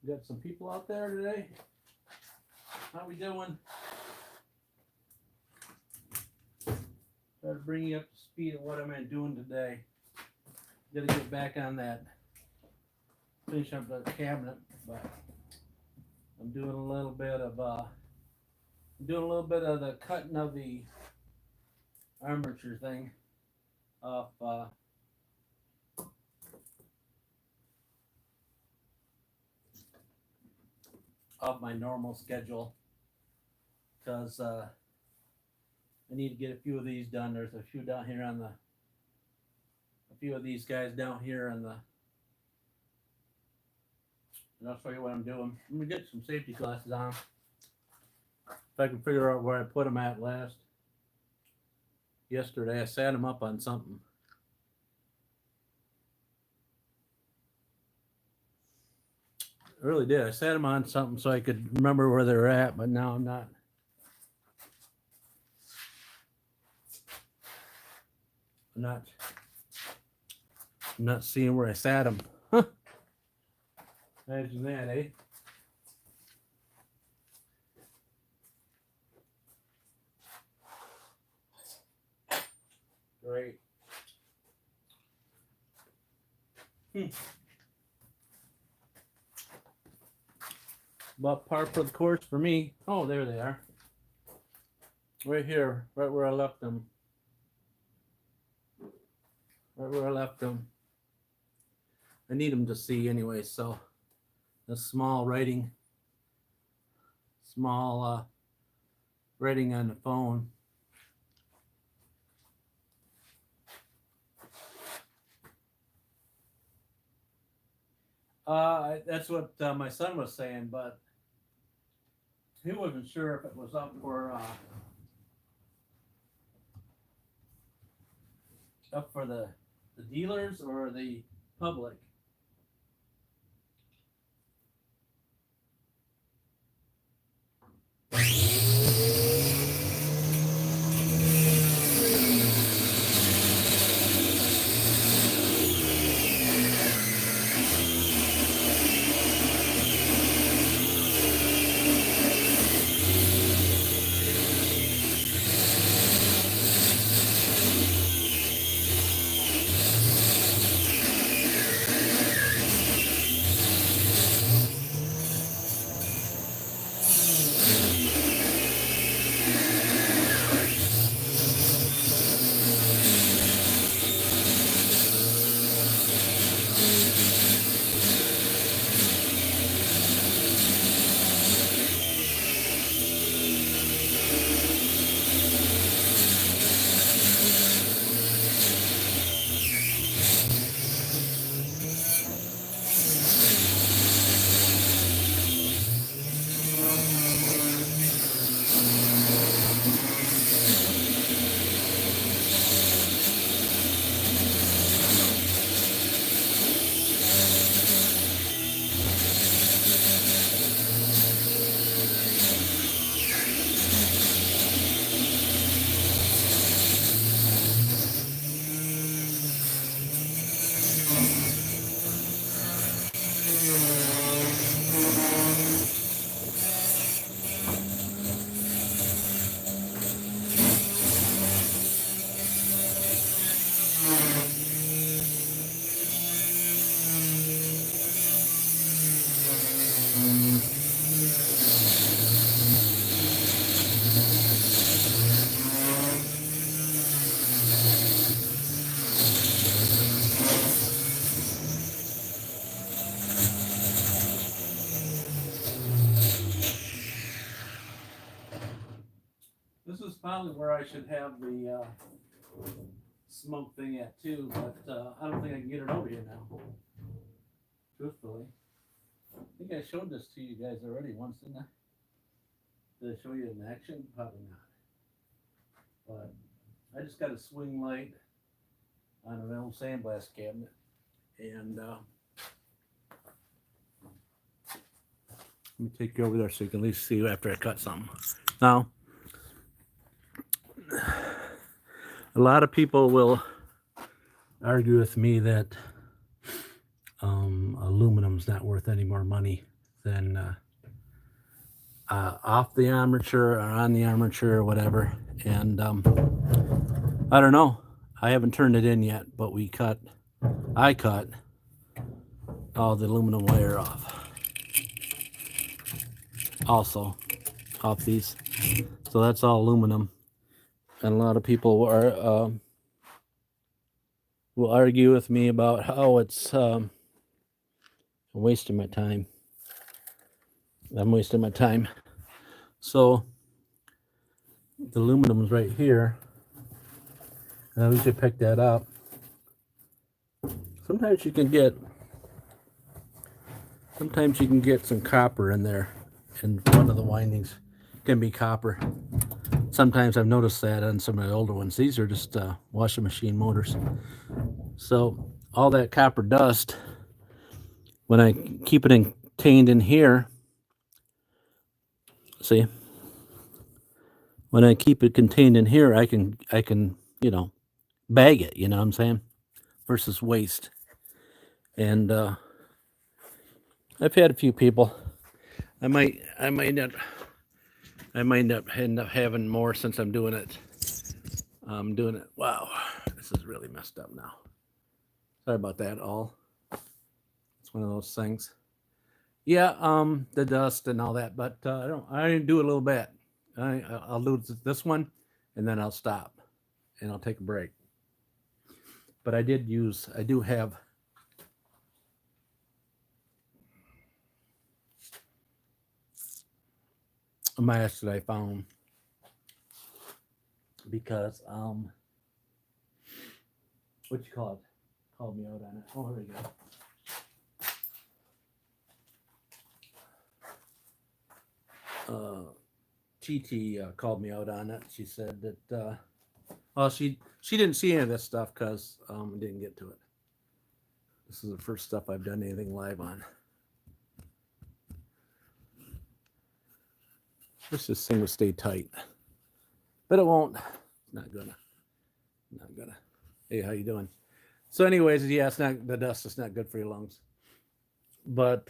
We got some people out there today. How we doing? Try to bring you up to speed of what am I doing today. Gotta get back on that. Finish up the cabinet, but I'm doing a little bit of the cutting of the armature thing off of my normal schedule, because I need to get a few of these done. There's a few down here on a few of these guys down here on the, and I'll show you what I'm doing. Let me get some safety glasses on. If I can figure out where I put them at yesterday, I sat them up on something. I really did. I sat them on something so I could remember where they're at, but now I'm not. I'm not seeing where I sat them. Huh. Imagine that, eh? Great. About par for the course for me. Oh, there they are. Right here, right where I left them. Right where I left them. I need them to see anyway, so the small writing on the phone. That's what my son was saying, but he wasn't sure if it was up for the dealers or the public. This is probably where I should have the smoke thing at too, but I don't think I can get it over here now. Truthfully, I think I showed this to you guys already once, didn't I? Did I show you in action? Probably not. But I just got a swing light on an old sandblast cabinet, and let me take you over there so you can at least see after I cut something. Now, a lot of people will argue with me that aluminum's not worth any more money than off the armature or on the armature or whatever. And I don't know. I haven't turned it in yet, but I cut all the aluminum wire off. Also, off these. So that's all aluminum. And a lot of people will argue with me about how it's wasting my time. I'm wasting my time. So the aluminum's right here. And we should pick that up. Sometimes you can get some copper in there, and one of the windings can be copper. Sometimes I've noticed that on some of the older ones. These are just washing machine motors. So all that copper dust, when I keep it contained in here, see, when I keep it contained in here, I can bag it, you know what I'm saying, versus waste. And I've had a few people. I might end up having more since I'm doing it. Wow, this is really messed up now. Sorry about that. It's one of those things. Yeah, the dust and all that, but I do a little bit. I'll do this one, and then I'll stop, and I'll take a break. But I do have a mask that I found because what you call it? Called me out on it. Oh, there we go. TT called me out on it. She said that well, she didn't see any of this stuff because I didn't get to it. This is the first stuff I've done anything live on. Wish this thing would stay tight, but it won't. Not gonna. Hey, how you doing? So, anyways, yeah, it's not the dust. It's not good for your lungs. But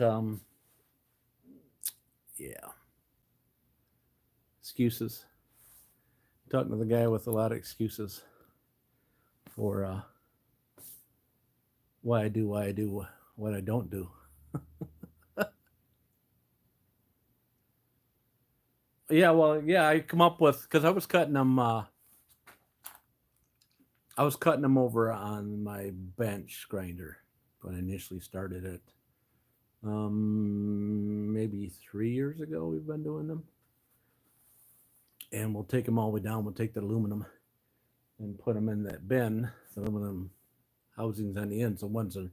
yeah, excuses. Talking to the guy with a lot of excuses for why I do what I don't do. Yeah, well, yeah, I come up with because I was cutting them over on my bench grinder when I initially started it. Maybe 3 years ago we've been doing them. And we'll take them all the way down. We'll take the aluminum and put them in that bin, the aluminum housings on the end. So ones are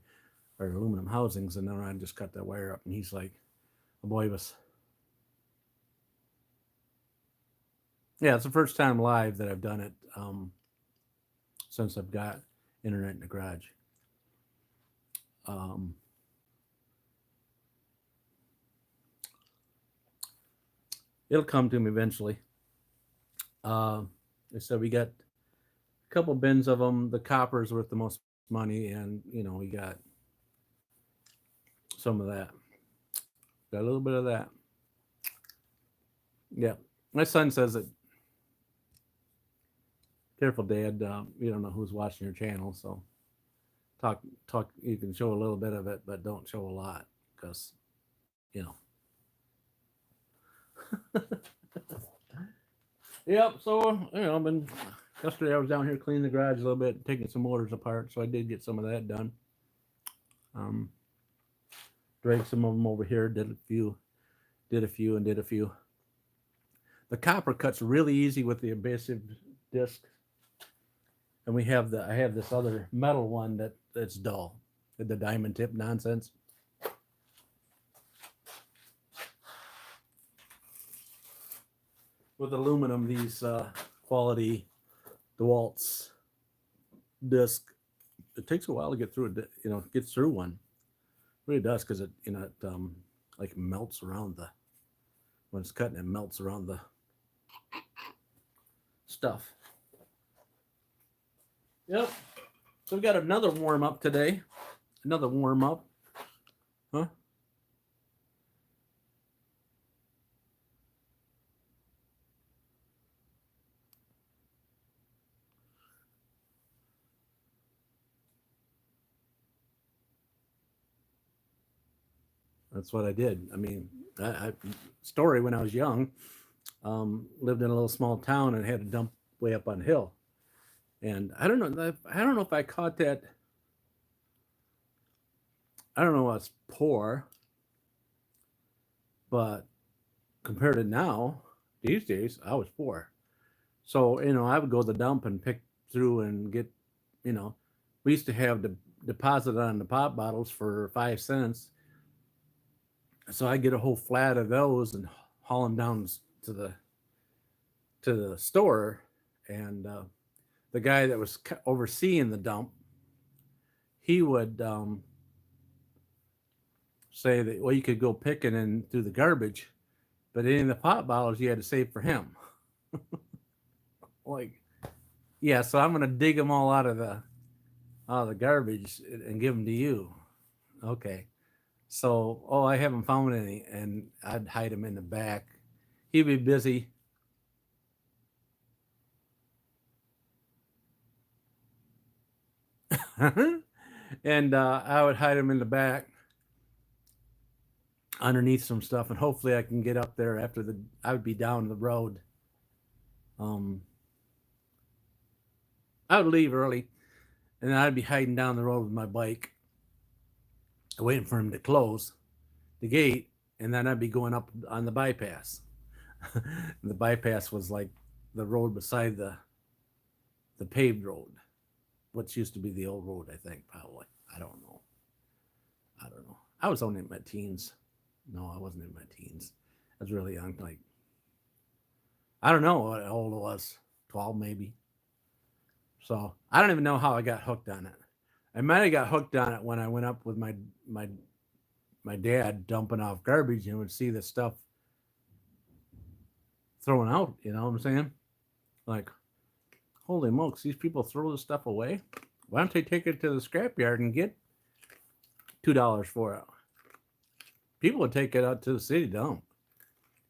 aluminum housings, and then I just cut that wire up. And he's like, "Oh boy, yeah, it's the first time live that I've done it since I've got internet in the garage. It'll come to me eventually. So we got a couple bins of them. The copper's worth the most money, and we got some of that. Got a little bit of that. Yeah, my son says it. Careful, Dad. You don't know who's watching your channel, so talk. You can show a little bit of it, but don't show a lot, because Yep. So I've been yesterday. I was down here cleaning the garage a little bit, taking some motors apart. So I did get some of that done. Dragged some of them over here. Did a few. The copper cuts really easy with the abrasive disc, and I have this other metal one that's dull, the diamond tip nonsense. With aluminum, these quality DeWalt's disc, it takes a while to get through it. Gets through one. It really does, because it like melts around when it's cutting. It melts around the stuff. Yep. So we got another warm up today. Another warm up. Huh? That's what I did. I mean, story when I was young, lived in a little small town and had a dump way up on a hill. And I don't know if I caught that. I don't know what's poor, but compared to now, these days, I was poor. So, I would go to the dump and pick through and get, you know, we used to have the deposit on the pop bottles for 5 cents. So I get a whole flat of those and haul them down to the store. And the guy that was overseeing the dump, he would say that, well, you could go picking and through the garbage, but any of the pop bottles you had to save for him. Like, yeah, so I'm gonna dig them all out of the garbage and give them to you. Okay. So, oh, I haven't found any, and I'd hide them in the back. He'd be busy. And I would hide them in the back underneath some stuff, and hopefully I can get up there after I would be down the road. Um, I would leave early, and then I'd be hiding down the road with my bike, waiting for him to close the gate, and then I'd be going up on the bypass. The bypass was like the road beside the paved road, which used to be the old road, I think, probably. I don't know. I don't know. I was only in my teens. No, I wasn't in my teens. I was really young. Like, I don't know what old it was. 12 maybe. So I don't even know how I got hooked on it. I might have got hooked on it when I went up with my my dad dumping off garbage and would see the stuff thrown out. You know what I'm saying? Like, holy smokes, these people throw this stuff away. Why don't they take it to the scrapyard and get $2 for it? People would take it out to the city dump.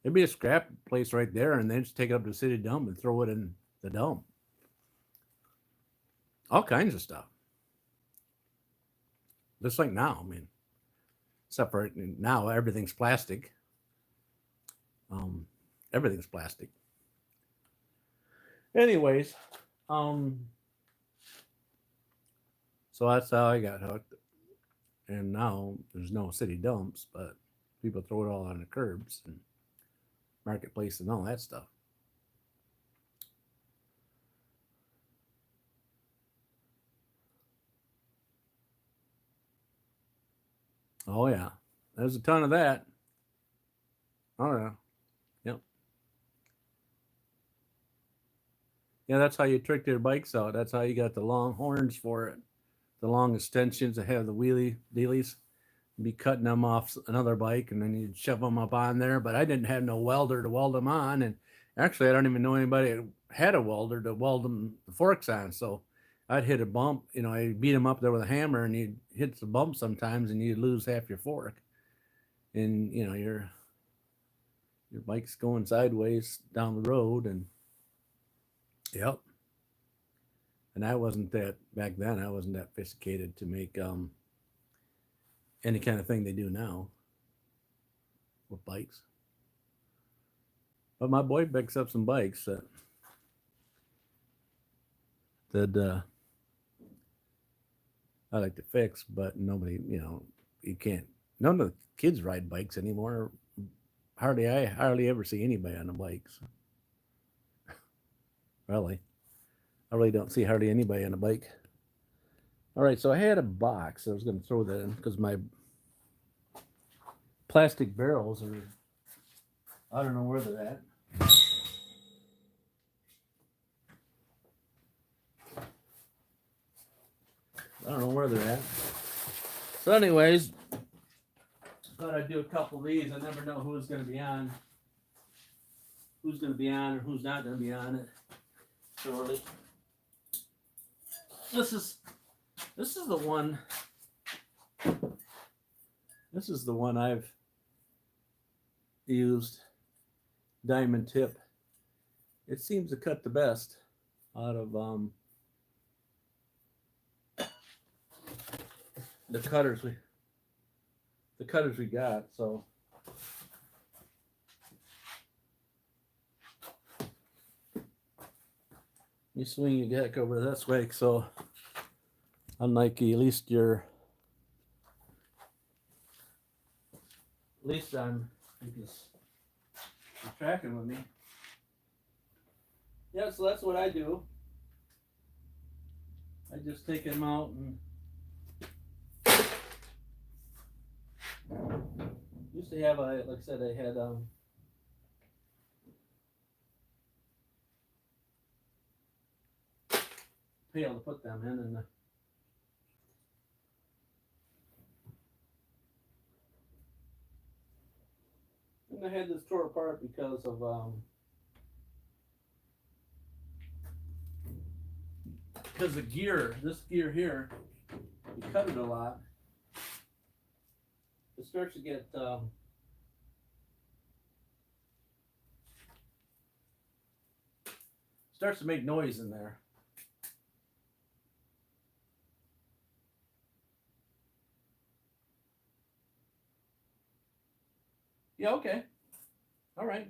There'd be a scrap place right there, and they'd just take it up to the city dump and throw it in the dump. All kinds of stuff. Just like now, I mean, except for now, everything's plastic. Um, Everything's plastic. Anyways, um, so that's how I got hooked. And now there's no city dumps, but people throw it all on the curbs and marketplace and all that stuff. Oh yeah, there's a ton of that. Oh yeah, yep. Yeah, that's how you trick their bikes out. That's how you got the long horns for it, the long extensions that have the wheelie dealies. You'd be cutting them off another bike, and then you'd shove them up on there. But I didn't have no welder to weld them on, and actually, I don't even know anybody that had a welder to weld them the forks on. So I'd hit a bump, I'd beat them up there with a hammer, and you'd hit the bump sometimes, and you'd lose half your fork, and your bike's going sideways down the road, and yep. And I wasn't that back then. I wasn't that sophisticated to make any kind of thing they do now with bikes. But my boy picks up some bikes that I like to fix, but nobody, you can't. None of the kids ride bikes anymore. I hardly ever see anybody on the bikes. Really, I really don't see hardly anybody on a bike. All right, so I had a box. I was going to throw that in because my plastic barrels are. I don't know where they're at. I don't know where they're at. So, anyways, thought I'd do a couple of these. I never know who's going to be on. Who's going to be on or who's not going to be on it shortly. This is the one. This is the one I've used. Diamond tip. It seems to cut the best out of the cutters the cutters we got, so. You swing your deck over this way, so unlike at least I'm you're tracking with me. Yeah, so that's what I do. I just take them out and used to have like I said, I had pail to put them in, and I had this tore apart because of the gear. This gear here, you cut it a lot. It starts to get starts to make noise in there. Yeah, okay. All right.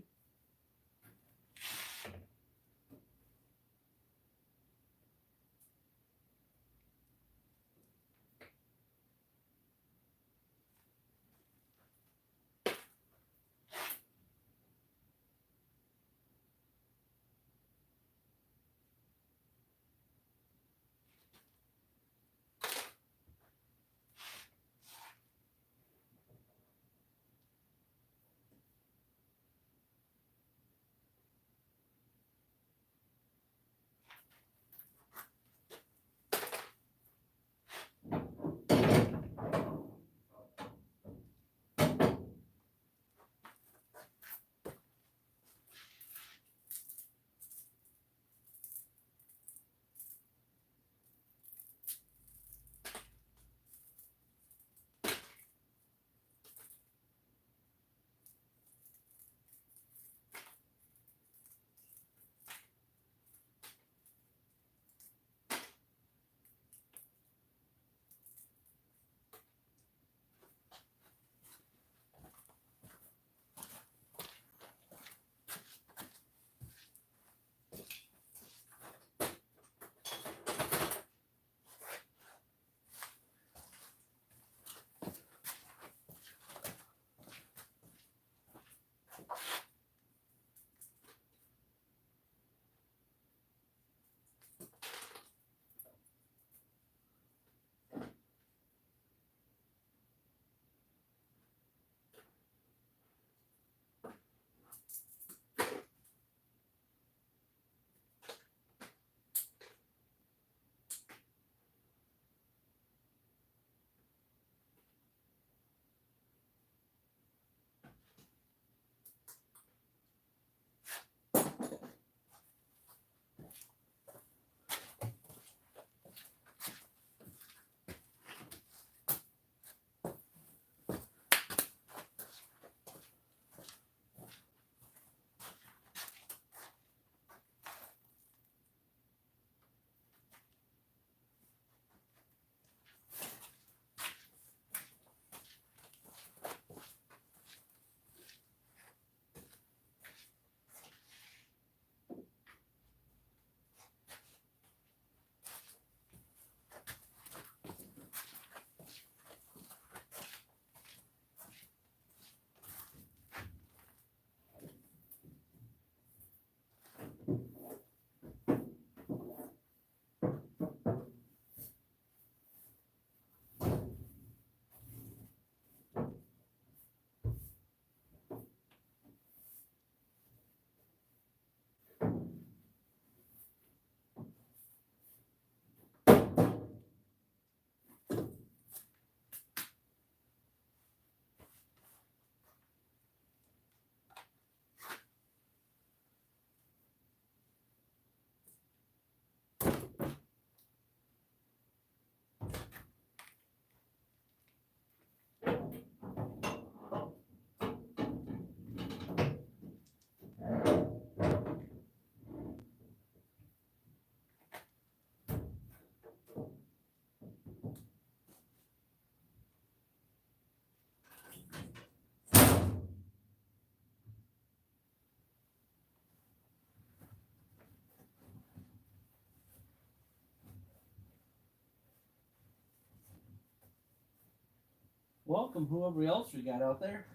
welcome whoever else we got out there.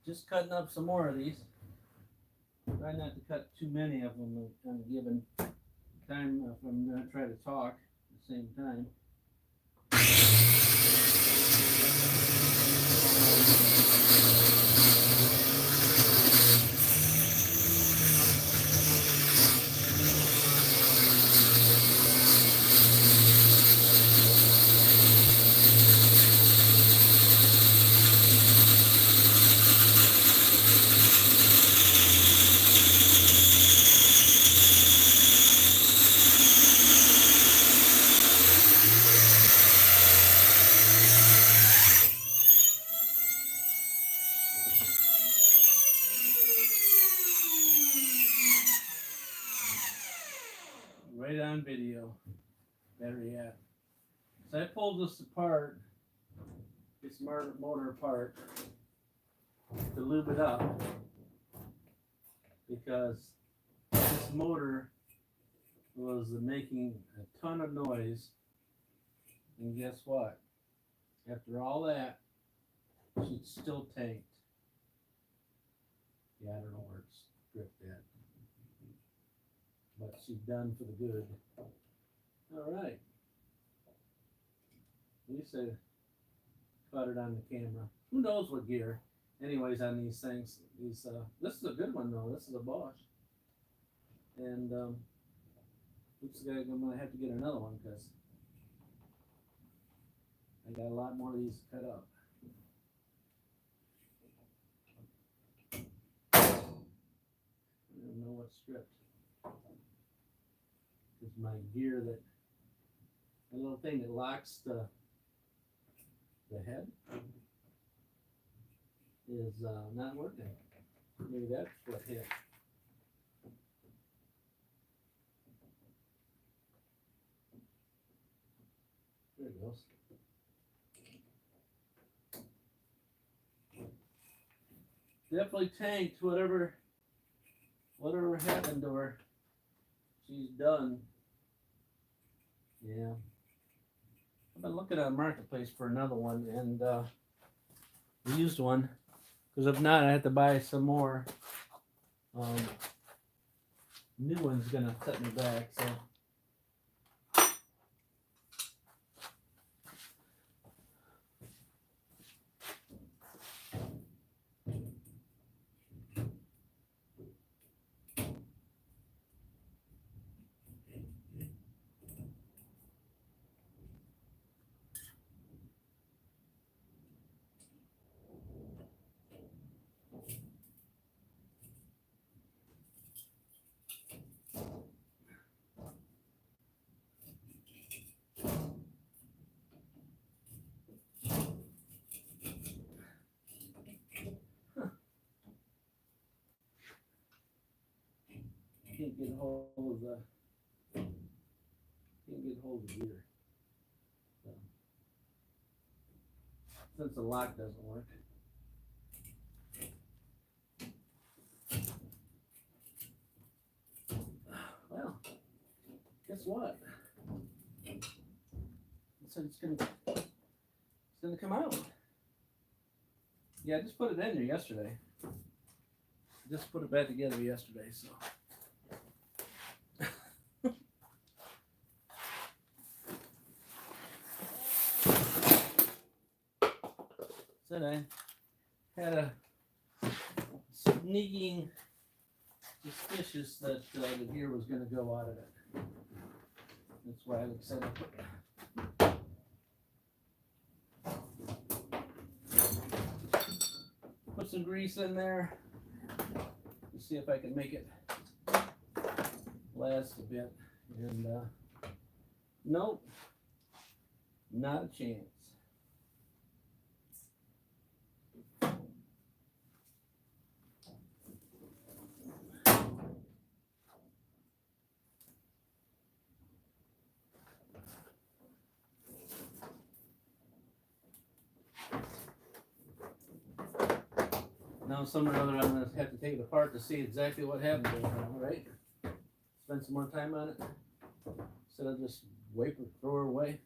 Just cutting up some more of these. Try not to cut too many of them on a given time if I'm going to try to talk at the same time. Right on video. Better yet. So I pulled this apart, this motor apart, to lube it up because this motor was making a ton of noise. And guess what? After all that, she's still tanked. Yeah, I don't know where it's stripped at. But she's done for the good. Alright. At least I caught it on the camera. Who knows what gear? Anyways, on these things. This is a good one though. This is a Bosch. And looks like I'm gonna have to get another one because I got a lot more of these to cut up. I don't know what's stripped. Because my gear that little thing that locks the head is not working. Maybe that's what hit. There it goes. Definitely tanked whatever happened to her. She's done. Yeah. I've been looking at a marketplace for another one and used one. Because if not, I have to buy some more. New one's gonna set me back, so. Can't get hold of the gear. So, since the lock doesn't work. Well, guess what? It said it's gonna come out. Yeah, I just put it in there yesterday. Just put it back together yesterday, so. Said I had a sneaking suspicious that the gear was going to go out of it. That's why I said I put some grease in there to see if I can make it last a bit. And nope, not a chance. Now somewhere or other I'm going to have to take it apart to see exactly what happened to it now, right? Spend some more time on it instead of just wipe or throw her away.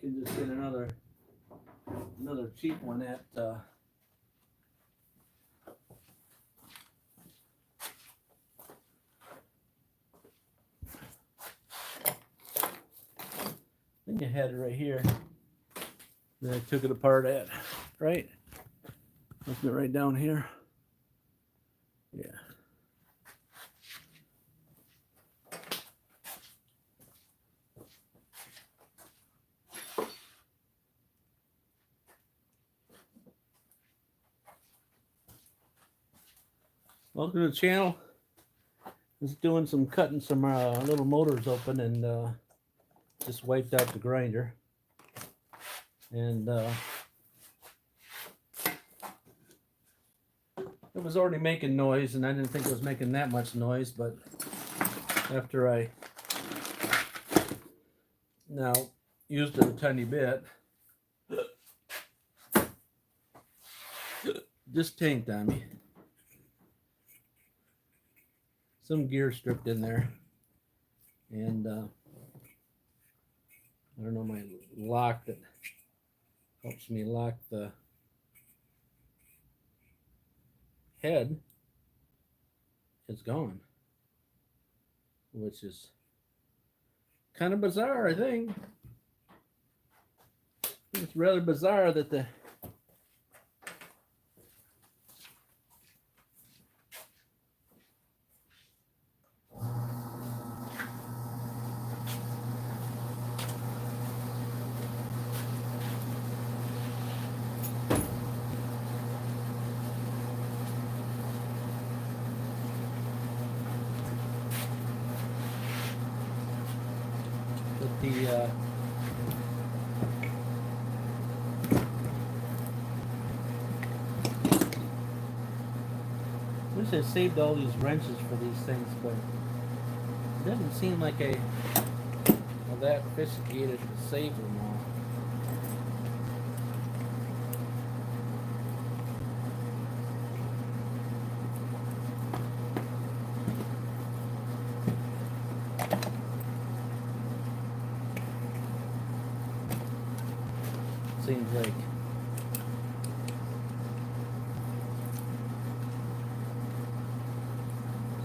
can just get another cheap one at I think I had it right here. Then I took it apart at, right? Wasn't it right down here? Yeah. Welcome to the channel. Just doing some cutting some little motors open, and just wiped out the grinder. And it was already making noise, and I didn't think it was making that much noise, but after I now used it a tiny bit, just tanked on me. Some gear stripped in there, and I don't know, my lock that helps me lock the head is gone, which is kind of bizarre. I think it's rather bizarre that the I wish I saved all these wrenches for these things, but it doesn't seem like I'm that sophisticated to save them all. Seems like so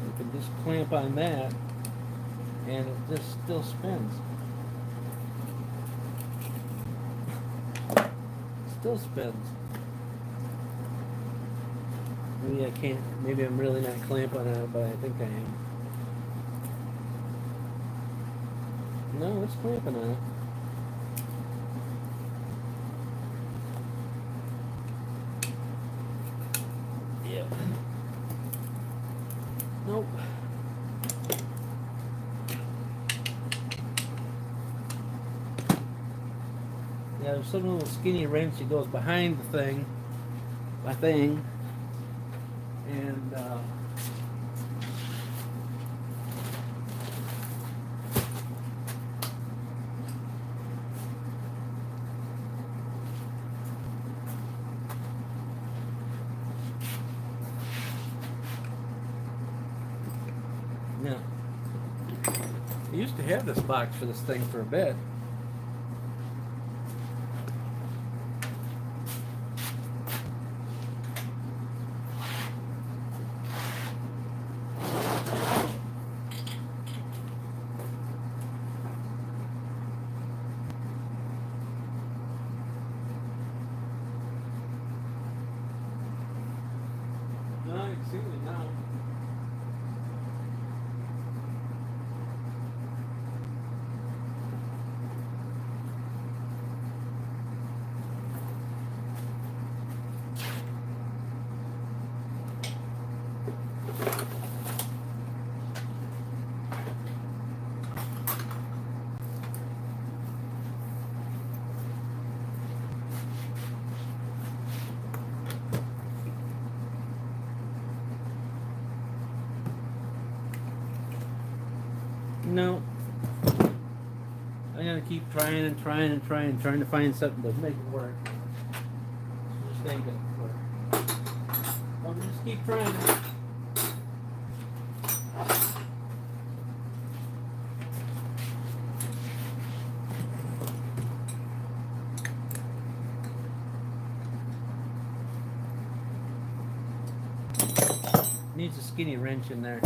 you can just clamp on that and it just still spins. Still spins. Maybe I can't, maybe I'm really not clamping on it, but I think I am. No, it's clamping on it. Yep. Nope. Yeah, there's some little skinny wrench that goes behind the thing, and yeah. I used to have this box for this thing for a bit. No, I can see it now. No. I'm gonna keep trying and trying and trying to find something to make it work. Just think it work. I'll just keep trying. Needs a skinny wrench in there.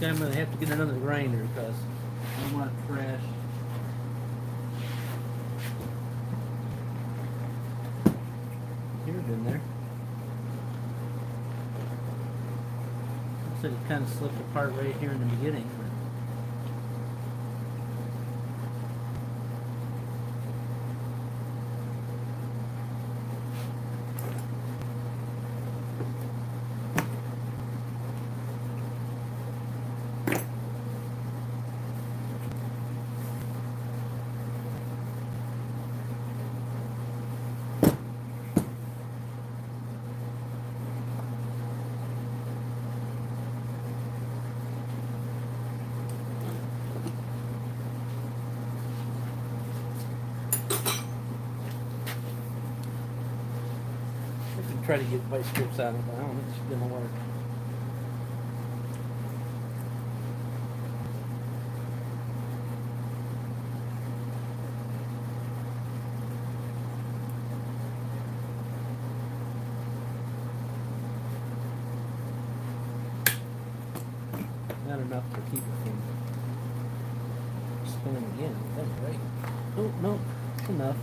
guy I'm gonna have to get another grinder because I don't want it trash. Here it in there. Looks like it kind of slipped apart right here in the beginning. Try to get vice grips out of it, but I don't think it's gonna work. Not enough to keep it from spinning again. That's right. Oh no, it's enough.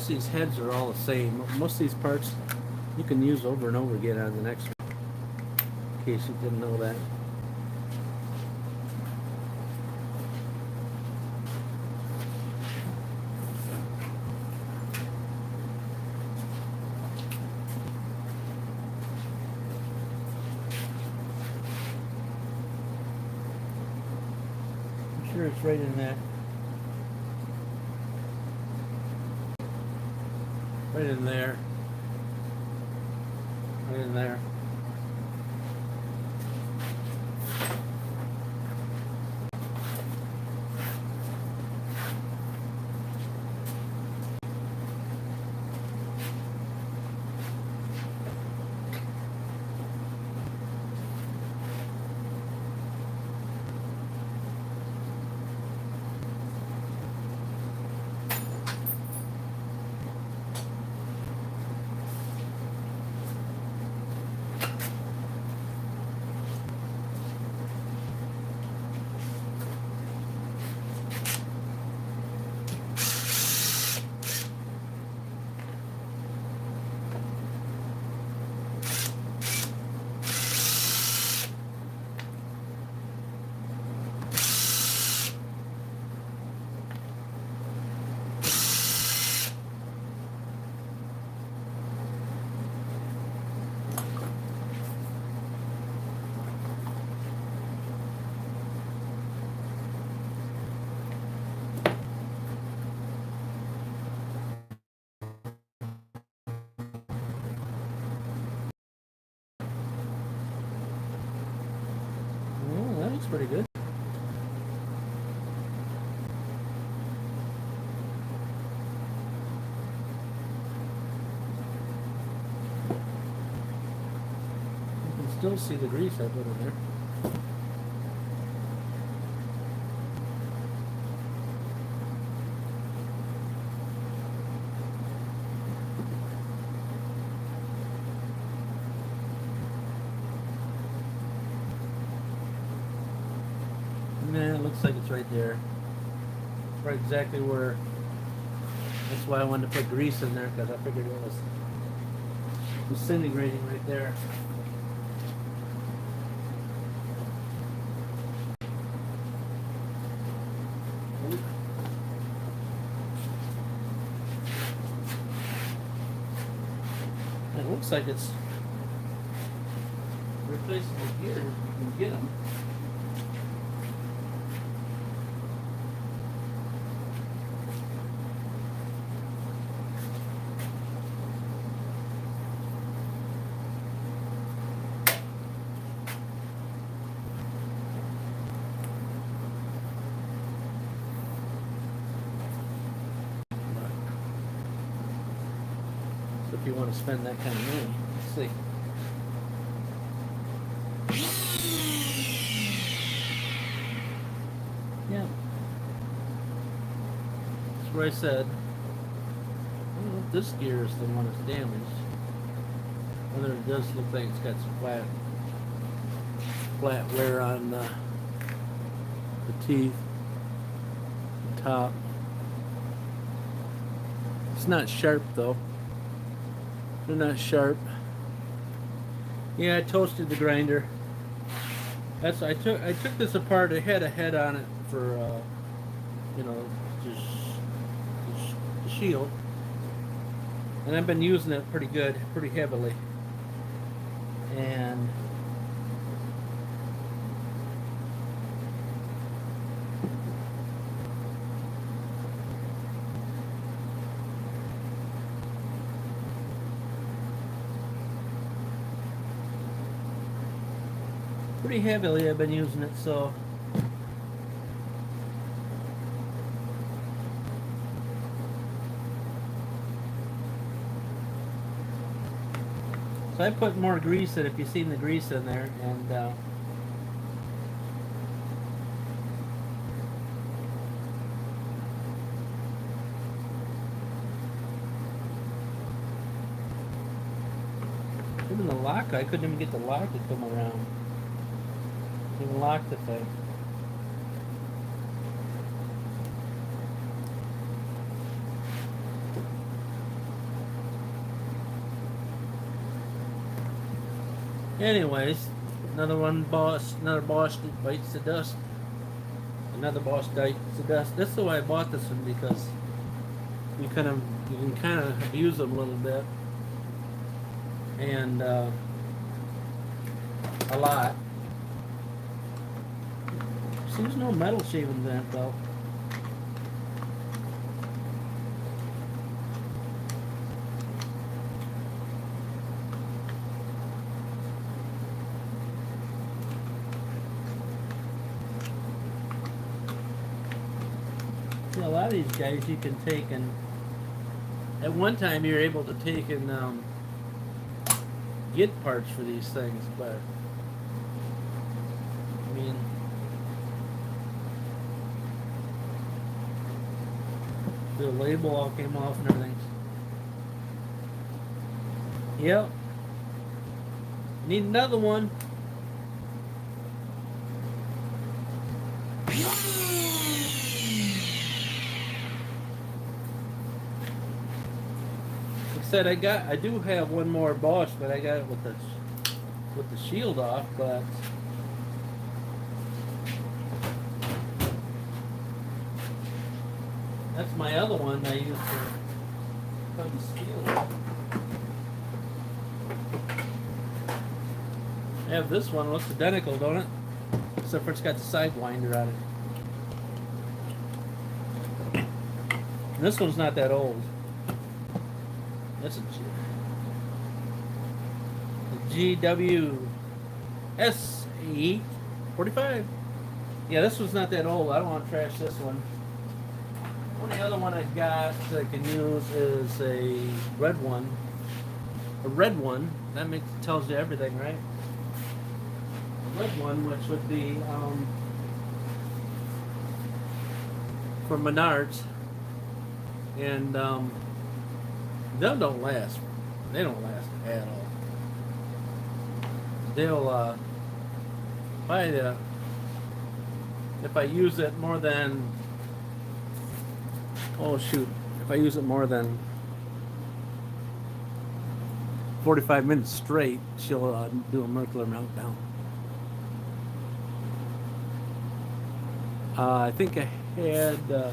These heads are all the same. Most of these parts you can use over and over again on the next one, in case you didn't know that. I'm sure it's right in that. Right in there. Right in there. Oh, that looks pretty good. You can still see the grease I put in there. Nah, it looks like it's right there. It's right exactly where. That's why I wanted to put grease in there, because I figured it was disintegrating right there. It looks like it's replaceable gears. You can get them. So if you want to spend that kind of money, let's see. Yeah. That's where I said, I don't know if this gear is the one that's damaged. Whether it does look like it's got some flat wear on the teeth, the top. It's not sharp though. They're not sharp. Yeah, I toasted the grinder. I took this apart. It had a head on it for you know, just the shield, and I've been using it pretty good, pretty heavily, and pretty heavily I've been using it, so I put more grease in, if you've seen the grease in there, and even the lock, I couldn't even get the lock to come around. Even lock the thing. Anyways, another boss that bites the dust. Another boss bites the dust. That's the way I bought this one, because you can kind of abuse them a little bit, and a lot. See, there's no metal shavings in it though. A lot of these guys you can take, and at one time you're able to take and get parts for these things, but I mean, the label all came off and everything. Yep. Need another one. Said I do have one more Bosch, but I got it with the shield off, but that's my other one I use for cutting steel. I have this one, looks identical, don't it? Except for it's got the sidewinder on it. And this one's not that old. That's a GW S8 45. Yeah, this one's not that old. I don't want to trash this one. Only other one I got that I can use is a red one. A red one. That tells you everything, right? A red one, which would be from Menards, and them don't last. They don't last at all. They'll if I use it more than, oh shoot, if I use it more than 45 minutes straight, she'll do a molecular meltdown. I think I had a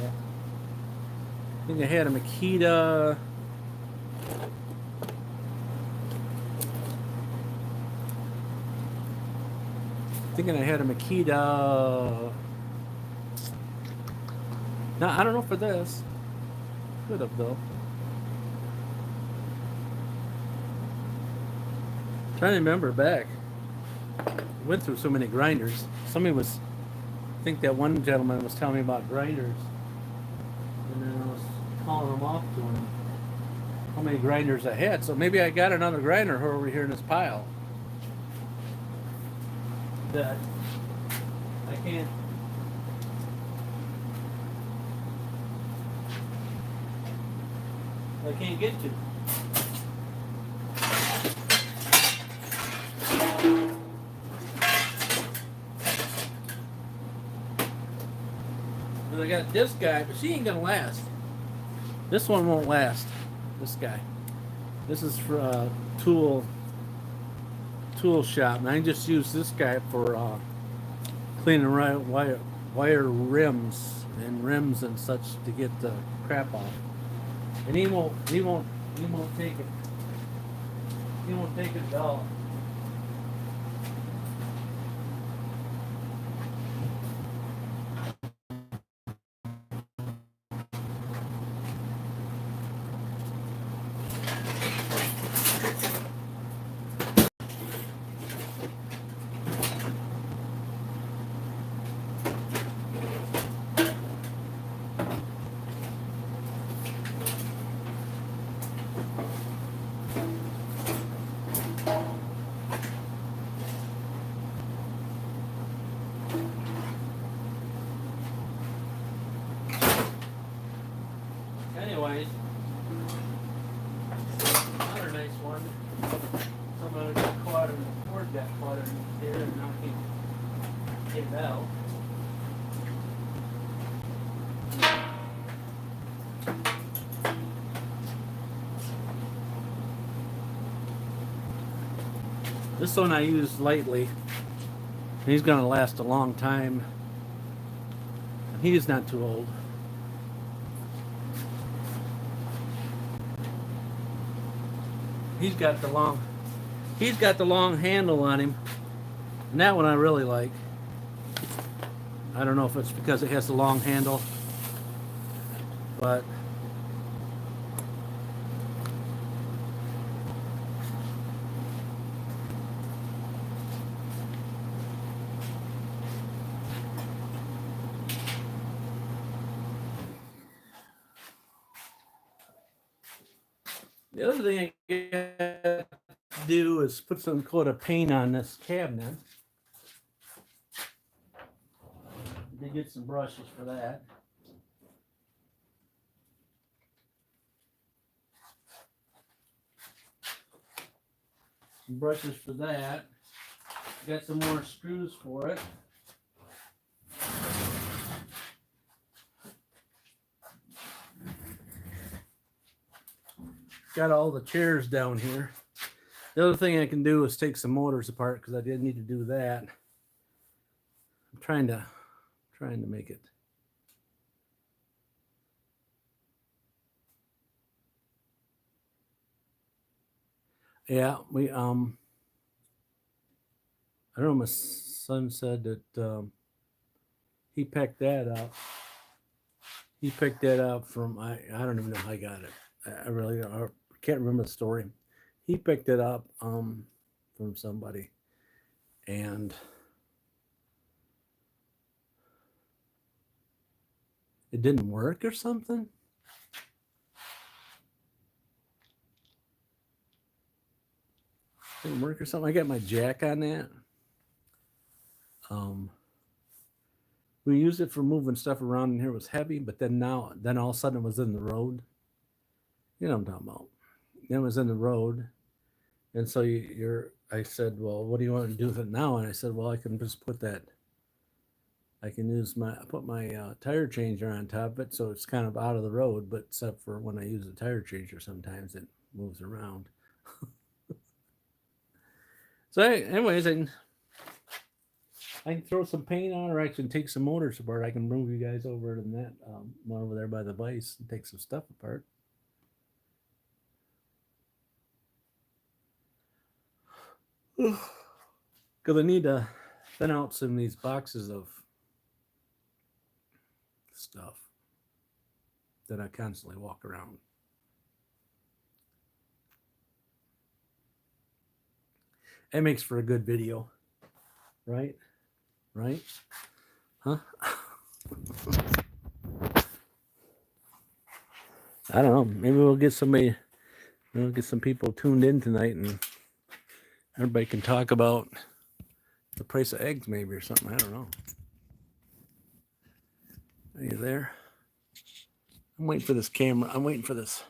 Makita. Thinking I had a Makita. No, I don't know for this. Could have though. Trying to remember back. Went through so many grinders. I think that one gentleman was telling me about grinders, and then I was calling him off to him how many grinders I had. So maybe I got another grinder over here in this pile that I can't I can't get to. But I got this guy, but she ain't gonna last. This one won't last. This guy. This is for tool shop, and I just use this guy for cleaning wire rims and such to get the crap off. And he won't take it. He won't take it at all. Anyways, another nice one. Someone got caught and the cord got caught in there and now can't get it out. This one I use lightly. He's going to last a long time. And he's not too old. He's got the long handle on him, and that one I really like. I don't know if it's because it has the long handle, but the other thing I get to do is put some coat of paint on this cabinet. They get some brushes for that. Some brushes for that. Got some more screws for it. Got all the chairs down here. The other thing I can do is take some motors apart because I did need to do that. I'm trying to make it. Yeah, I don't know, my son said that he picked that up. He picked that up from I don't even know how I got it. I really can't remember the story. He picked it up from somebody, and it didn't work or something. Didn't work or something. I got my jack on that. We used it for moving stuff around in here. It was heavy, but then all of a sudden it was in the road. You know what I'm talking about. Then it was in the road. And so I said, well, what do you want to do with it now? And I said, well, I can just put my tire changer on top of it. So it's kind of out of the road, but except for when I use the tire changer, sometimes it moves around. So anyways, I can throw some paint on, or I can take some motors apart. I can move you guys over to that one over there by the vise and take some stuff apart. Because I need to thin out some of these boxes of stuff that I constantly walk around. It makes for a good video, right? Right? Huh? I don't know. Maybe we'll get some people tuned in tonight, and everybody can talk about the price of eggs, maybe, or something. I don't know. Are you there? I'm waiting for this camera. I'm waiting for this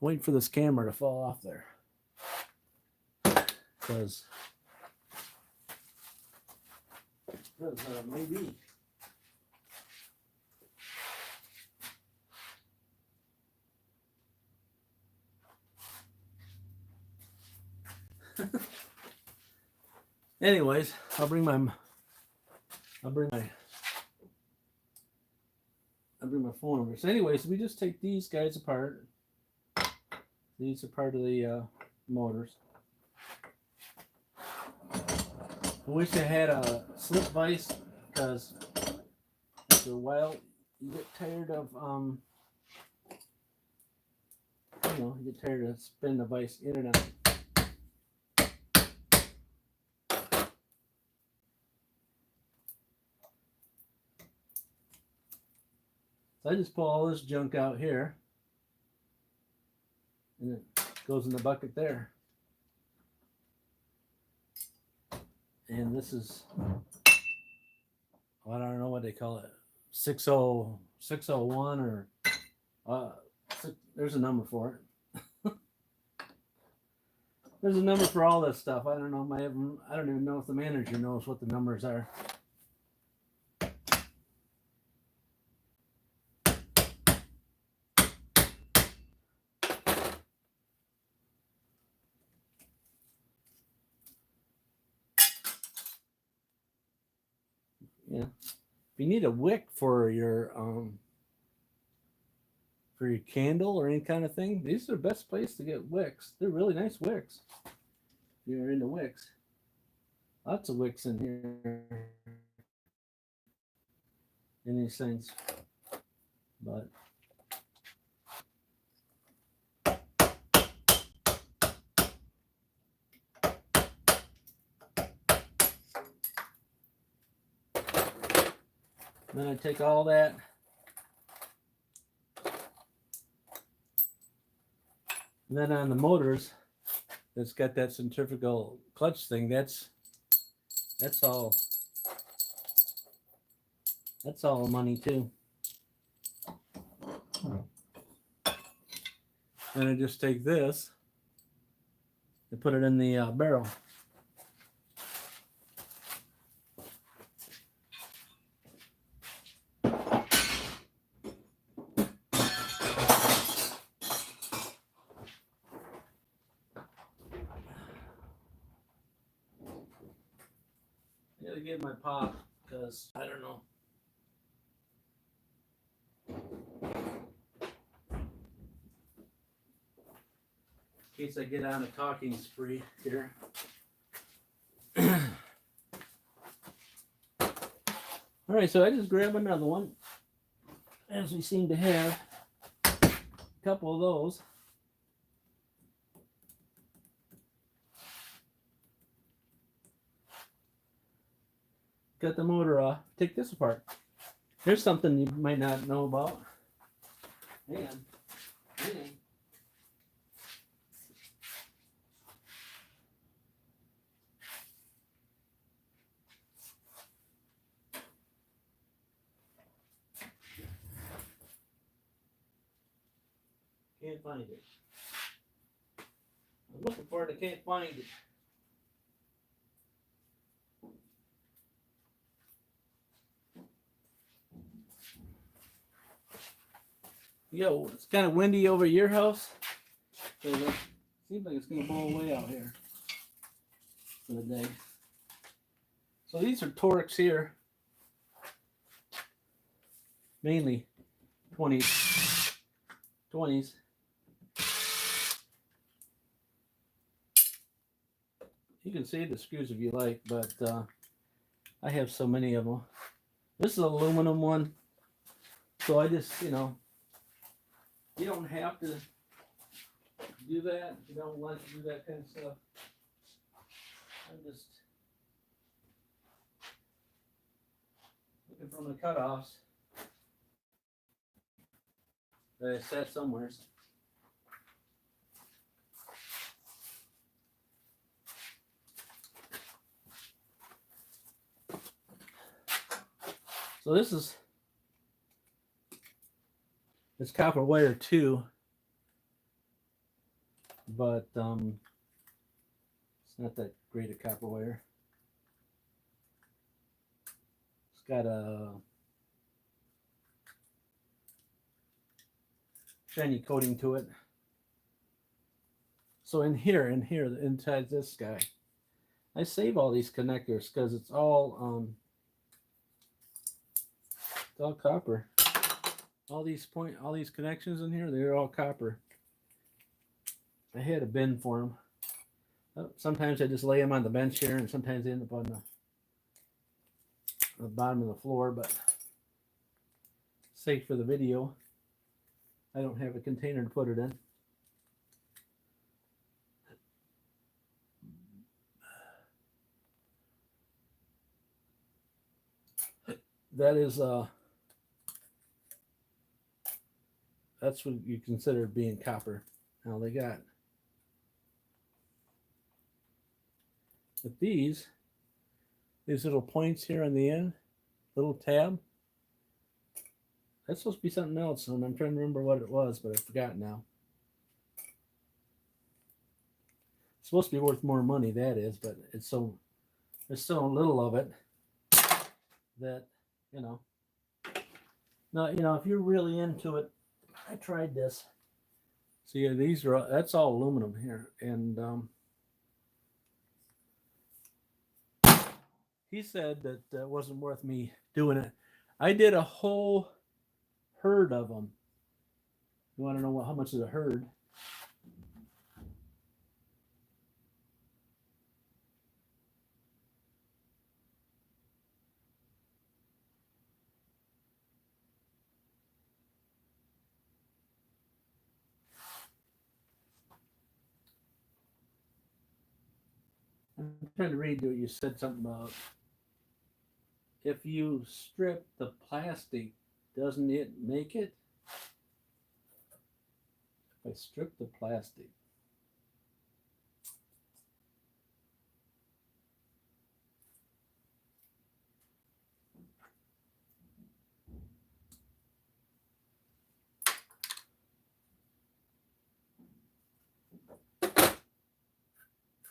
waiting for this camera to fall off there. Because maybe. Anyways, I'll bring my phone over. So anyways, we just take these guys apart. These are part of the motors. I wish I had a slip vise, because after a while you get tired of you get tired of spinning the vise in and out. So I just pull all this junk out here, and it goes in the bucket there. And this is, I don't know what they call it, 601 or there's a number for it. There's a number for all this stuff. I don't know. I don't even know if the manager knows what the numbers are. Yeah. If you need a wick for your candle or any kind of thing, these are the best place to get wicks. They're really nice wicks. If you're into wicks. Lots of wicks in here. In these things. But then I take all that, and then on the motors, that's got that centrifugal clutch thing. That's all money too. Then I just take this and put it in the barrel. I gotta get my pop, because I don't know. In case I get on a talking spree here. All right, so I just grab another one, as we seem to have a couple of those. Got the motor off. Take this apart. Here's something you might not know about. Hang on. Can't find it. I'm looking for it. I can't find it. Yo, it's kind of windy over your house. So it seems like it's going to blow away out here for the day. So these are Torx here. Mainly 20s. You can see the screws if you like, but I have so many of them. This is an aluminum one. So I just, you don't have to do that. You don't want to do that kind of stuff. I'm just looking from the cutoffs that I set somewhere. So this is copper wire too. but it's not that great a copper wire. It's got a shiny coating to it. So inside this guy, I save all these connectors because it's all copper. All these connections in here, they're all copper. I had a bin for them. Sometimes I just lay them on the bench here, and sometimes they end up on the bottom of the floor, but sake for the video, I don't have a container to put it in. That is that's what you consider being copper. Now they got, with these little points here on the end, little tab. That's supposed to be something else, and I'm trying to remember what it was, but I forgot now. It's supposed to be worth more money, that is, but there's so little of it that, you know. Now, you know, if you're really into it, I tried this. So yeah, that's all aluminum here, and he said that it wasn't worth me doing it. I did a whole herd of them. You want to know how much is a herd? I'm trying to read what you said something about. If you strip the plastic, doesn't it make it? If I strip the plastic.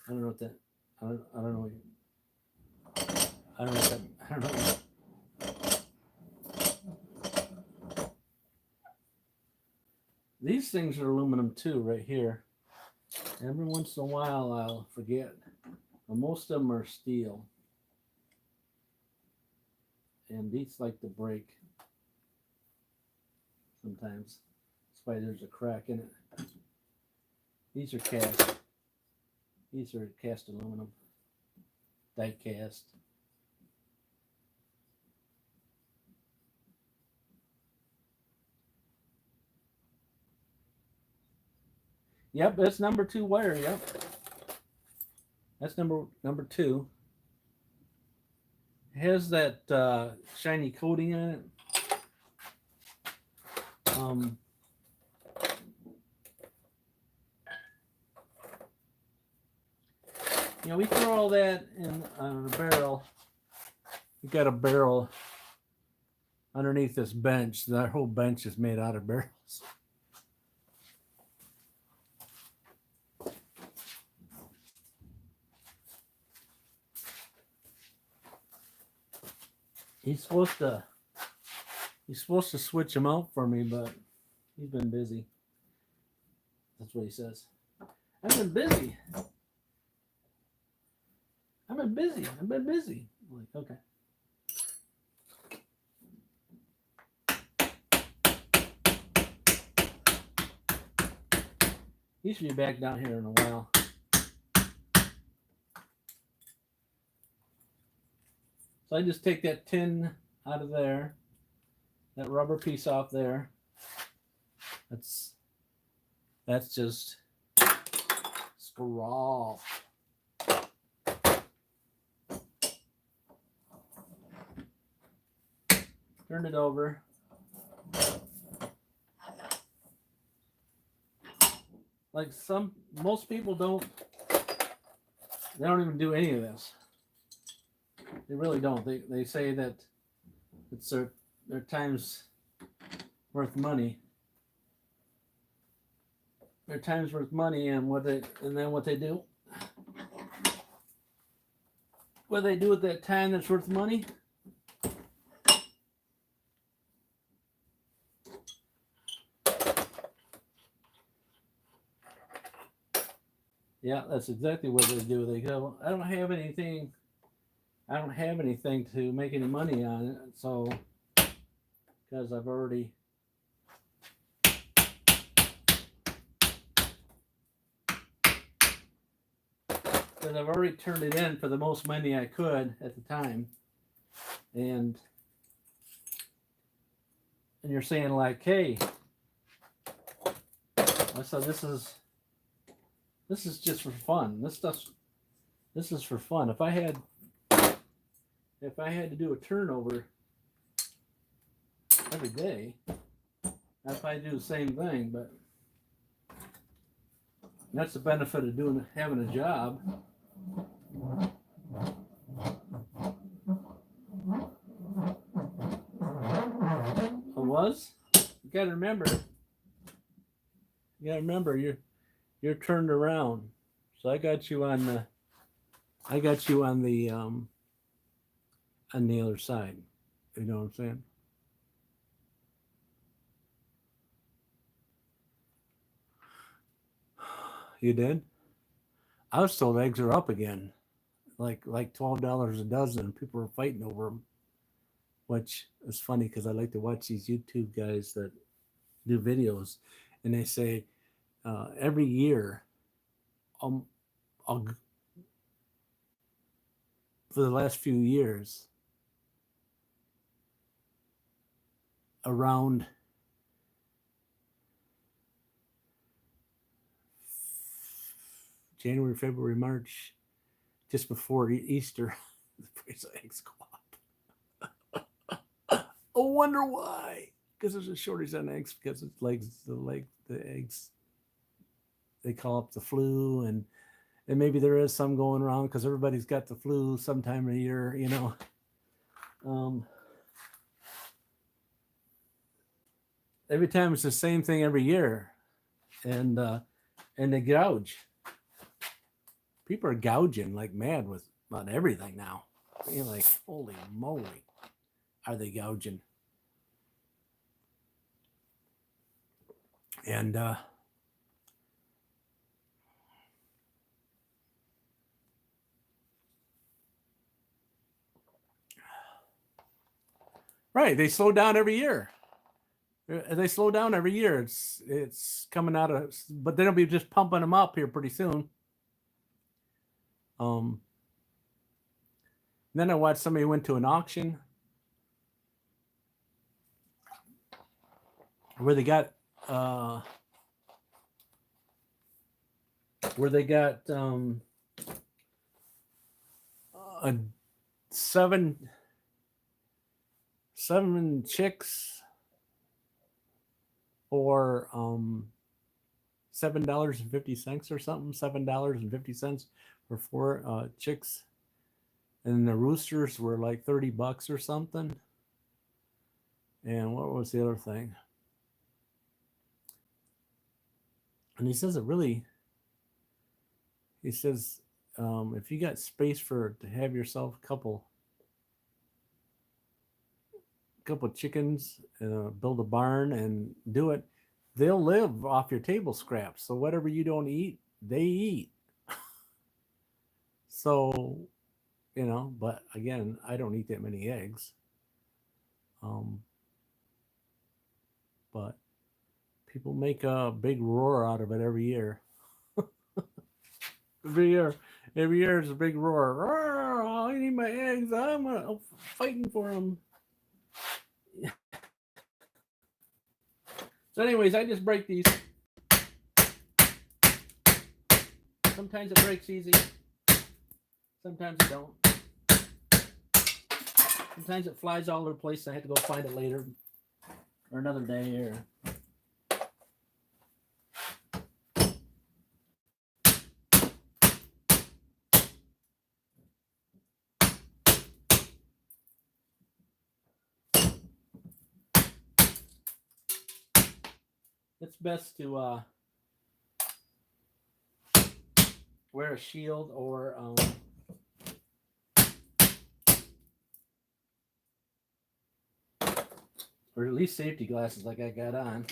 I don't know what that. I don't know. I don't know what that. I don't know. These things are aluminum too, right here. Every once in a while, I'll forget. But most of them are steel, and these like to break sometimes. That's why there's a crack in it. These are cast. These are cast aluminum, die cast. Yep, that's number 2 wire. Yep, that's number 2. It has that shiny coating on it. You know, we throw all that in a barrel. We got a barrel underneath this bench. That whole bench is made out of barrels. He's supposed to switch them out for me, but he's been busy. That's what he says. I've been busy. I've been busy. I'm like, okay. He should be back down here in a while. So I just take that tin out of there, that rubber piece off there. That's just scrawl. Turn it over. Like most people they don't even do any of this. They really don't. They say that it's their time's worth money. their time's worth money, and then what they do. What they do with that time that's worth money? Yeah, that's exactly what they do. They go, I don't have anything to make any money on it, so because I've already turned it in for the most money I could at the time. And you're saying like, hey, so this is just for fun. This is for fun. If I had to do a turnover every day, I'd probably do the same thing, but that's the benefit of having a job. It was? You gotta remember you're turned around. So I got you on the on the other side. You know what I'm saying? You did? I was told eggs are up again, like $12 a dozen. People are fighting over them, which is funny because I like to watch these YouTube guys that do videos, and they say every year, for the last few years, around January, February, March, just before Easter, the price of eggs go up. I wonder why. Because there's a shortage on eggs. Because it's the eggs, they call up the flu, and maybe there is some going around because everybody's got the flu sometime of the year, you know. Every time it's the same thing every year, and they gouge. People are gouging like mad with about everything now. You're like, holy moly, are they gouging? And right, they slow down every year. They slow down every year. It's coming out of, but they'll be just pumping them up here pretty soon. Then I watched somebody went to an auction where they got a 7 chicks for $7.50 or something. $7.50 for 4 chicks, and the roosters were like $30 or something. And what was the other thing? And he says if you got space to have yourself a couple chickens, build a barn and do it, they'll live off your table scraps. So whatever you don't eat, they eat. So, you know, but again, I don't eat that many eggs. But people make a big roar out of it every year. Every year is a big roar. I need my eggs. I'm fighting for them. So anyways, I just break these. Sometimes it breaks easy. Sometimes it don't. Sometimes it flies all over the place. I have to go find it later or another day. Or it's best to wear a shield or at least safety glasses like I got on.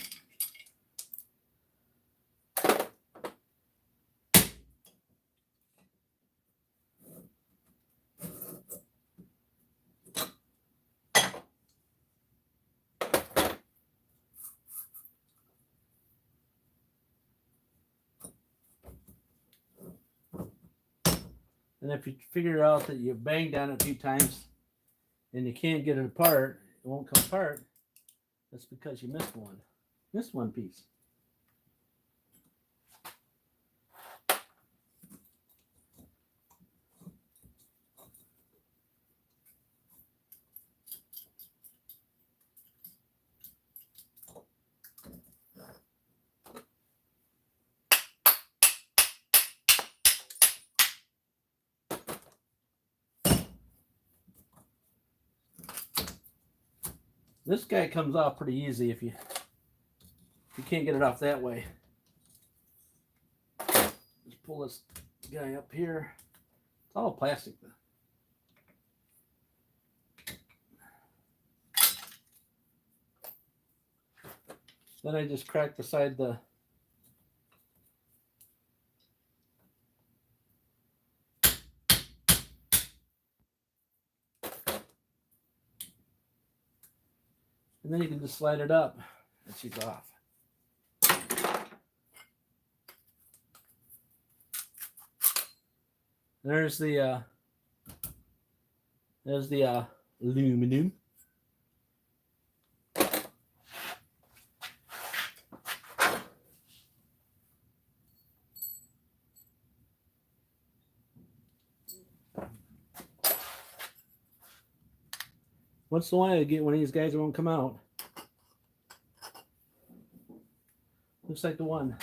And if you figure out that you banged on it a few times and you can't get it apart, it won't come apart, that's because you missed one. Missed one piece. This guy comes off pretty easy if you can't get it off that way. Just pull this guy up here. It's all plastic though. Then I just crack beside the and then you can just slide it up and she's off. There's the aluminum. Once in a while, I get one of these guys that won't come out. Looks like the one.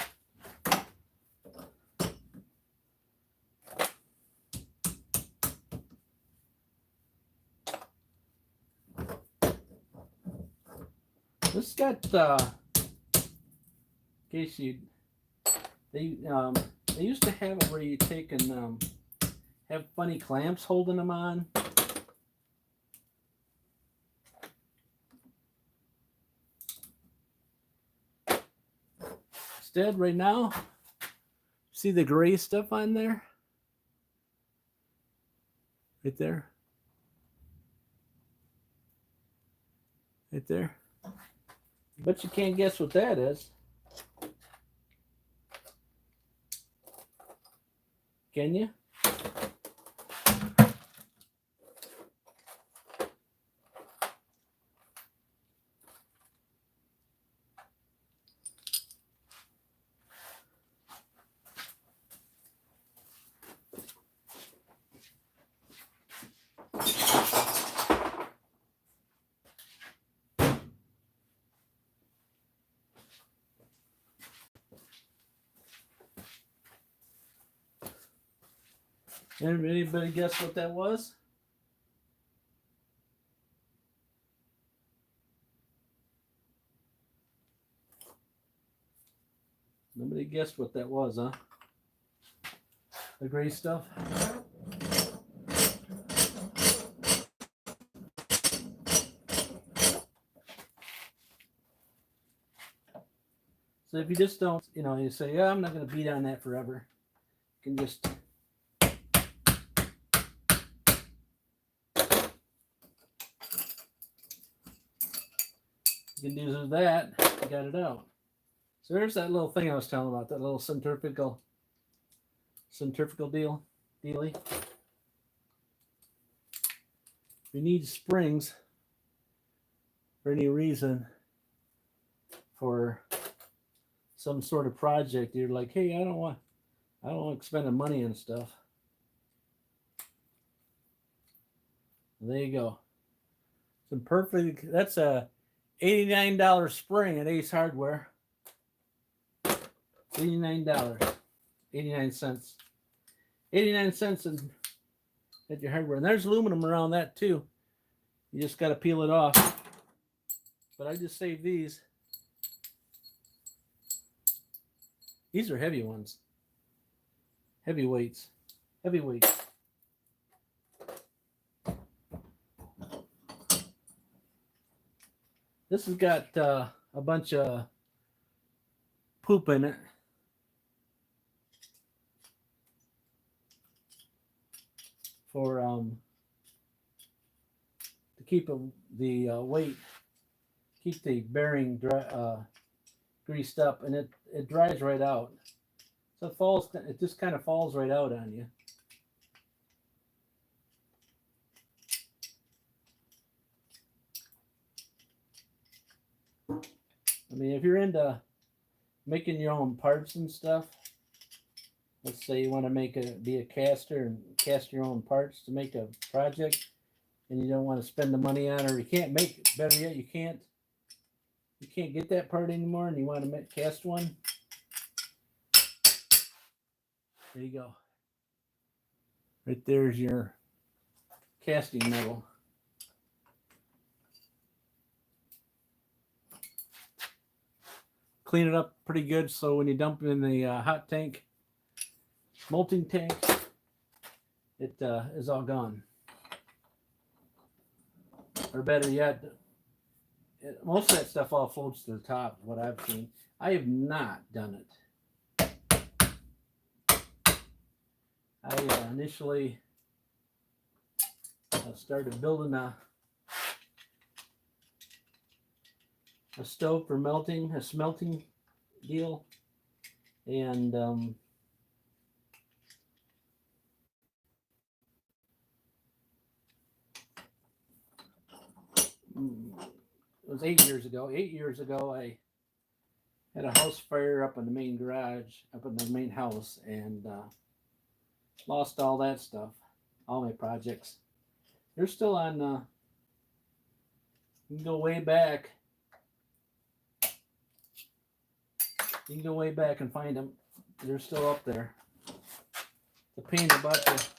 This got in case you they used to have it where you take and have funny clamps holding them on. Instead, right now, see the gray stuff on there? Right there. Right there. But you can't guess what that is. Can you? Anybody guess what that was? Nobody guessed what that was, huh? The gray stuff. So if you just don't, you say, yeah, I'm not going to beat on that forever. You can just you can do that, you got it out. So there's that little thing I was telling about, that little centrifugal dealy. If you need springs for any reason for some sort of project, you're like, hey, I don't want spending money and stuff. And there you go. Some perfect. That's a $89 spring at Ace Hardware. $89, 89 cents. 89 cents at your hardware. And there's aluminum around that too. You just got to peel it off. But I just saved these. These are heavy ones. Heavy weights. Heavy weights. This has got a bunch of poop in it. For to keep the weight, keep the bearing greased up, and it dries right out. So it falls. It just kind of falls right out on you. I mean, if you're into making your own parts and stuff, let's say you want to be a caster and cast your own parts to make a project, and you don't want to spend the money on, or you can't make it. Better yet, you can't get that part anymore, and you want to cast one. There you go. Right there's your casting metal. Clean it up pretty good so when you dump it in the hot tank, molting tank, it is all gone. Or better yet, most of that stuff all floats to the top, what I've seen. I have not done it. I initially started building a stove for melting, a smelting deal, and it was 8 years ago. 8 years ago, I had a house fire up in the main garage, up in the main house, and lost all that stuff, all my projects. They're still on. You can go way back. You can go way back and find them. They're still up there. It's a pain in the butt to. It's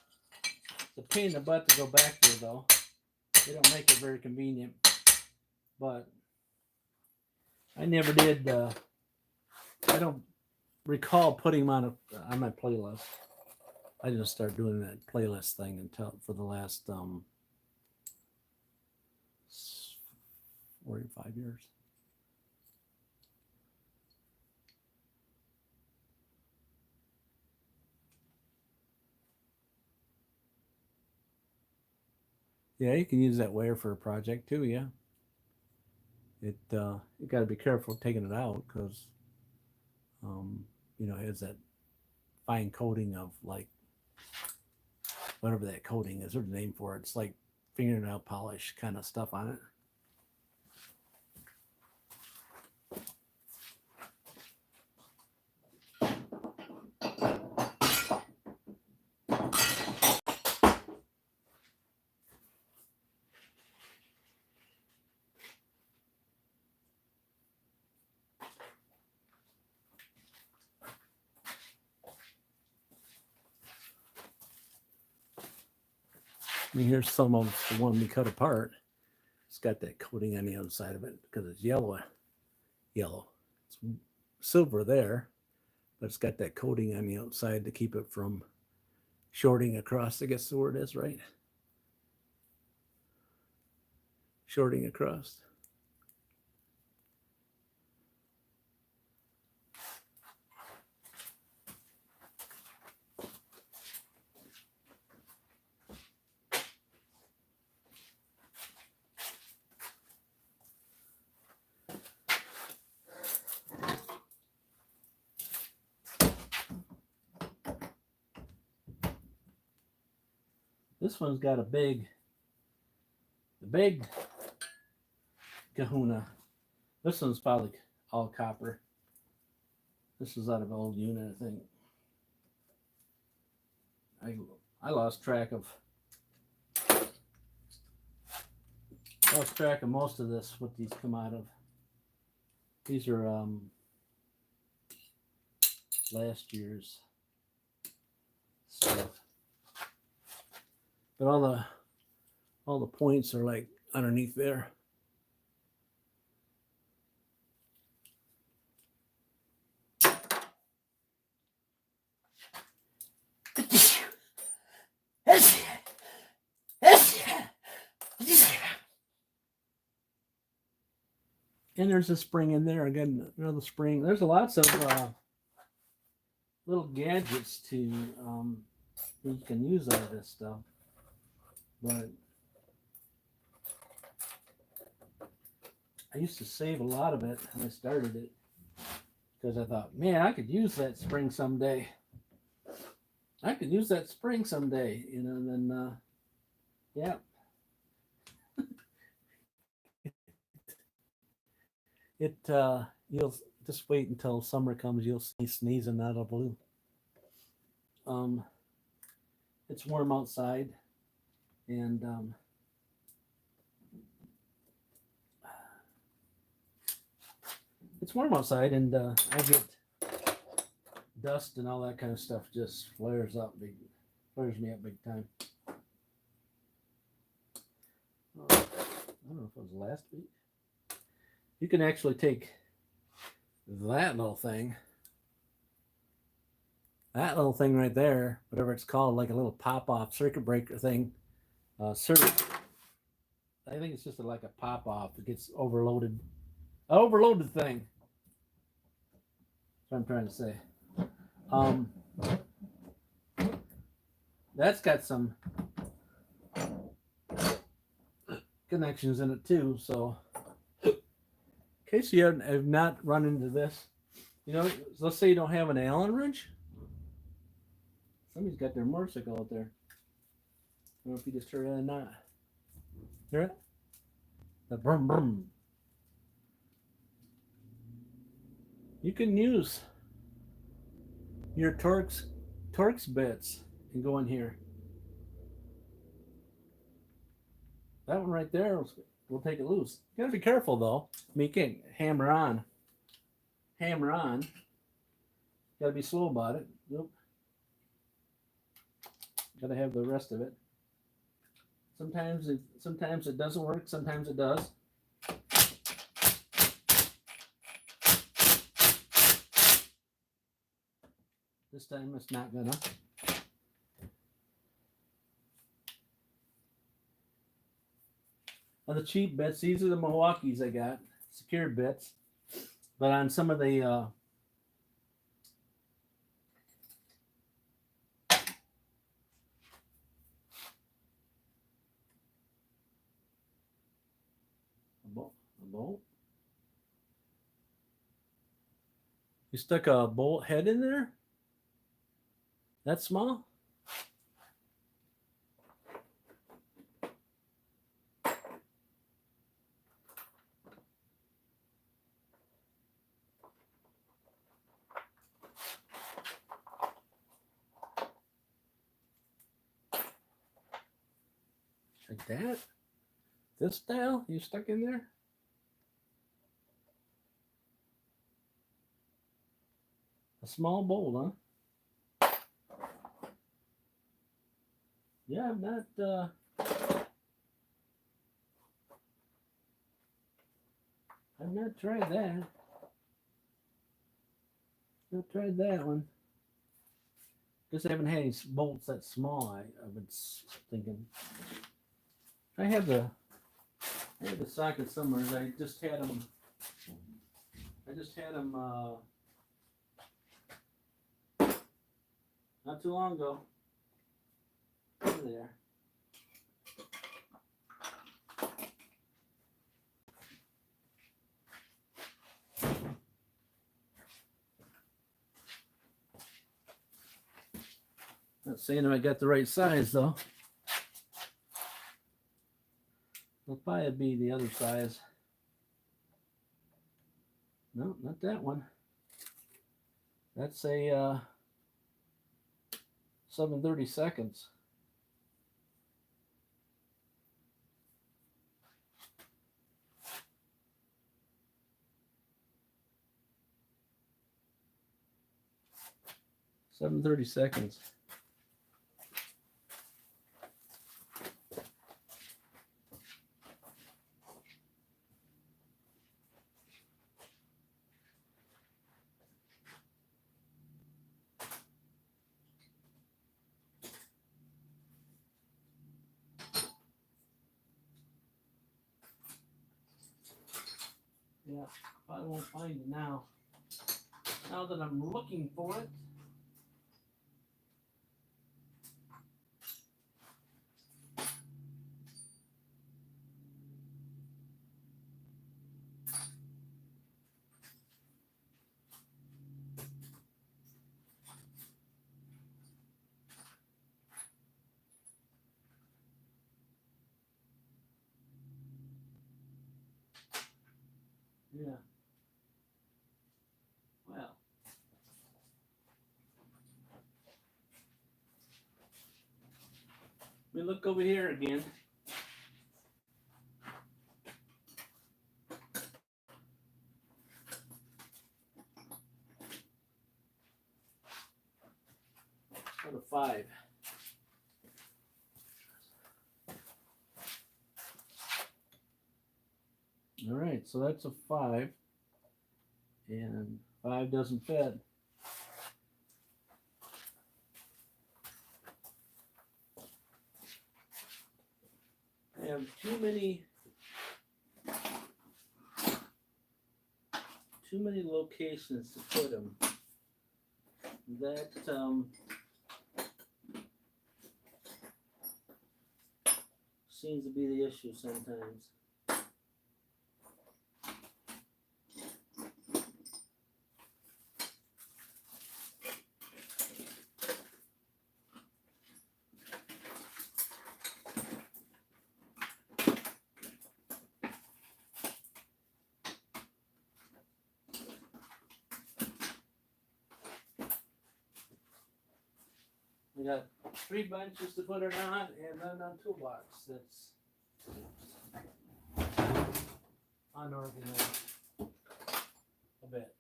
a pain in the butt to go back there, though. They don't make it very convenient. But I never did. I don't recall putting them on my playlist. I just started doing that playlist thing until for the last 45 years. Yeah, you can use that wire for a project too. Yeah, you got to be careful taking it out because it has that fine coating of like whatever that coating is. There's a name for it. It's like fingernail polish kind of stuff on it. I mean, here's some of the one we cut apart. It's got that coating on the outside of it because it's yellow. It's silver there, but it's got that coating on the outside to keep it from shorting across. I guess the word is right. Shorting across. This one's got a big kahuna. This one's probably all copper. This is out of an old unit, I think. I lost track of most of this, what these come out of. These are last year's stuff. But all the points are like underneath there. And there's a spring in there again. Another spring. There's lots of little gadgets to you can use out of this stuff. But I used to save a lot of it when I started it because I thought, man, I could use that spring someday. I could use that spring someday, you know. And then, yeah, it you'll just wait until summer comes. You'll see sneezing out of blue. Um, it's warm outside, and it's warm outside, and I get dust and all that kind of stuff. Just flares me up big time. I don't know if it was last week. You can actually take that little thing right there, whatever it's called, like a little pop-off circuit breaker thing. I think it's just like a pop-off. It gets overloaded. An overloaded thing. That's what I'm trying to say. That's got some connections in it too. So, in case you have not run into this, you know, let's say you don't have an Allen wrench. Somebody's got their motorcycle out there. I don't know if you just heard it or not. Hear it? The brum brum. You can use your Torx bits and go in here. That one right there will take it loose. You gotta be careful though. I mean, you can't hammer on. Gotta be slow about it. Nope. Gotta have the rest of it. Sometimes it doesn't work. Sometimes it does. This time it's not gonna. On the cheap bits, these are the Milwaukee's I got, secured bits. But on some of the a bolt. You stuck a bolt head in there? That small? Like that? This style you stuck in there? A small bolt, huh? Yeah, I've not tried that. Not tried that one. Guess I haven't had any bolts that small. I've been thinking. I have the socket somewhere. I just had them. Not too long ago. There. Not saying I got the right size though. It'll probably be the other size. No, not that one. That's a 7/32. $7/32. Yeah, I won't find it now. Now that I'm looking for it. Yeah. Well. We look over here again. Go to 5. All right, so that's a 5, and 5 doesn't fit. I have too many locations to put them. That seems to be the issue sometimes. We got 3 bunches to put it on, and then on toolbox. That's unorganized a bit.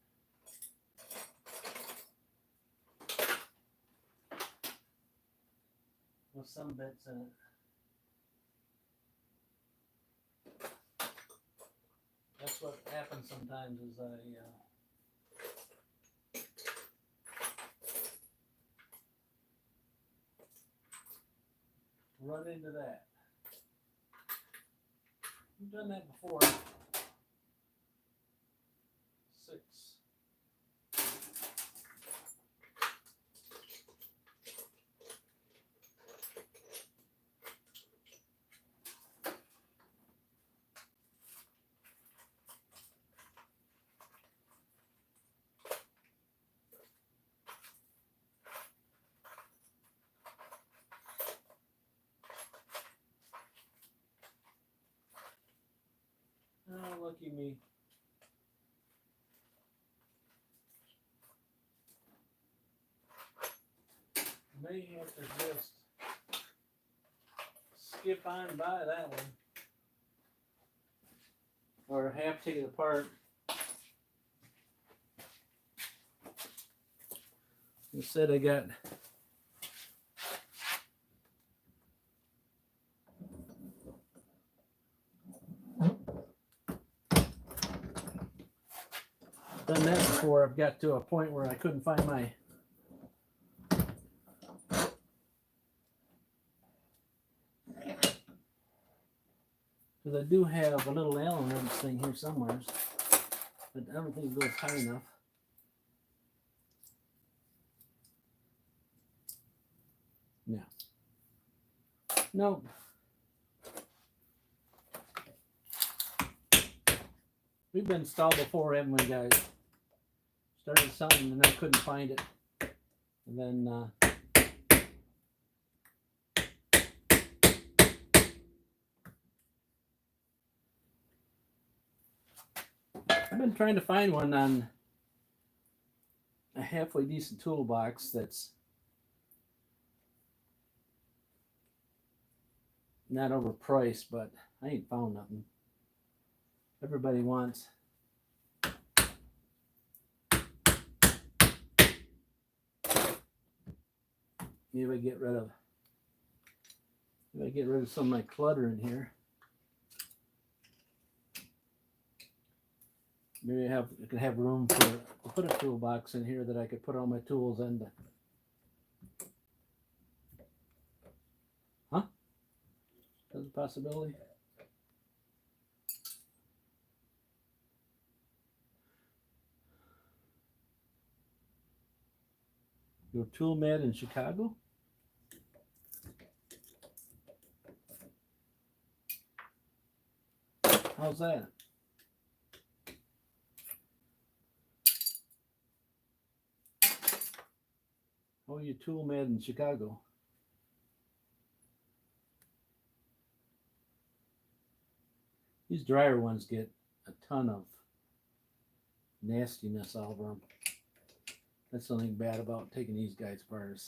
With some bits in it. That's what happens sometimes is I run into that. I've done that before. 6. Oh, lucky me. May have to just skip on by that one. Or half take it apart. Instead I got done that before. I've got to a point where I couldn't find my because I do have a little Allen wrench thing here somewhere, but I don't think it goes high enough. No. Nope. We've been stalled before, haven't we, guys? Started something and then couldn't find it. And then I've been trying to find one on a halfway decent toolbox that's not overpriced, but I ain't found nothing. Everybody wants maybe I get rid of some of my clutter in here. Maybe I could have room to put a toolbox in here that I could put all my tools in. Huh? That's a possibility. Your tool mat in Chicago? How's that? Oh, your tool mat in Chicago. These dryer ones get a ton of nastiness all over them. That's something bad about taking these guys apart.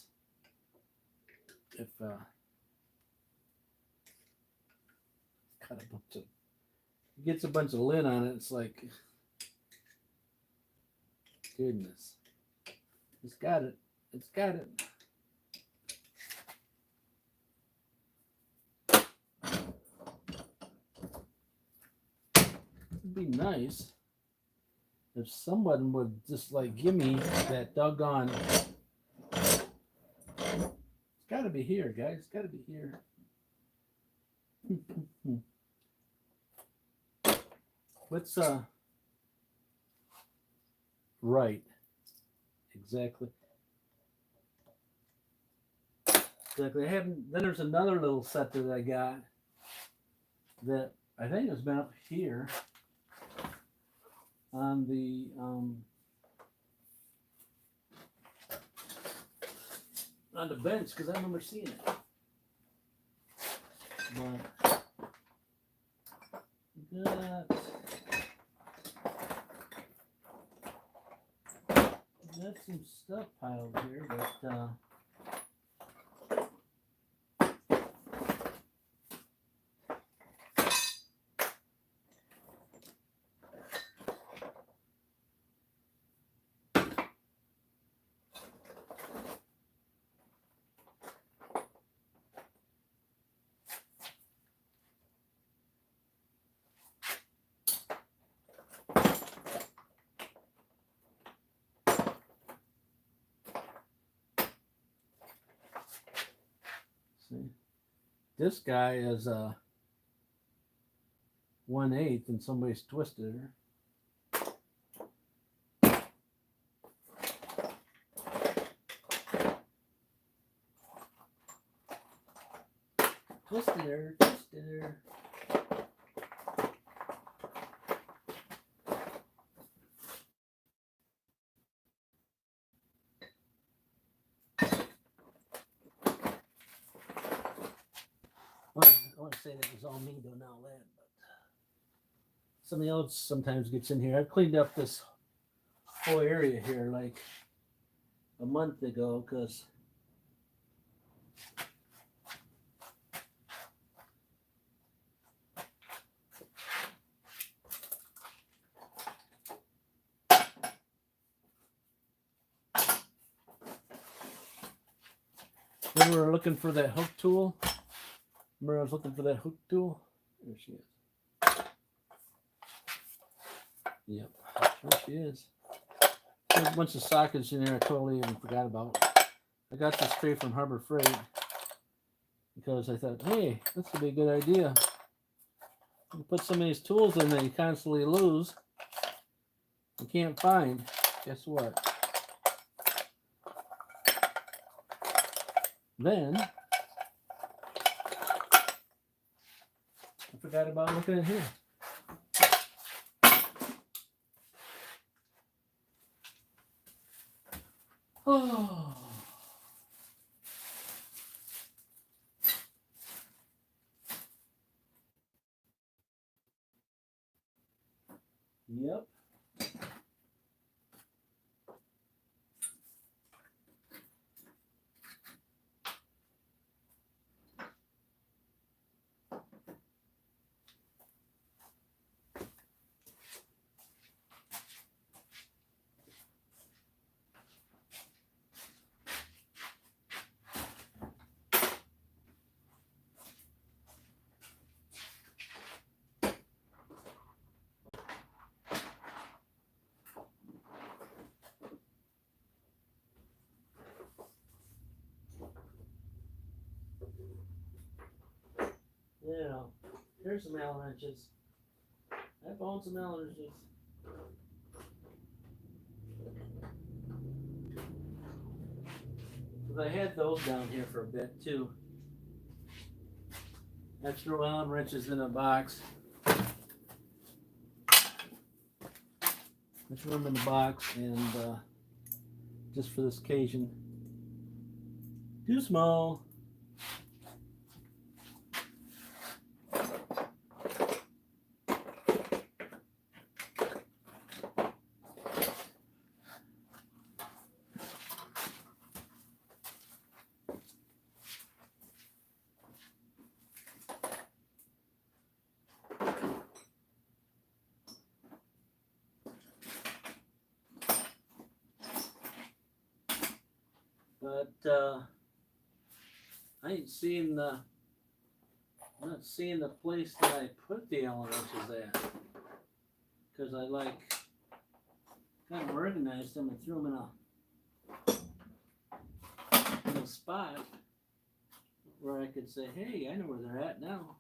If got a bunch of, gets a bunch of lint on it, it's like, goodness. It's got it. It's got it. It'd be nice if someone would just like give me that doggone. It's got to be here, guys. It's got to be here. What's right? Exactly. Exactly. I haven't. Then there's another little set that I got that I think has been up here on the bench because I remember seeing it. But got some stuff piled here, but see, this guy is 1/8 and somebody's twisted her. Twisted her, twisted her. Well, I want to say that it was all me doing all that, but something else sometimes gets in here. I cleaned up this whole area here like a month ago because we were looking for that hook tool. Remember I was looking for that hook tool? There she is. Yep, there she is. There's a bunch of sockets in there I totally even forgot about. I got this straight from Harbor Freight because I thought, hey, this would be a good idea. You put some of these tools in that you constantly lose, you can't find. Guess what? Then I forgot about looking at here. Oh. Yep. Yeah, here's some Allen wrenches. I found some Allen wrenches. 'Cause I had those down here for a bit too. I threw Allen wrenches in a box. I threw them in the box, and just for this occasion, too small. But I ain't seeing the. I'm not seeing the place that I put the Allen wrenches at, because I kind of organized them and threw them in a spot where I could say, hey, I know where they're at now.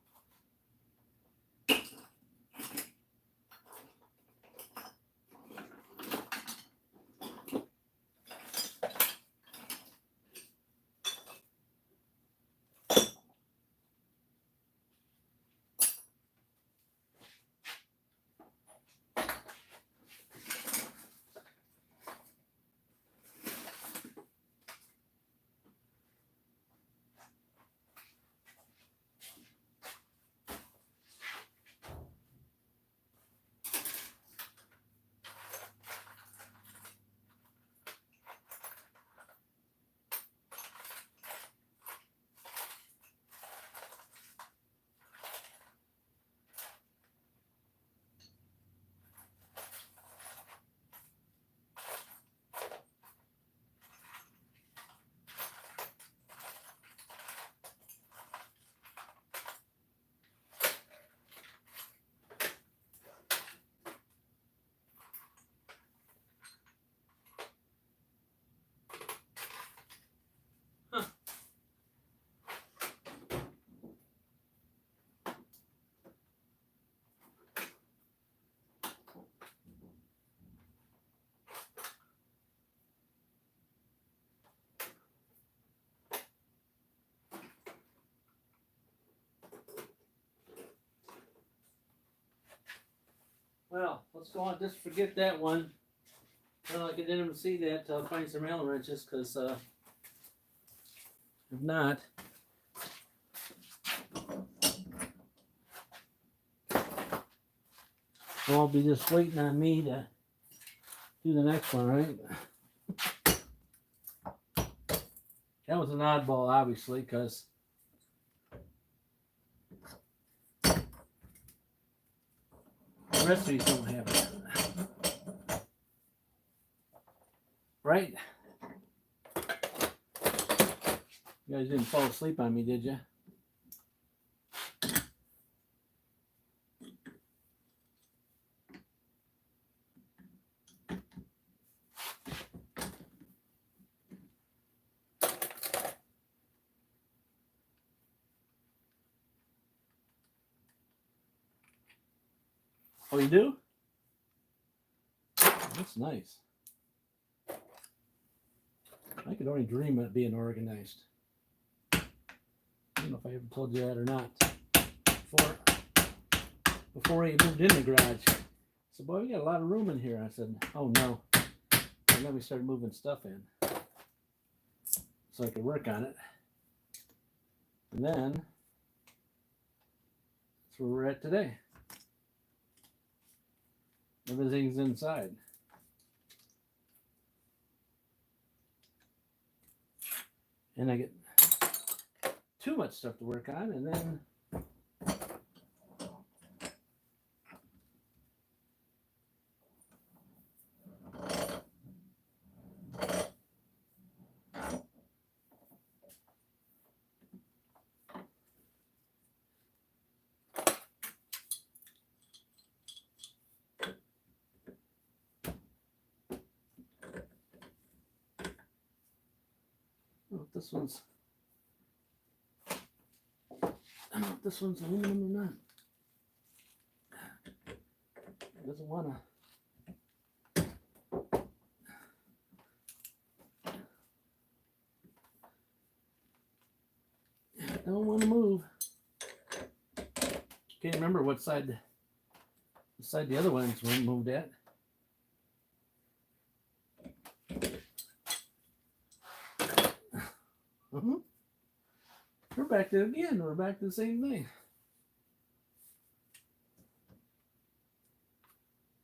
Well, let's go on. Just forget that one. Well, I didn't even see that. I'll find some Allen wrenches, because if not, well, I'll be just waiting on me to do the next one, right? That was an oddball, obviously, because the rest of these don't have it. Right? You guys didn't fall asleep on me, did you? Oh, you do? That's nice. I could only dream of being organized. I don't know if I ever told you that or not. Before I moved in the garage, I said, boy, we got a lot of room in here. I said, oh no. And then we started moving stuff in so I could work on it. And then that's where we're at today. Everything's inside. And I get too much stuff to work on, and then this one's, I don't know if this one's aluminum or not. It doesn't want to. Can't remember what side the other ones were moved at. We're back to it again. We're back to the same thing.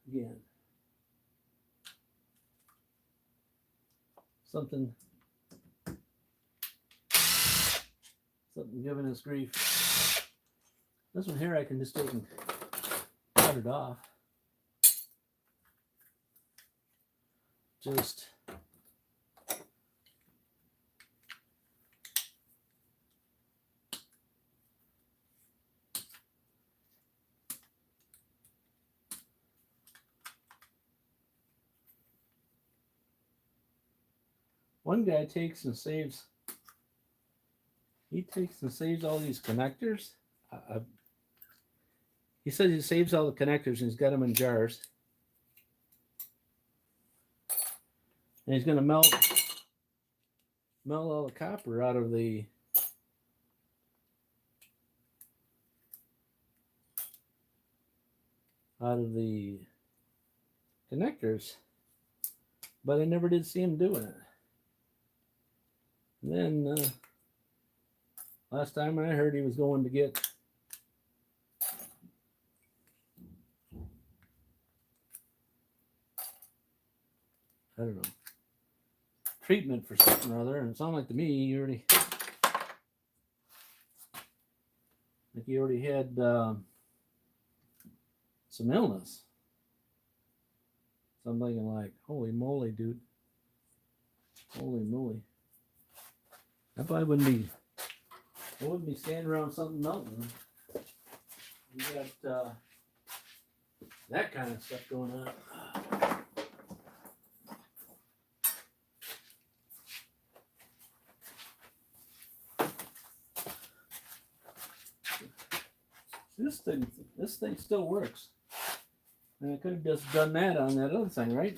Again. Something giving us grief. This one here I can just take and cut it off. Just one guy takes and saves. He takes and saves all these connectors. He says he saves all the connectors and he's got them in jars. And he's going to melt all the copper out of the connectors. But I never did see him doing it. And then last time I heard he was going to get I don't know, treatment for something or other, and it sounded like to me he already had some illness. So I'm thinking like, holy moly, dude. Holy moly. I probably wouldn't be standing around something melting. You got that kind of stuff going on. This thing still works. And I could have just done that on that other thing, right?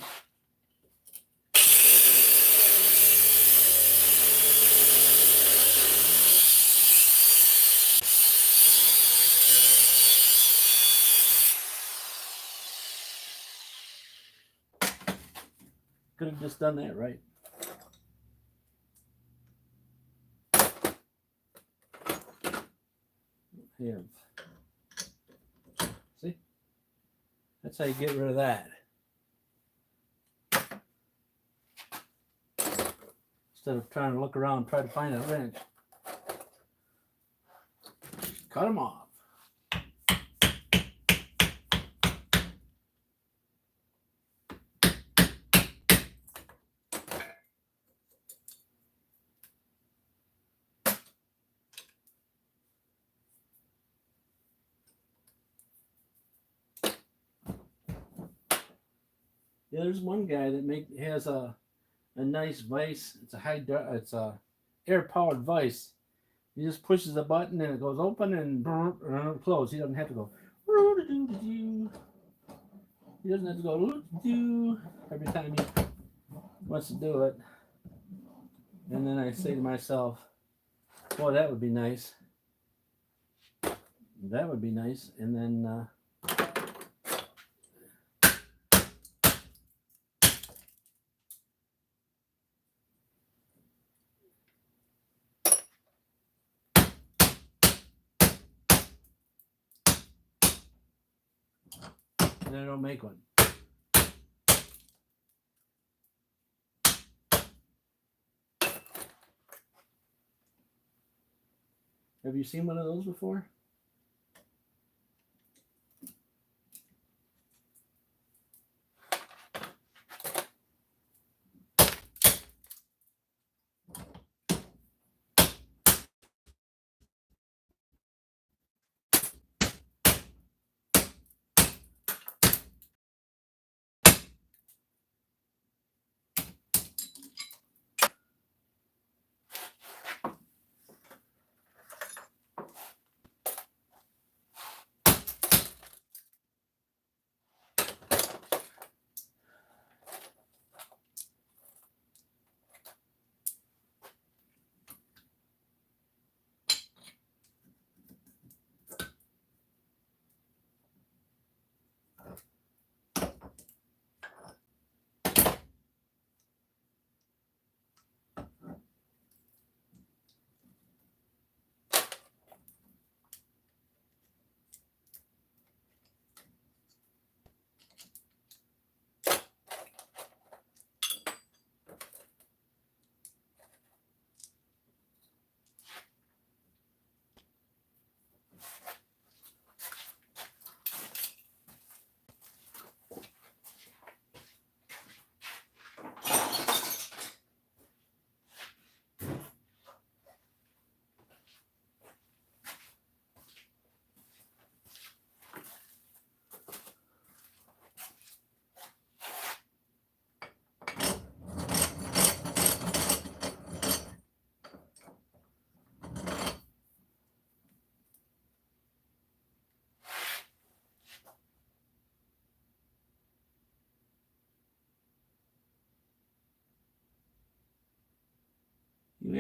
Could have just done that, right? Here. See? That's how you get rid of that. Instead of trying to look around and try to find a wrench. Cut them off. Yeah, there's one guy that has a nice vise. It's a air powered vise. He just pushes a button and it goes open and close. He doesn't have to go. He doesn't have to go every time he wants to do it. And then I say to myself, boy, that would be nice. That would be nice. And then I don't make one. Have you seen one of those before?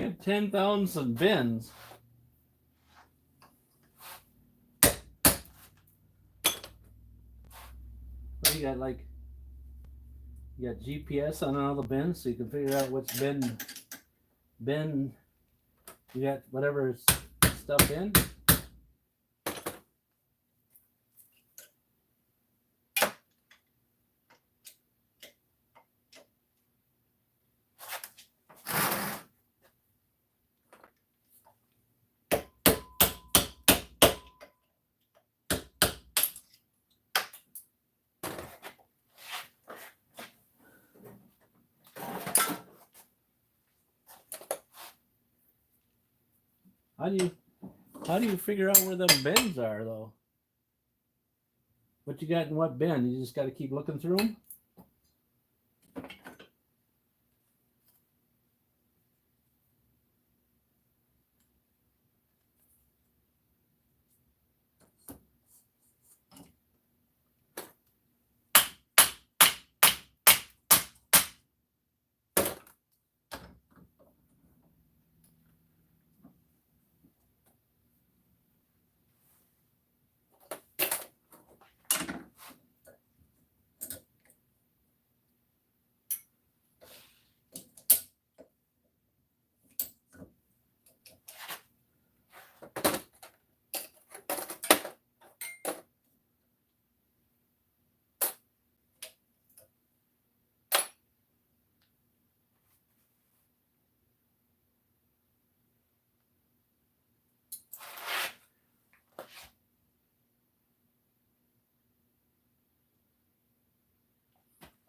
have 10,000 bins. Well, you got GPS on all the bins, so you can figure out which bin you got whatever stuff in. How do you figure out where the bins are, though? What you got in what bin? You just got to keep looking through them?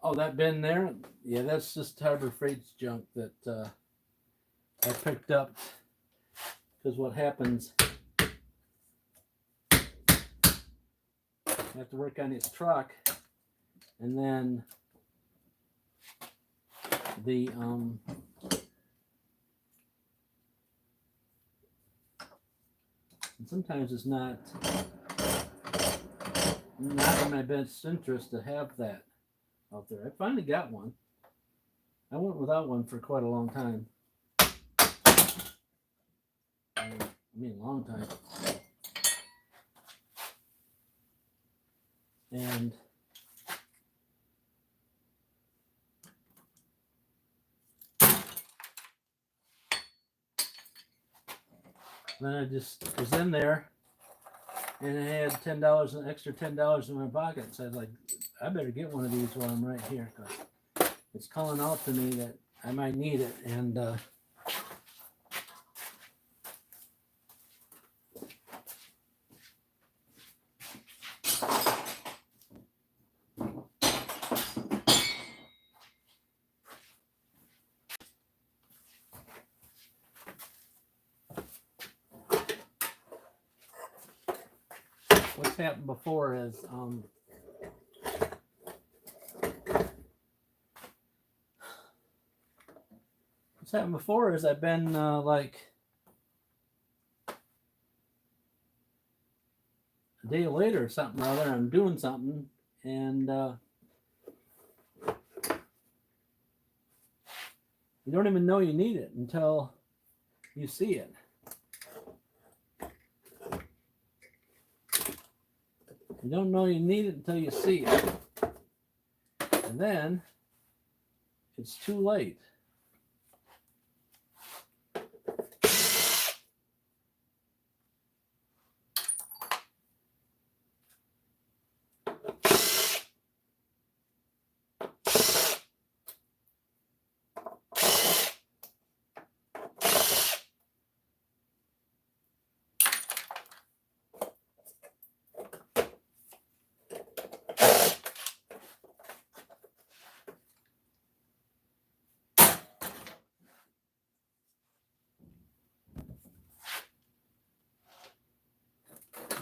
Oh, that bin there? Yeah, that's just Harbor Freight's junk that I picked up. Because what happens, I have to work on his truck, and then the and sometimes it's not in my best interest to have that out there. I finally got one. I went without one for quite a long time. I mean, a long time. And then I just was in there, and I had $10, an extra $10 in my pocket. So I was like, I better get one of these while I'm right here, because it's calling out to me that I might need it. And what's happened before is I've been like a day later or something or other, I'm doing something, and you don't even know you need it until you see it. You don't know you need it until you see it. And then it's too late.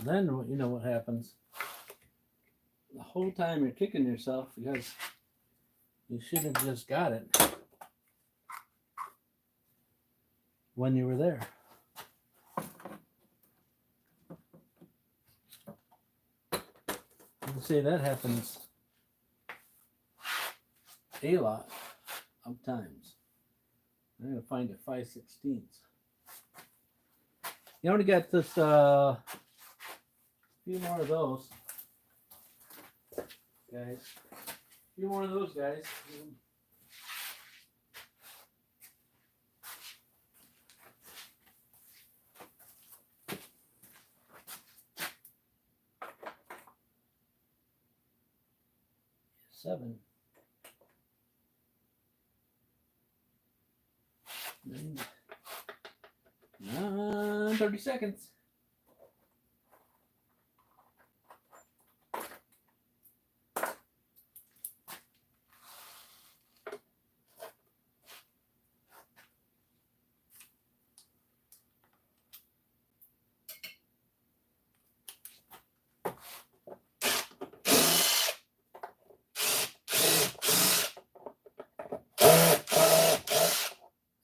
Then you know what happens. The whole time you're kicking yourself because you should have just got it when you were there. You see, that happens a lot of times. I'm gonna find a 5/16. You only got this few more of those guys. A few more of those guys. 7. 30 seconds.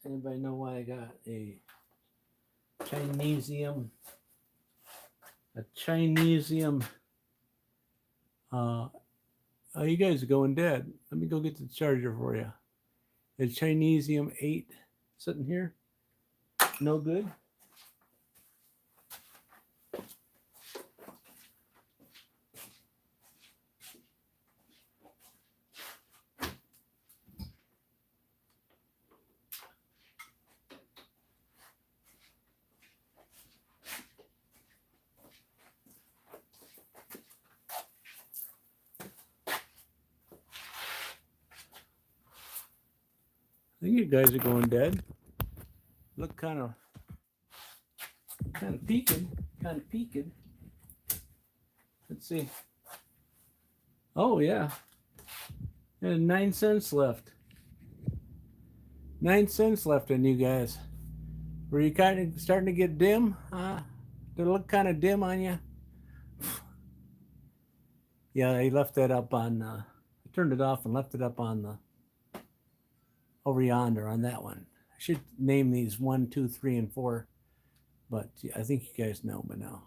Anybody know why I got a Chinesium? Oh, you guys are going dead. Let me go get the charger for you. A Chinesium 8 sitting here. No good. I think you guys are going dead. Look kind of peaking. Let's see. Oh yeah. And 9 cents left. 9 cents left on you guys. Were you kind of starting to get dim? Did it look kind of dim on you? Yeah, I left that up on. I turned it off and left it up on the over yonder on that one. I should name these 1, 2, 3, and 4, but I think you guys know by now.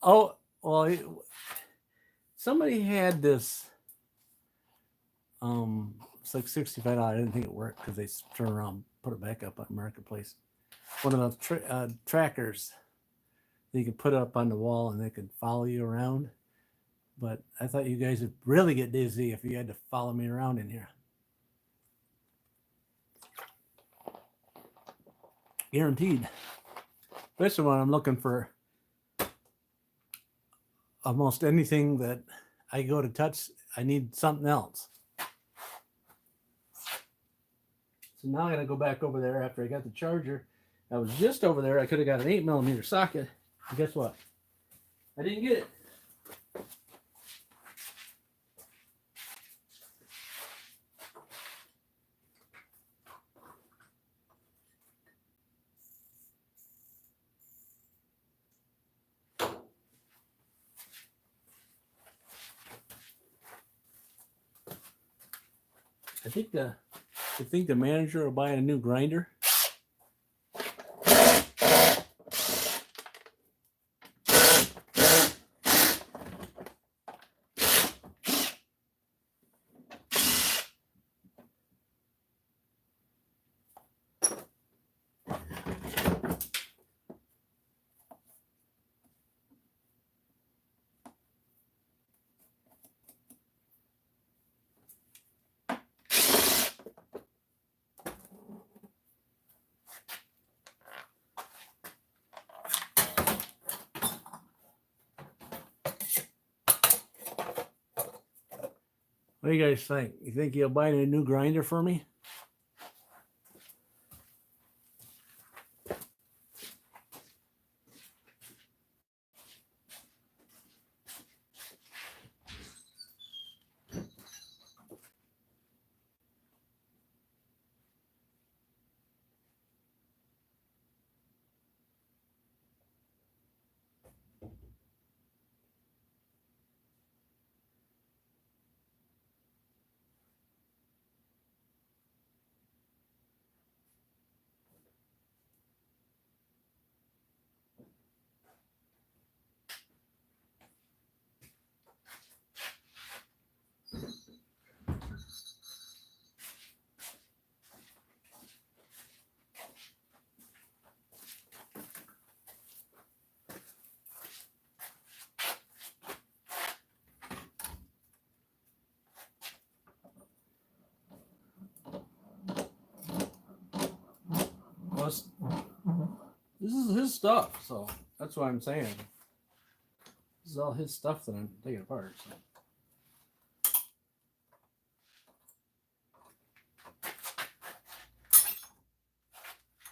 Oh well, somebody had this. It's like $65. I didn't think it worked because they turned around, put it back up on Marketplace. One of those trackers that you could put up on the wall and they could follow you around. But I thought you guys would really get dizzy if you had to follow me around in here. Guaranteed. This one I'm looking for almost anything that I go to touch. I need something else. So now I'm going to go back over there after I got the charger. I was just over there. I could have got an 8mm socket. And guess what? I didn't get it. I think the manager will buy a new grinder. What do you guys think? You think he'll buy a new grinder for me? this is his stuff, so that's what I'm saying. This is all his stuff that I'm taking apart. So.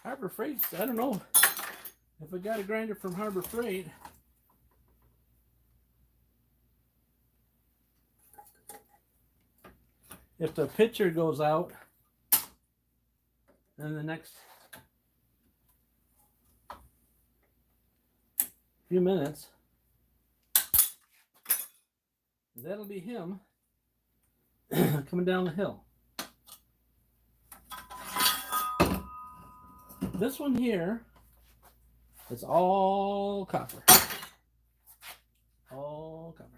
Harbor Freight, I don't know if I got a grinder from Harbor Freight. If the picture goes out in the next few minutes, that'll be him coming down the hill. This one here is all copper. All copper.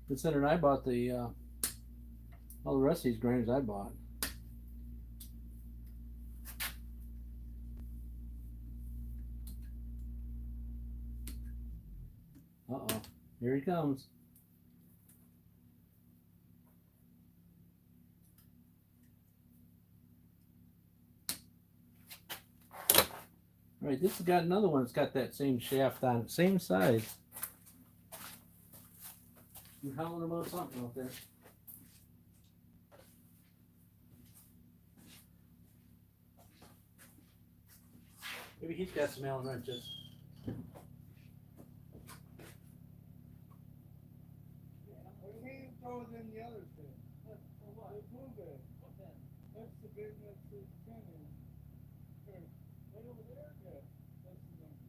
Considering I bought the all the rest of these grinders I bought. Uh-oh, here he comes. All right, this has got another one that's got that same shaft on it, same size. You're howling about something out there. Maybe he's got some Allen wrenches. Throw it in the other thing. What? Move it. What then? That's the big, that's the 10 inch. Here. Right over there? Yeah. That's the number.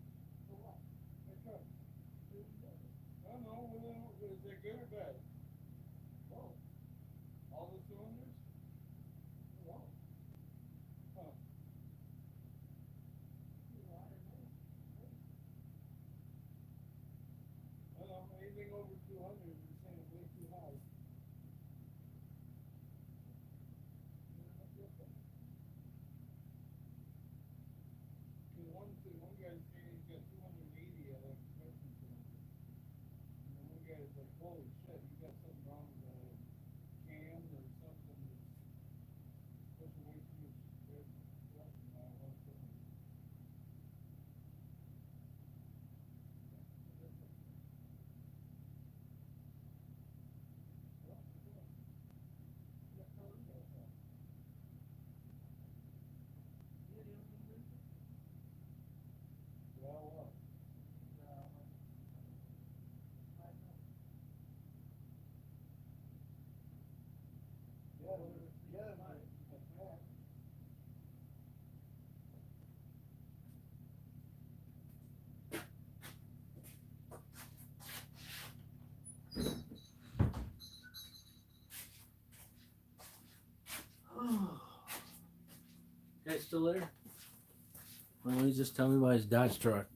For what? The truck. I don't know. Is it good or bad? Oh. All the cylinders? Wow. Huh. I don't know. Anything over 200 is saying way too high. One guy's saying he's got 280 at expression cylinder. And one guy's like, holy shit, you got something wrong with the cam or something that's pushing way too much expression on one cylinder. Well, what? Yeah, that's right. Guys still there? Well, he's just telling me about his Dodge truck.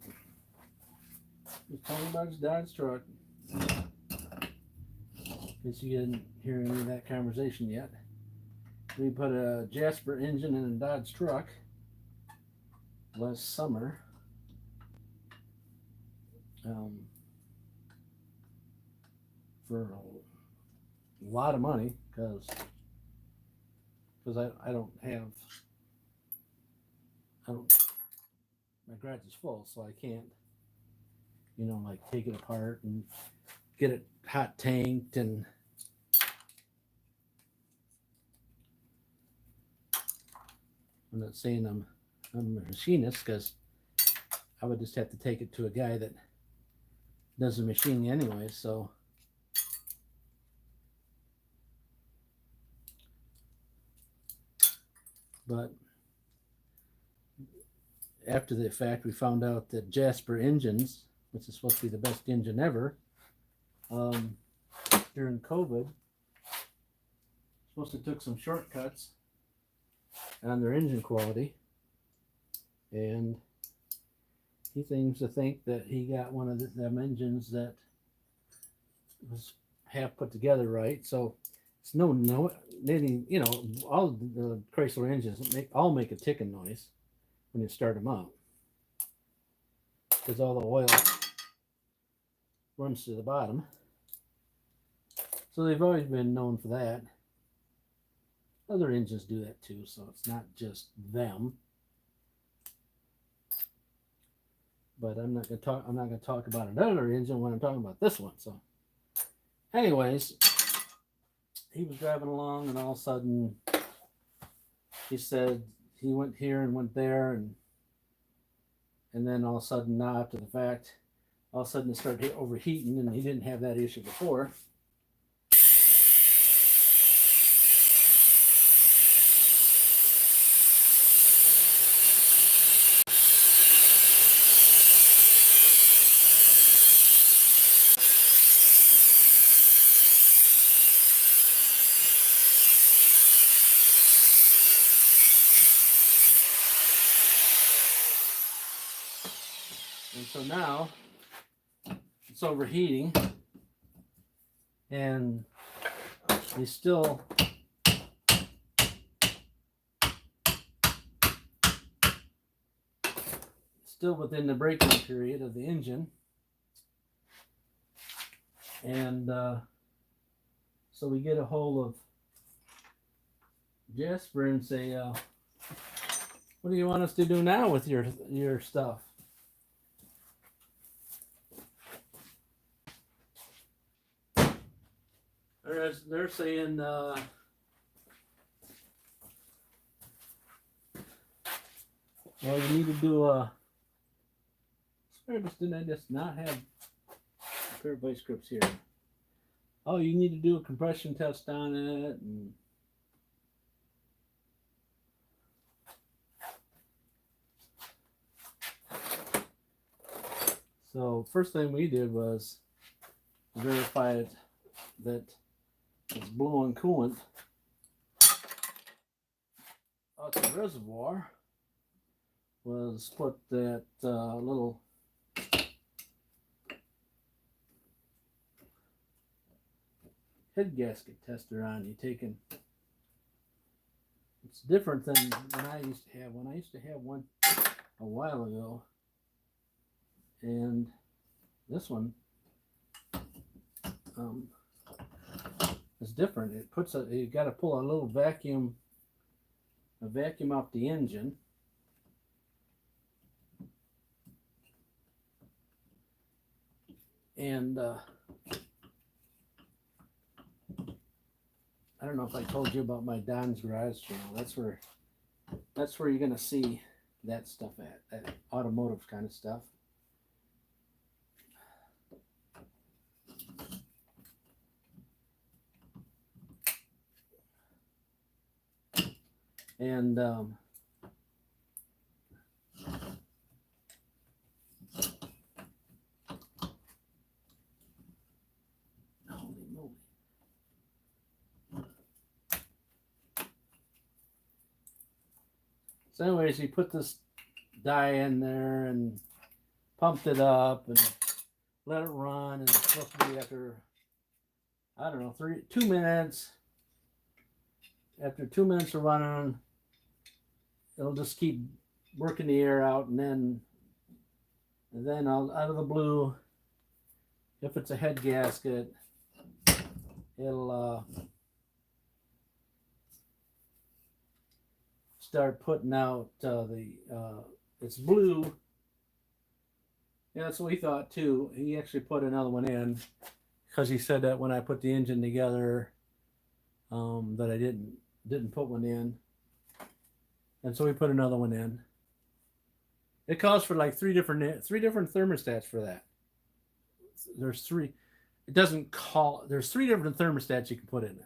He's telling me about his Dodge truck. Guess you didn't hear any of that conversation yet. We put a Jasper engine in a Dodge truck last summer. For a lot of money, because I don't have, my garage is full, so I can't, like take it apart and get it hot tanked. And I'm not saying I'm a machinist, because I would just have to take it to a guy that does the machining anyway. So but after the fact, we found out that Jasper engines, which is supposed to be the best engine ever, during COVID, supposed to took some shortcuts on their engine quality, and he seems to think that he got one of them engines that was half put together right. So it's all the Chrysler engines all make a ticking noise when you start them up. because all the oil runs to the bottom. So they've always been known for that. Other engines do that too, so it's not just them. But I'm not gonna talk about another engine when I'm talking about this one. So, anyways, he was driving along, and all of a sudden, he said he went here and went there, and then all of a sudden, now after the fact, all of a sudden it started overheating, and he didn't have that issue before. And so now it's overheating, and he's still within the braking period of the engine. And so we get a hold of Jasper and say, what do you want us to do now with your stuff? They're saying, well, you need to do a didn't I just not have a pair of vice grips here? Oh, you need to do a compression test on it. And so first thing we did was verify that it's blowing coolant out the reservoir. Was put that little head gasket tester on. It's different than when I used to have one. I used to have one a while ago, and this one is different. It puts you got to pull a little vacuum off the engine. And I don't know if I told you about my Don's Garage channel. That's where you're gonna see that stuff at, that automotive kind of stuff. And holy moly. So anyways, he put this dye in there and pumped it up and let it run, and it's supposed to be after, I don't know, 2 minutes. After 2 minutes of running, it'll just keep working the air out, and then out of the blue, if it's a head gasket, it'll start putting out it's blue. Yeah, that's what we thought too. He actually put another one in because he said that when I put the engine together, that I didn't put one in, and so we put another one in. It calls for like three different thermostats for that. There's three. It doesn't call. There's 3 different thermostats you can put in it.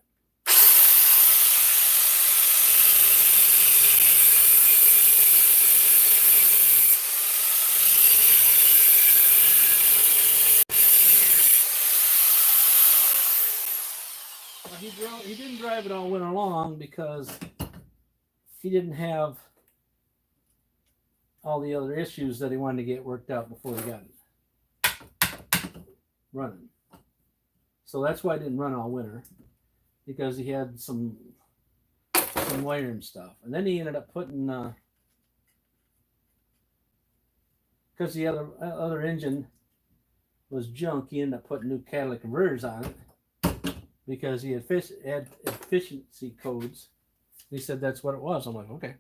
He didn't drive it all winter long because he didn't have all the other issues that he wanted to get worked out before he got it running. So that's why I didn't run all winter, because he had some wiring stuff. And then he ended up putting because the other engine was junk, he ended up putting new catalytic converters on it because he had efficiency codes. He said that's what it was. I'm like, okay.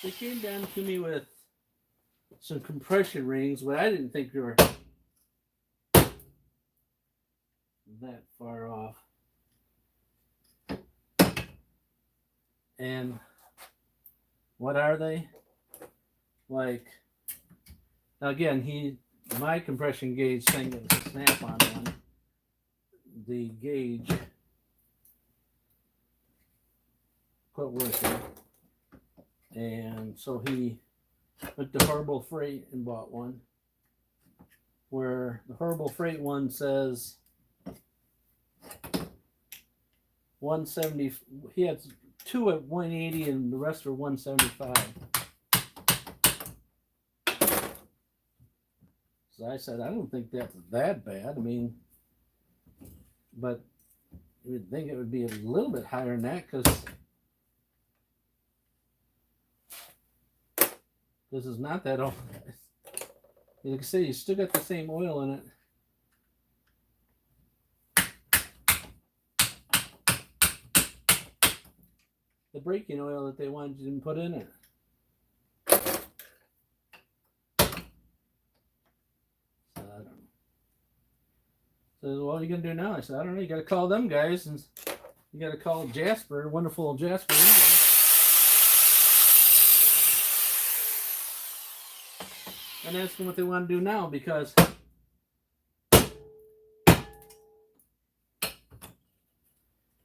They came down to me with some compression rings, but I didn't think they were that far off. And what are they? Like, now again, my compression gauge thing is a snap-on one. The gauge quit working. And so he went to Horrible Freight and bought one, where the Horrible Freight one says 170. He had two at 180 and the rest are 175. So I said, I don't think that's that bad. I mean, but you would think it would be a little bit higher than that because this is not that old. Like I say, you still got the same oil in it. The braking oil that they wanted you to put in it. So I don't know. So well, what are you gonna do now? I said, I don't know. You got to call them guys, and you got to call Jasper, wonderful Jasper. And ask them what they want to do now, because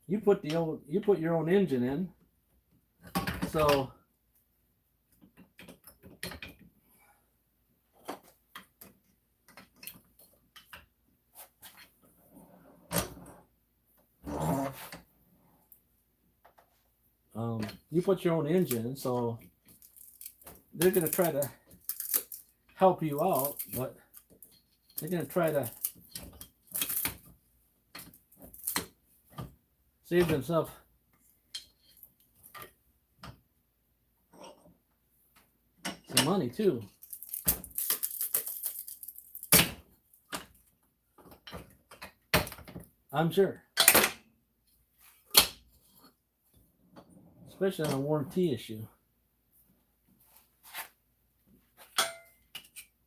you put your own engine in, so you put your own engine in, so they're gonna try to help you out, but they're going to try to save themselves some money too. I'm sure. Especially on a warranty issue.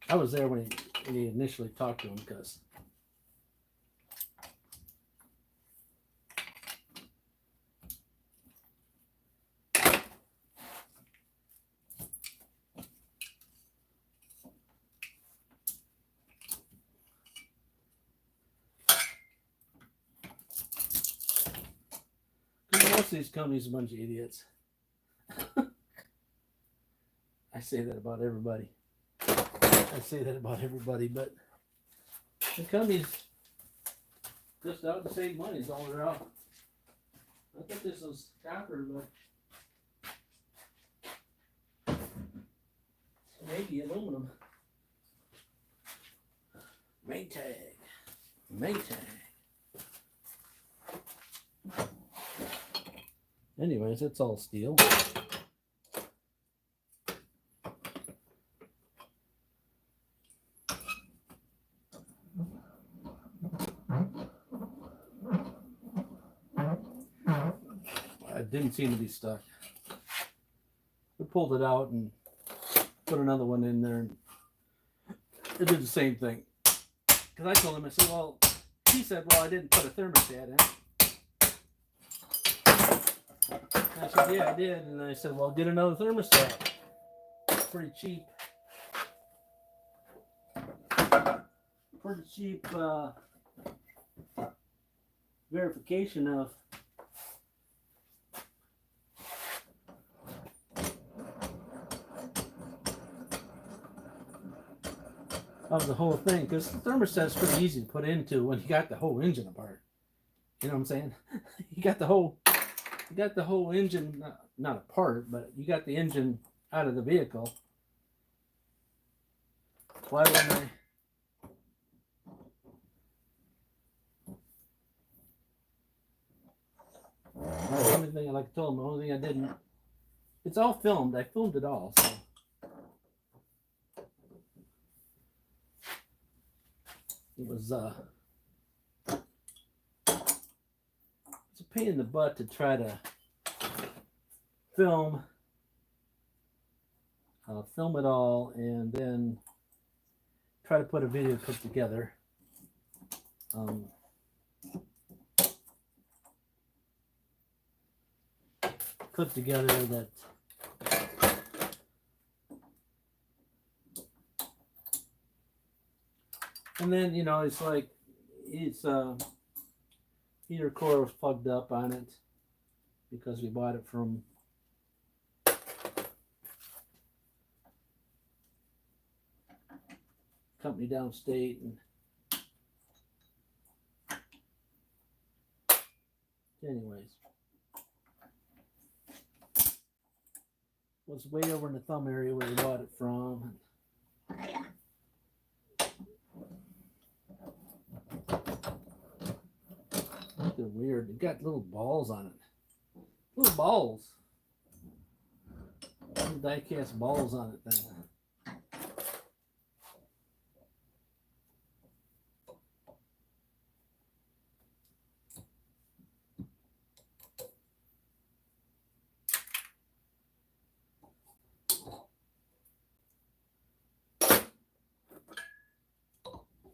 I was there when he initially talked to him because most of these companies are a bunch of idiots. I say that about everybody. But the company's just out to save money is all they're out. I thought this was copper, but maybe aluminum. Maytag. Anyways, it's all steel. Didn't seem to be stuck. We pulled it out and put another one in there, and it did the same thing. Because I told him, I said, well, he said, well, I didn't put a thermostat in. And I said, yeah, I did. And I said, well, get another thermostat. It's pretty cheap. verification of the whole thing, because the thermostat's pretty easy to put into when you got the whole engine apart. You know what I'm saying? You got the whole engine not apart, but you got the engine out of the vehicle. Why wouldn't I? The only thing, like I told him, the only thing I didn't. It's all filmed. I filmed it all. So. It was it's a pain in the butt to try to film it all and then try to put a video clip together. That and then, you know, it's like heater core was plugged up on it because we bought it from company downstate, and anyways, was way over in the thumb area where we bought it from. Looking weird. It got little balls on it. Little balls. Little die-cast balls on it then.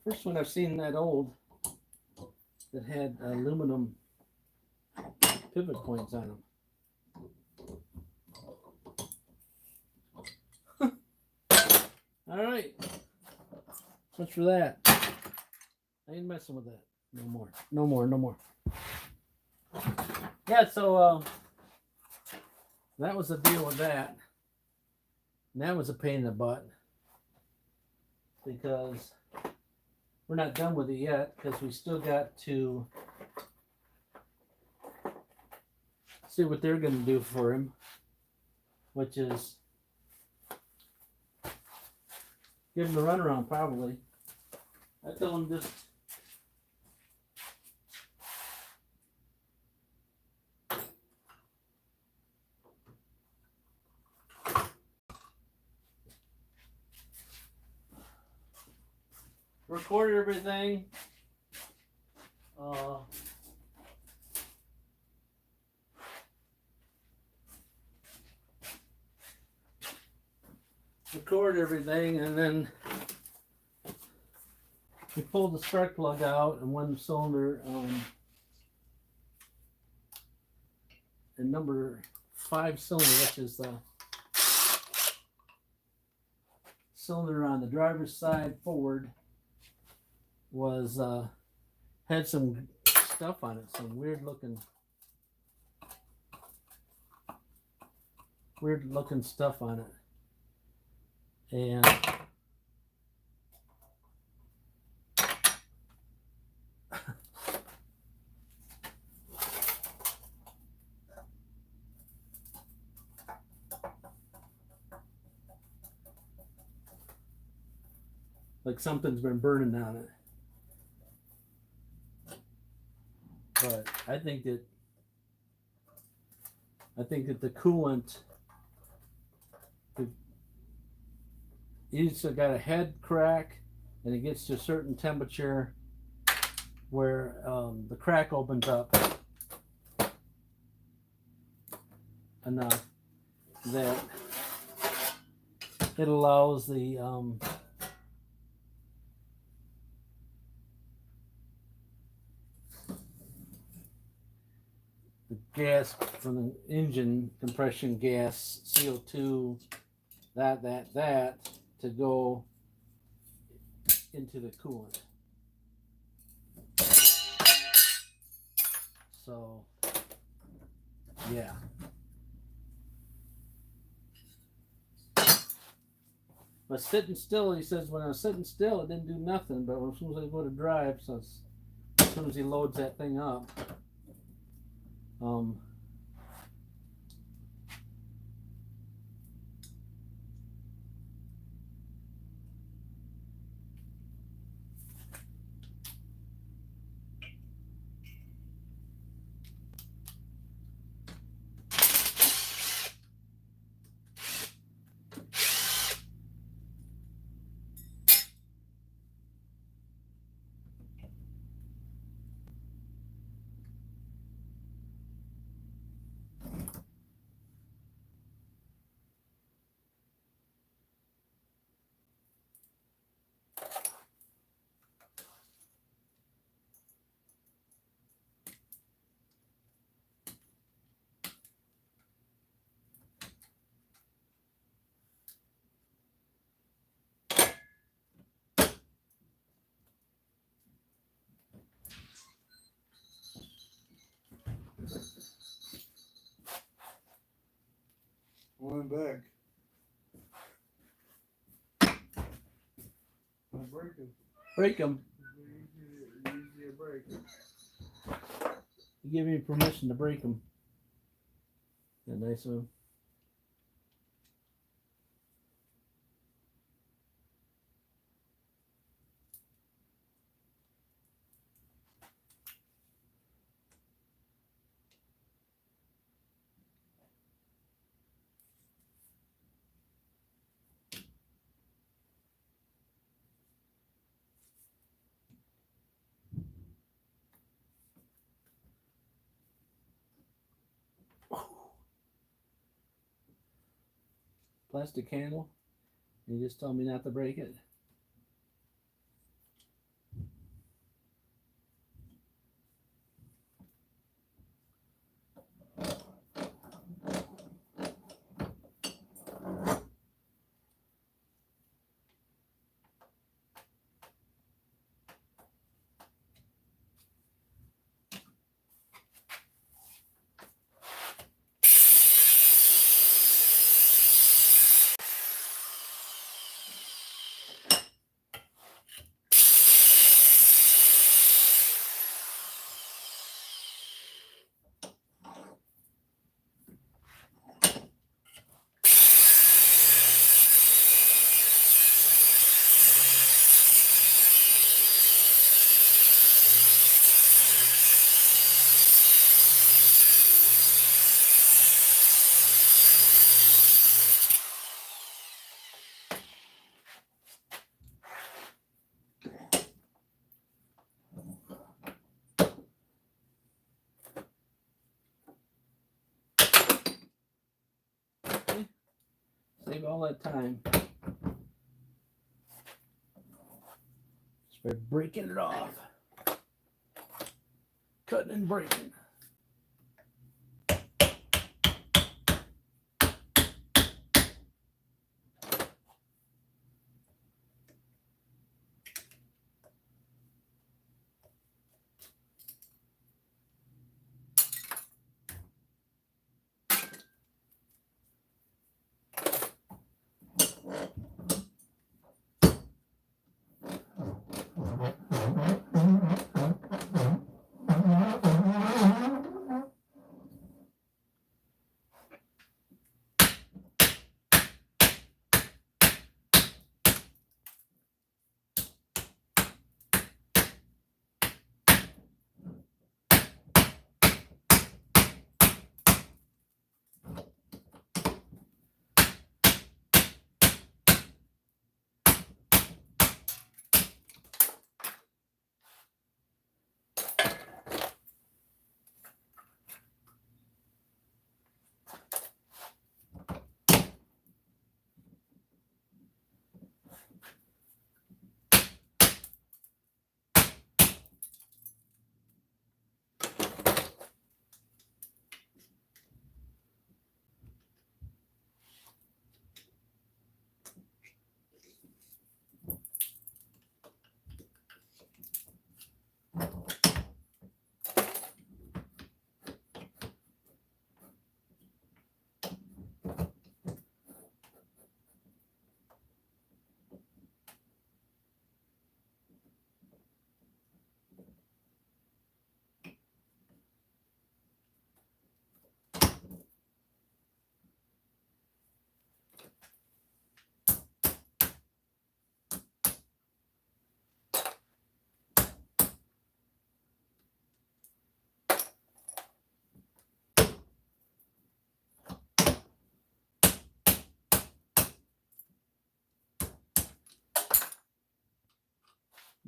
First one I've seen that old that had aluminum pivot points on them. All right, much for that. I ain't messing with that. No more. Yeah, so that was the deal with that. And that was a pain in the butt because we're not done with it yet, because we still got to see what they're going to do for him, which is give him a runaround probably. I told him just record everything. Record everything, and then we pulled the spark plug out and one cylinder and number 5 cylinder, which is the cylinder on the driver's side forward, was had some stuff on it, some weird looking stuff on it, and like something's been burning on it. But I think that the coolant, it's got a head crack, and it gets to a certain temperature where the crack opens up enough that it allows the gas from the engine, compression gas, CO2, that to go into the coolant. So, yeah. But sitting still, he says, when I was sitting still, it didn't do nothing. But as soon as I go to drive, so as soon as he loads that thing up, One back. I break him. break him. Easier break. You give me permission to break him. Yeah, nice one. Plastic handle. You just told me not to break it. Save all that time. Just by breaking it off. Cutting and breaking.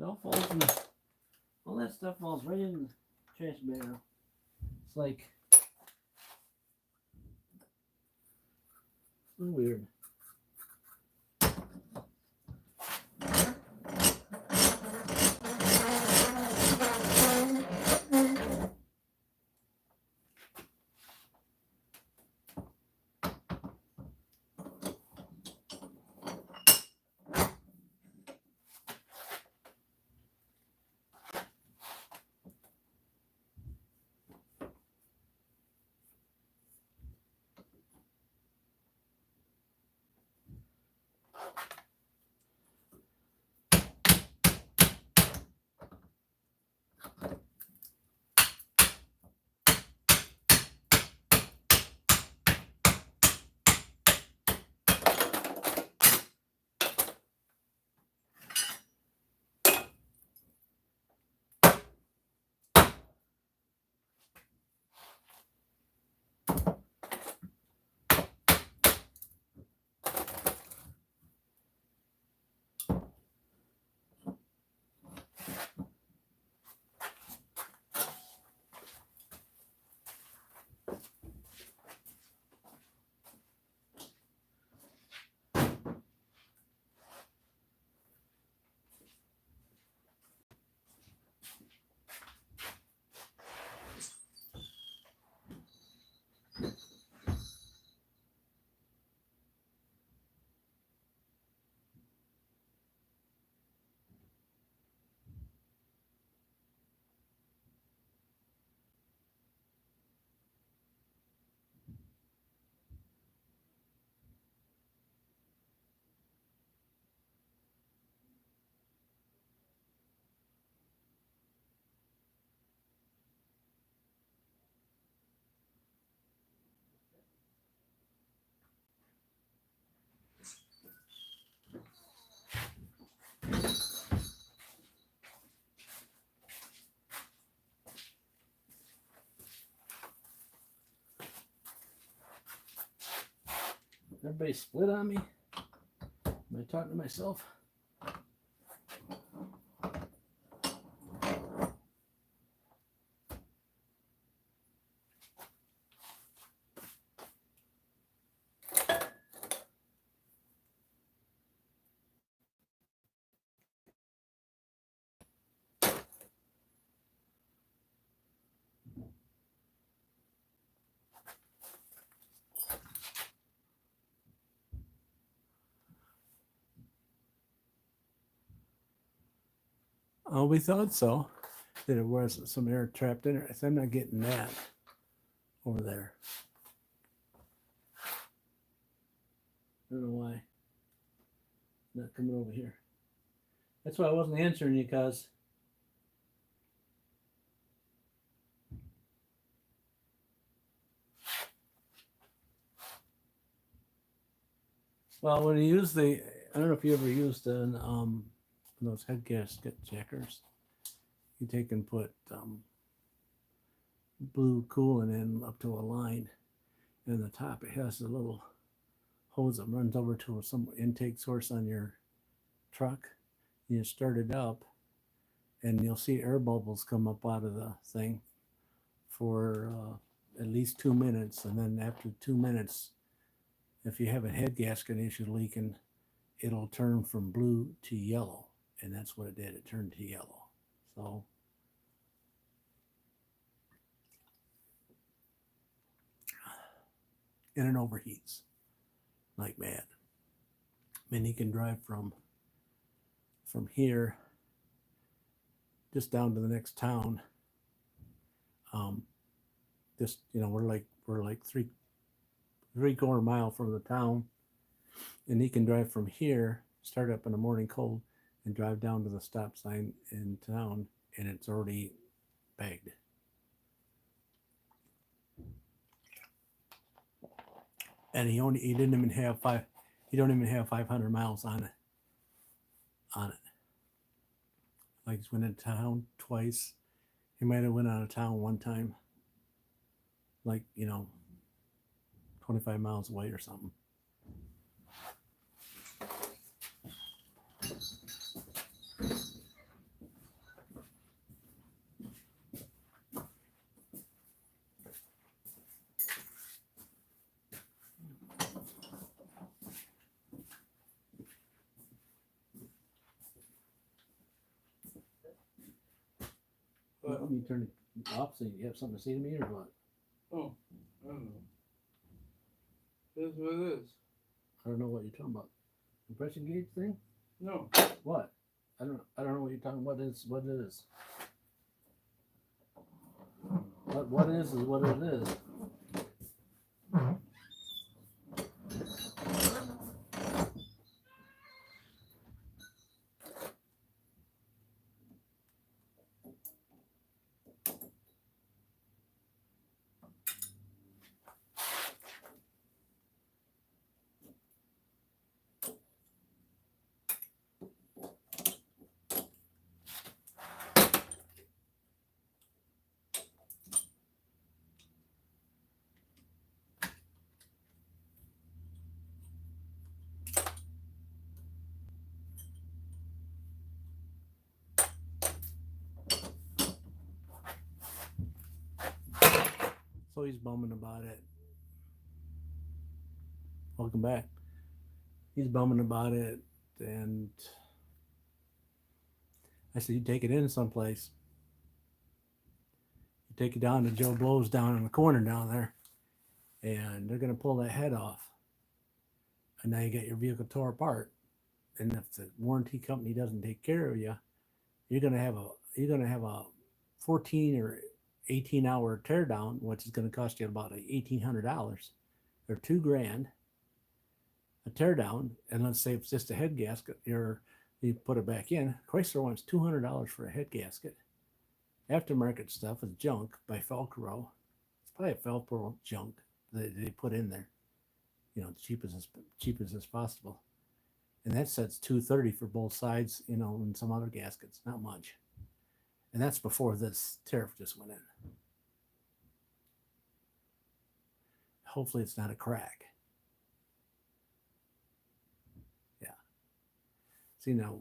all falls in the, all that stuff falls right in the trash bag. It's like weird. Everybody split on me? Am I talking to myself? Oh, we thought so. That it was some air trapped in it. I'm not getting that over there. I don't know why. Not coming over here. That's why I wasn't answering you, cuz. Well, when you use the, I don't know if you ever used those head gasket checkers. You take and put blue coolant in up to a line, and in the top it has a little hose that runs over to some intake source on your truck. You start it up, and you'll see air bubbles come up out of the thing for at least 2 minutes, and then after 2 minutes, if you have a head gasket issue leaking, it'll turn from blue to yellow, and that's what it did. It turned to yellow. So and it overheats like mad. I mean, you can drive from here just down to the next town. Just, you know, we're like three-quarter mile from the town, and he can drive from here, start up in the morning cold, and drive down to the stop sign in town, and it's already bagged. And he didn't even have 500 miles on it. Like he's went into town twice. He might have went out of town one time, like, 25 miles away or something. But You turn it off so you have something to say to me or what? oh, I don't know. This is what it is. I don't know what you're talking about. Compression gauge thing? No, What? I don't know what you're talking about. What it is. What is what it is. So he's bumming about it. Welcome back. He's bumming about it, and I said, "You take it in someplace. You take it down to Joe Blow's down in the corner down there, and they're gonna pull that head off, and now you get your vehicle tore apart. And if the warranty company doesn't take care of you, you're gonna have a 14 or 18-hour teardown, which is gonna cost you about $1,800 or $2,000." A teardown, and let's say it's just a head gasket, you put it back in. Chrysler wants $200 for a head gasket. Aftermarket stuff is junk by Velcro. It's probably Velcro junk that they put in there, cheap as possible. And that sets $230 for both sides, and some other gaskets, not much. And that's before this tariff just went in. Hopefully it's not a crack. See, now,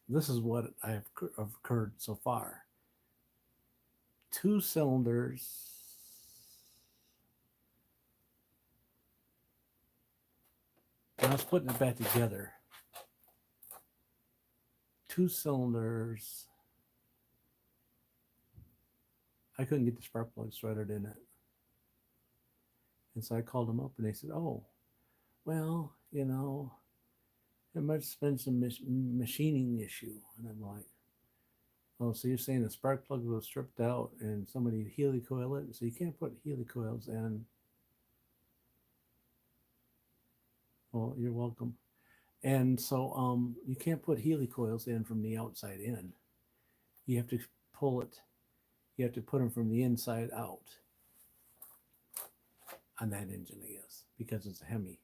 this is what I've occurred so far. 2 cylinders. When I was putting it back together, 2 cylinders. I couldn't get the spark plug threaded in it. And so I called them up and they said, "Oh, well, there must have been some machining issue." And I'm like, "Oh, so you're saying the spark plug was stripped out and somebody helicoil it? So you can't put helicoils in." Well, you're welcome. And so you can't put helicoils in from the outside in. You have to pull it. You have to put them from the inside out on that engine, I guess, because it's a Hemi.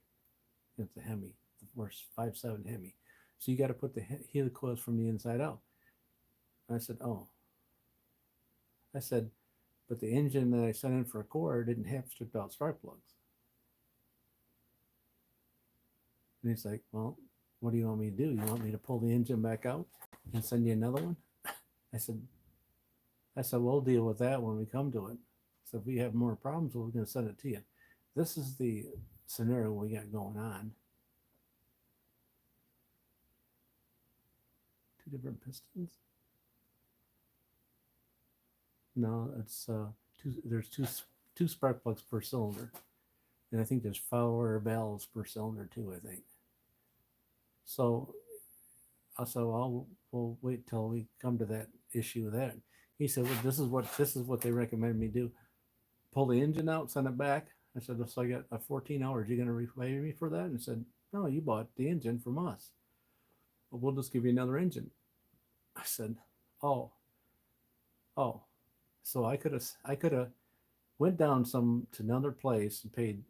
It's a Hemi. Or 5.7 Hemi. So you got to put the helicoils from the inside out. And I said, "Oh." I said, "But the engine that I sent in for a core didn't have stripped out spark plugs." And he's like, "Well, what do you want me to do? You want me to pull the engine back out and send you another one?" I said, "We'll deal with that when we come to it. So if we have more problems, we're going to send it to you." This is the scenario we got going on. 2 different pistons? No, it's there's two spark plugs per cylinder. And I think there's 4 valves per cylinder too, I think. So we'll wait till we come to that issue with that. He said, "Well, this is what they recommend me do. Pull the engine out, send it back." I said, "So I got a 14 hours. You gonna repay me for that?" And he said, "No, you bought the engine from us. Well, we'll just give you another engine." I said, oh. So I could have went down to another place and paid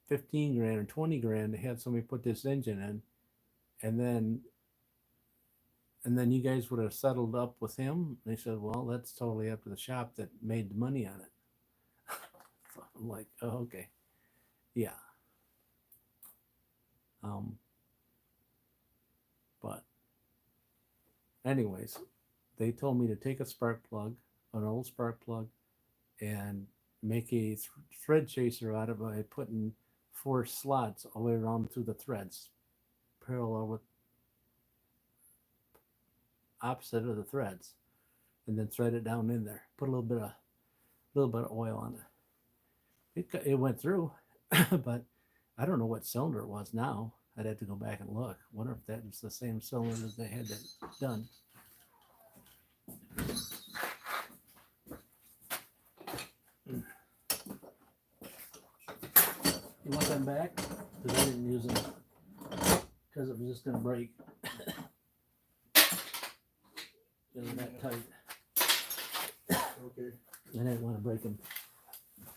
15 grand or 20 grand to have somebody put this engine in, and then you guys would have settled up with him. And they said, "Well, that's totally up to the shop that made the money on it." So I'm like, "Oh, okay, yeah." But anyways, they told me to take a spark plug, an old spark plug, and make a thread chaser out of it by putting 4 slots all the way around through the threads, parallel with opposite of the threads. and then thread it down in there. Put a little bit of oil on it. It went through, but I don't know what cylinder it was now. I'd have to go back and look. Wonder if that was the same cylinder that they had that done. You want them back? Because I didn't use them because it was just going to break. They're that tight. Okay. I didn't want to break them.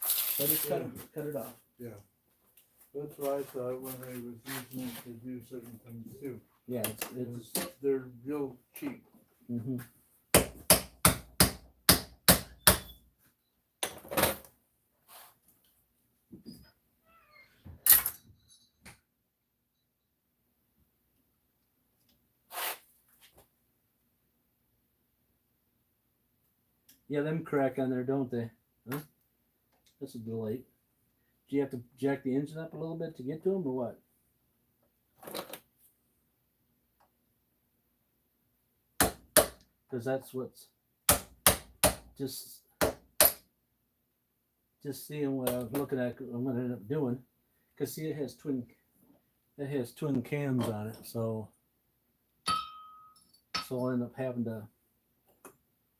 So I just cut it off. Yeah. That's what I thought when I was using it to do certain things too. Yeah, They're real cheap. Mm-hmm. Yeah, them crack on there, don't they? Huh? That's a delay. Do you have to jack the engine up a little bit to get to them, or what? Because that's what's just seeing what I was looking at. I'm gonna end up doing, because see, it has twin cams on it, so I'll end up having to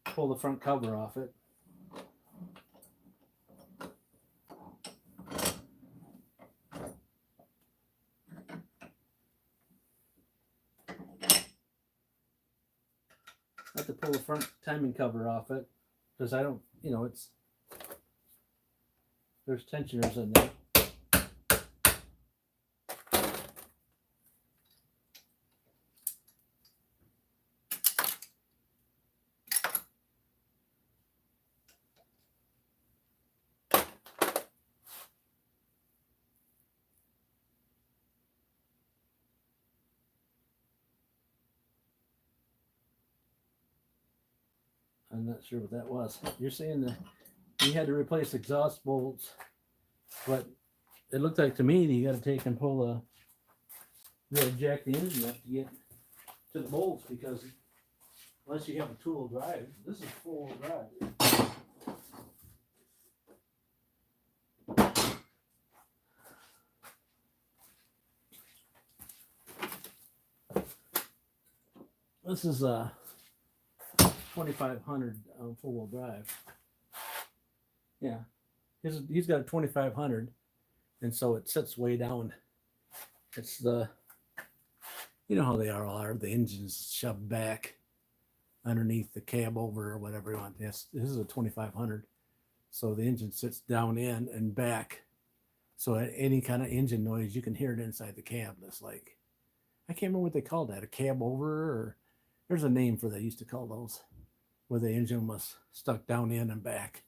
pull the front cover off it. I have to pull the front timing cover off it because I don't, there's tensioners in there. I'm not sure what that was. You're saying that you had to replace exhaust bolts, but it looked like to me that you got to take and pull you got to jack the engine up to get to the bolts, because unless you have a two-wheel drive, this is four-wheel drive. This is a 2500 four-wheel drive. Yeah, he's got a 2500, and so it sits way down. It's the, you know how they are. The engine's shoved back underneath the cab over or whatever you want. This is a 2500, so the engine sits down in and back. So any kind of engine noise, you can hear it inside the cab. That's like, I can't remember what they called that, a cab over, or there's a name for they used to call those, where the engine was stuck down in and back.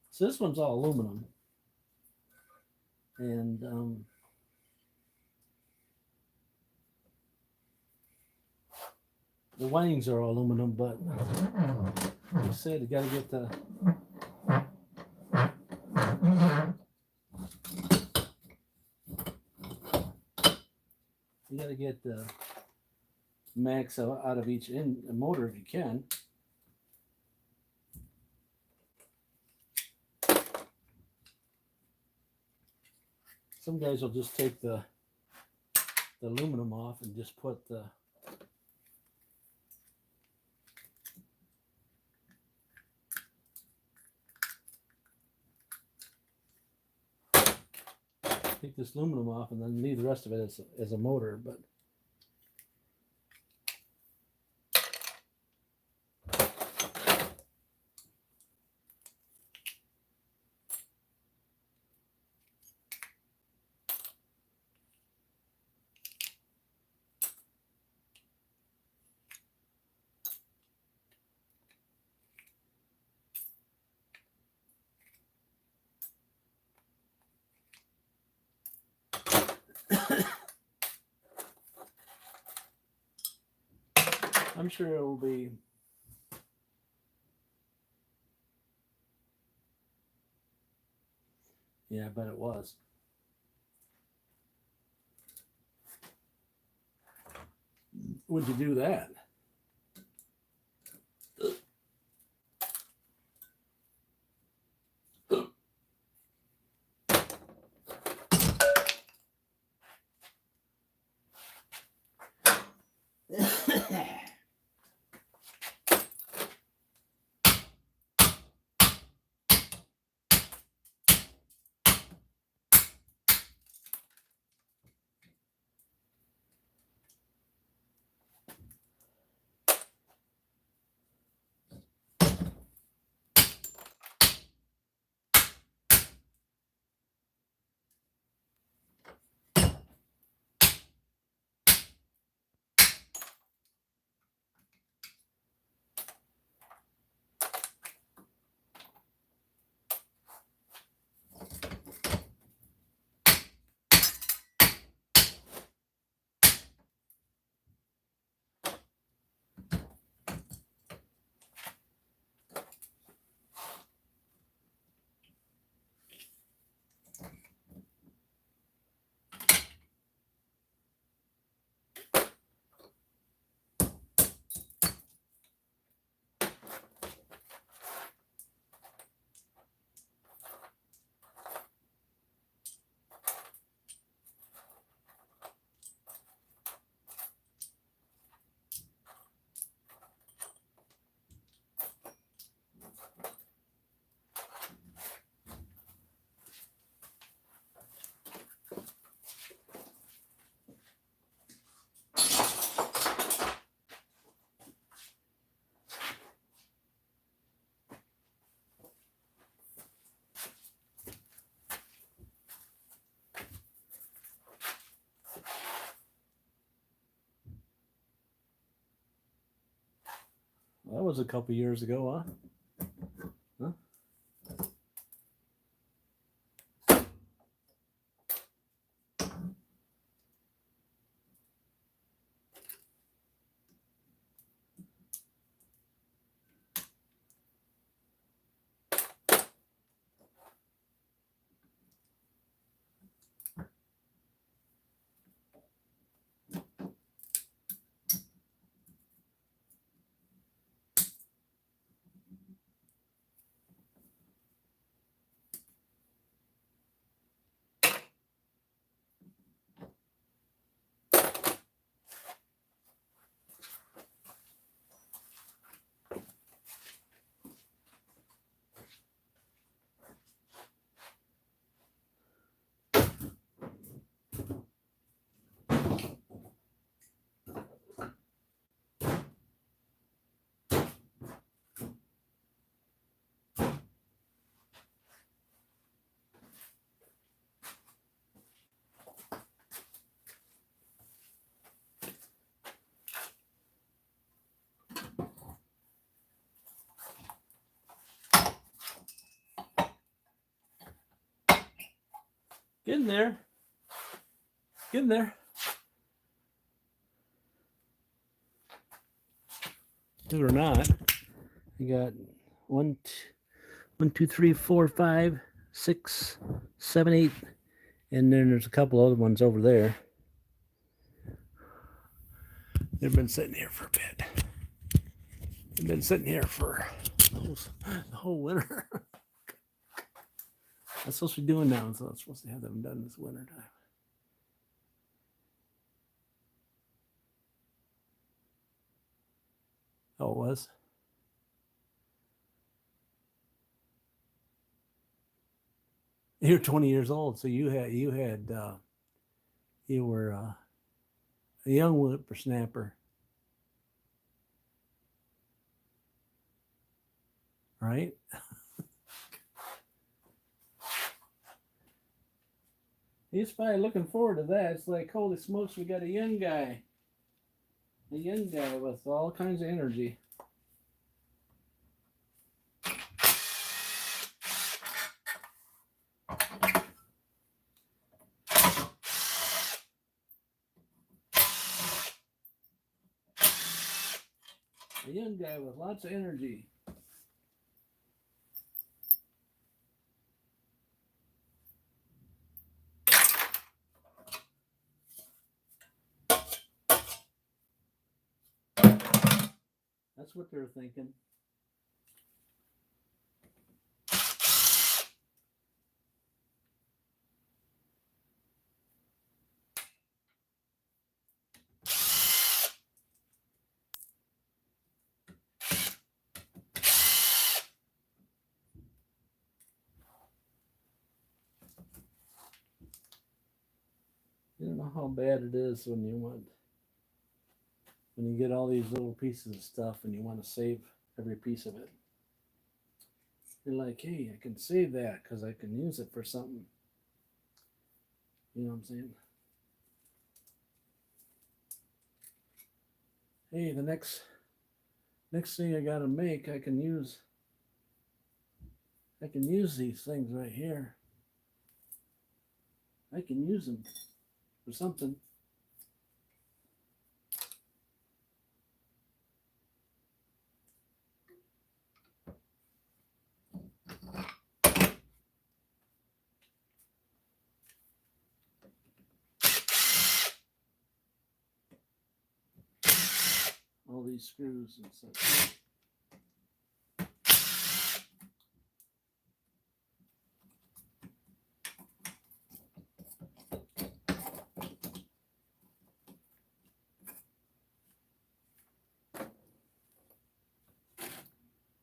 So this one's all aluminum, and the windings are all aluminum, but like I said, you got to get the max out of each motor if you can. Some guys will just take the aluminum off and just put the take this aluminum off and then leave the rest of it as a motor. But I'm sure it will be yeah, but it was. would you do that? That was a couple years ago, huh? Get in there. Get in there. Believe it or not, you got 1, 2, 3, 4, 5, 6, 7, 8, and then there's a couple other ones over there. They've been sitting here for a bit. They've been sitting here for the whole winter. That's supposed to be doing now, so I'm supposed to have them done this winter time. Oh, it was? You're 20 years old, so you were a young whippersnapper, right? He's probably looking forward to that. It's like, holy smokes, we got a young guy with all kinds of energy. A young guy with lots of energy. That's what they're thinking. You don't know how bad it is when you get all these little pieces of stuff and you want to save every piece of it. You're like, hey, I can save that because I can use it for something. You know what I'm saying? Hey, the next thing I gotta make, I can use these things right here. I can use them for something. All these screws and such.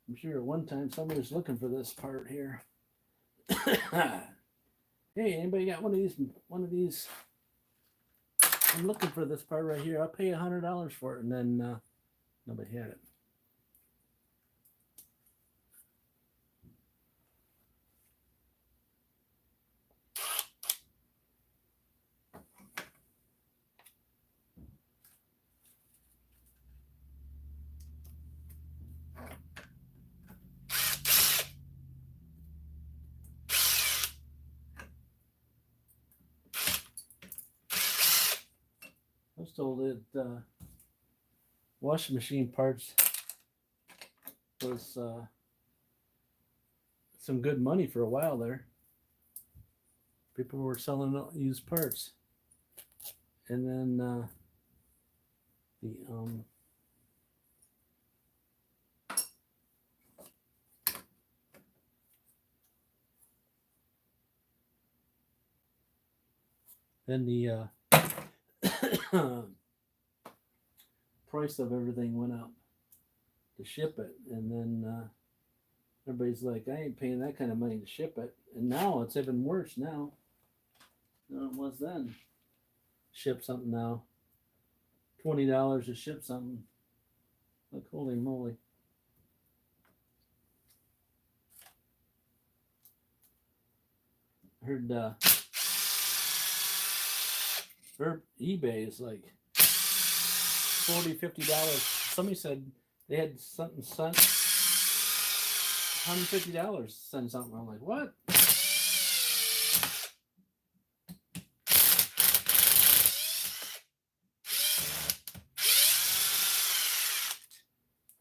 I'm sure at one time somebody was looking for this part here. Hey, anybody got one of these? I'm looking for this part right here. I'll pay $100 for it. And then nobody had it. I was told that washing machine parts was some good money for a while there. People were selling used parts, and then the price of everything went up to ship it, and then everybody's like, I ain't paying that kind of money to ship it. And now it's even worse now than it was then. Ship something now, $20 to ship something. Like, holy moly. I heard eBay is like $40, $50. Somebody said they had something sent $150 to send something. I'm like, what?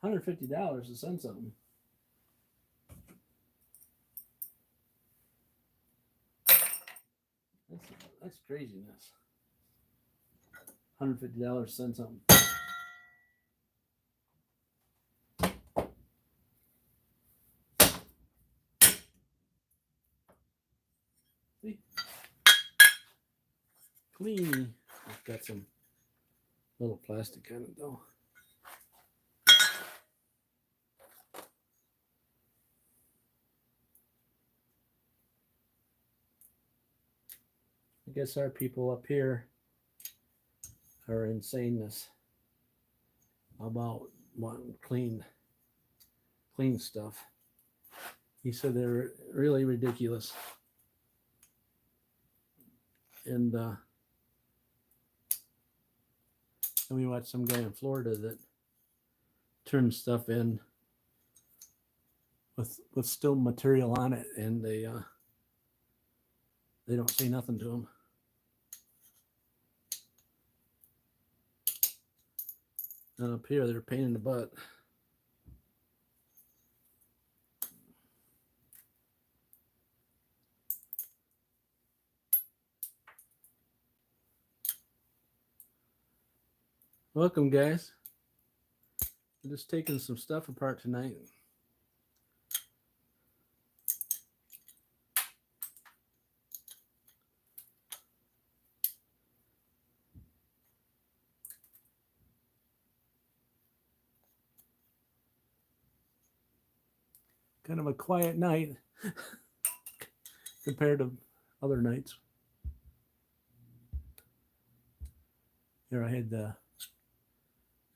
$150 to send something. That's craziness. $150 to send something. See? Clean. I've got some little plastic on it though. I guess our people up here are insaneness about wanting clean stuff. He said they're really ridiculous. And we watched some guy in Florida that turned stuff in with still material on it, and they don't say nothing to him. And up here, they're a pain in the butt. Welcome, guys. I'm just taking some stuff apart tonight. Kind of a quiet night compared to other nights. Here I had there's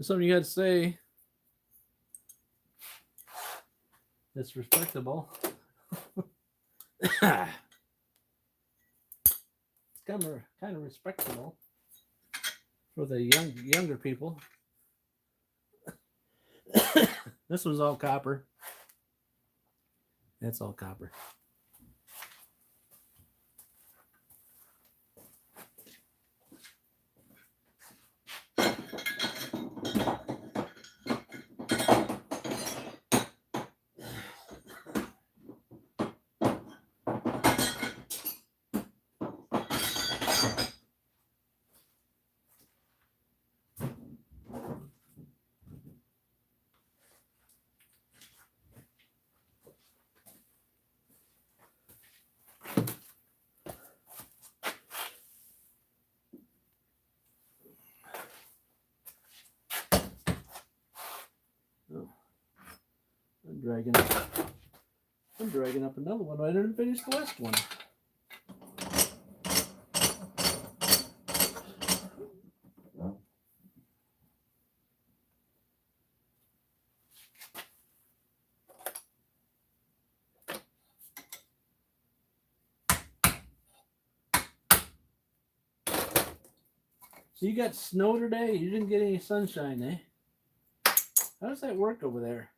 something you got to say. That's respectable. It's kind of respectable for the younger people. This was all copper. That's all copper. Oh, I'm dragging up another one. I didn't finish the last one. So you got snow today? You didn't get any sunshine, eh? How does that work over there?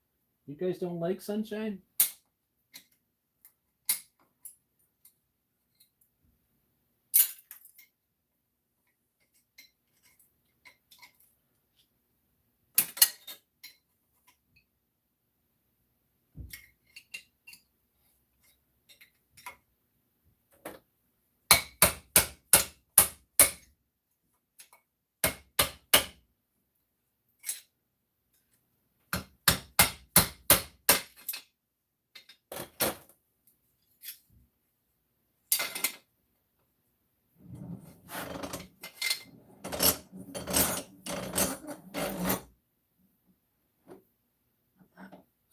You guys don't like sunshine?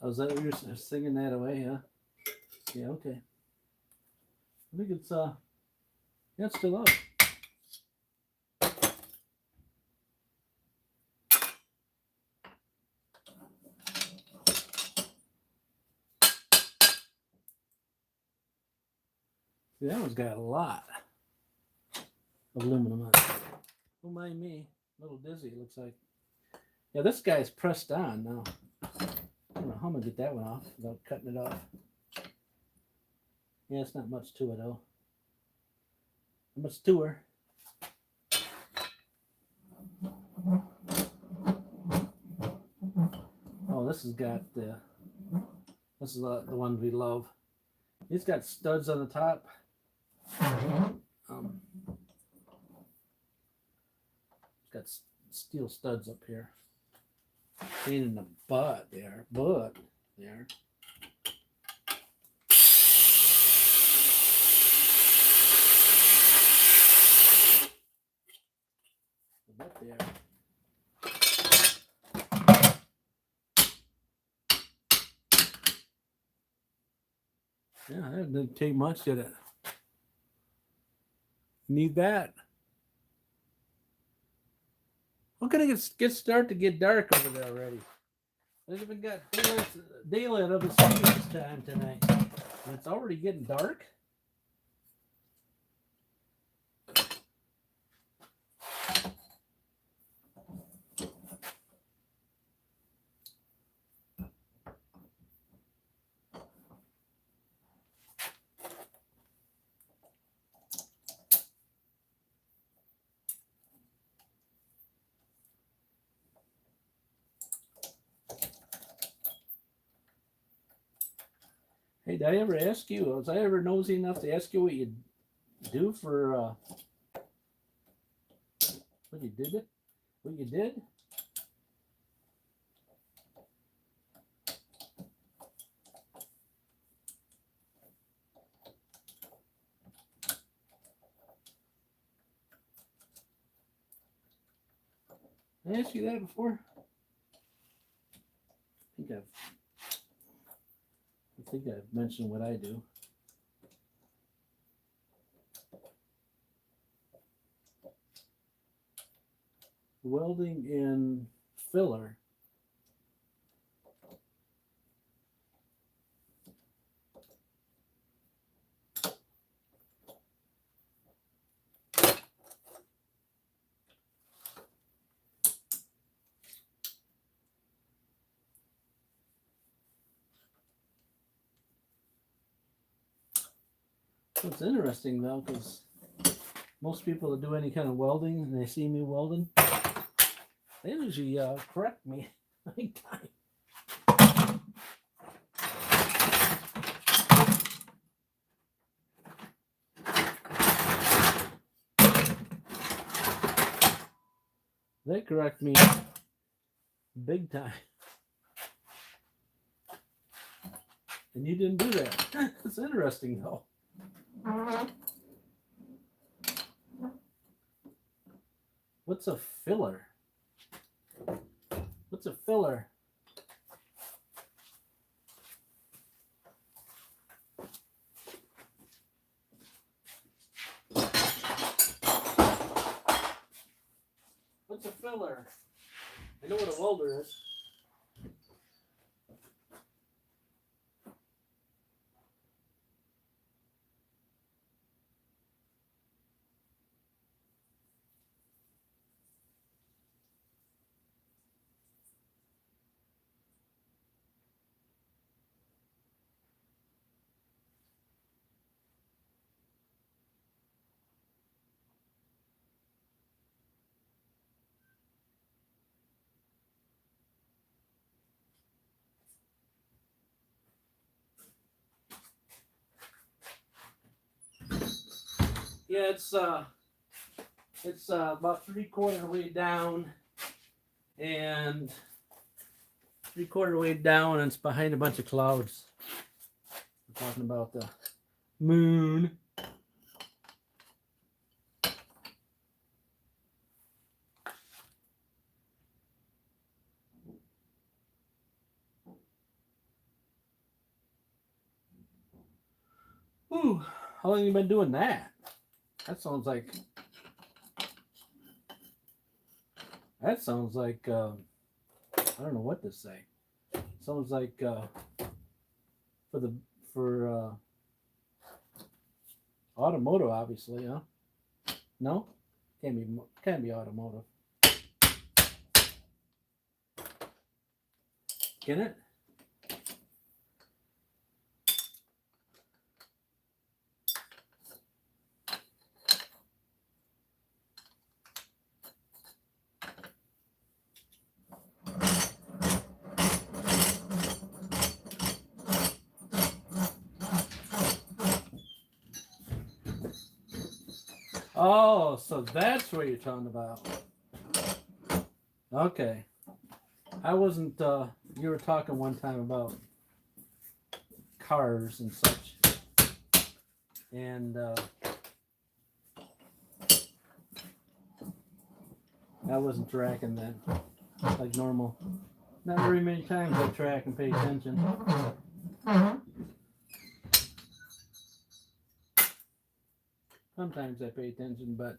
Oh, is that what you're singing that away, huh? Yeah, okay. I think it's yeah, it's still up. See, that one's got a lot of aluminum on it. Don't mind me. A little dizzy, it looks like. Yeah, this guy's pressed on now. I don't know how I'm gonna get that one off without cutting it off. Yeah, it's not much to it though. Not much to her. Oh, this has got this is the one we love. It's got studs on the top. It's got steel studs up here. Pain in the butt there. There. Up there. Yeah, that didn't take much, did it? Need that. How can it start to get dark over there already? I even got daylight of its this time tonight. And it's already getting dark. Hey, did I ever ask you? Was I ever nosy enough to ask you what you do for what you did? What you did? Did I ask you that before? I think I've mentioned what I do. Welding in filler. It's interesting though, because most people that do any kind of welding and they see me welding, they usually correct me big time. They correct me big time. And you didn't do that. It's interesting though. What's a filler? What's a filler? What's a filler? I know what a welder is. Yeah, it's about 3/4 of the way down, and 3/4 of the way down, and it's behind a bunch of clouds. We're talking about the moon. Ooh, how long have you been doing that? That sounds like I don't know what to say. Sounds like for automotive, obviously, huh? No, can't be automotive. Can it? Oh, so that's what you're talking about. Okay. I wasn't, you were talking one time about cars and such. And I wasn't tracking that like normal. Not very many times I track and pay attention. Sometimes I pay attention, but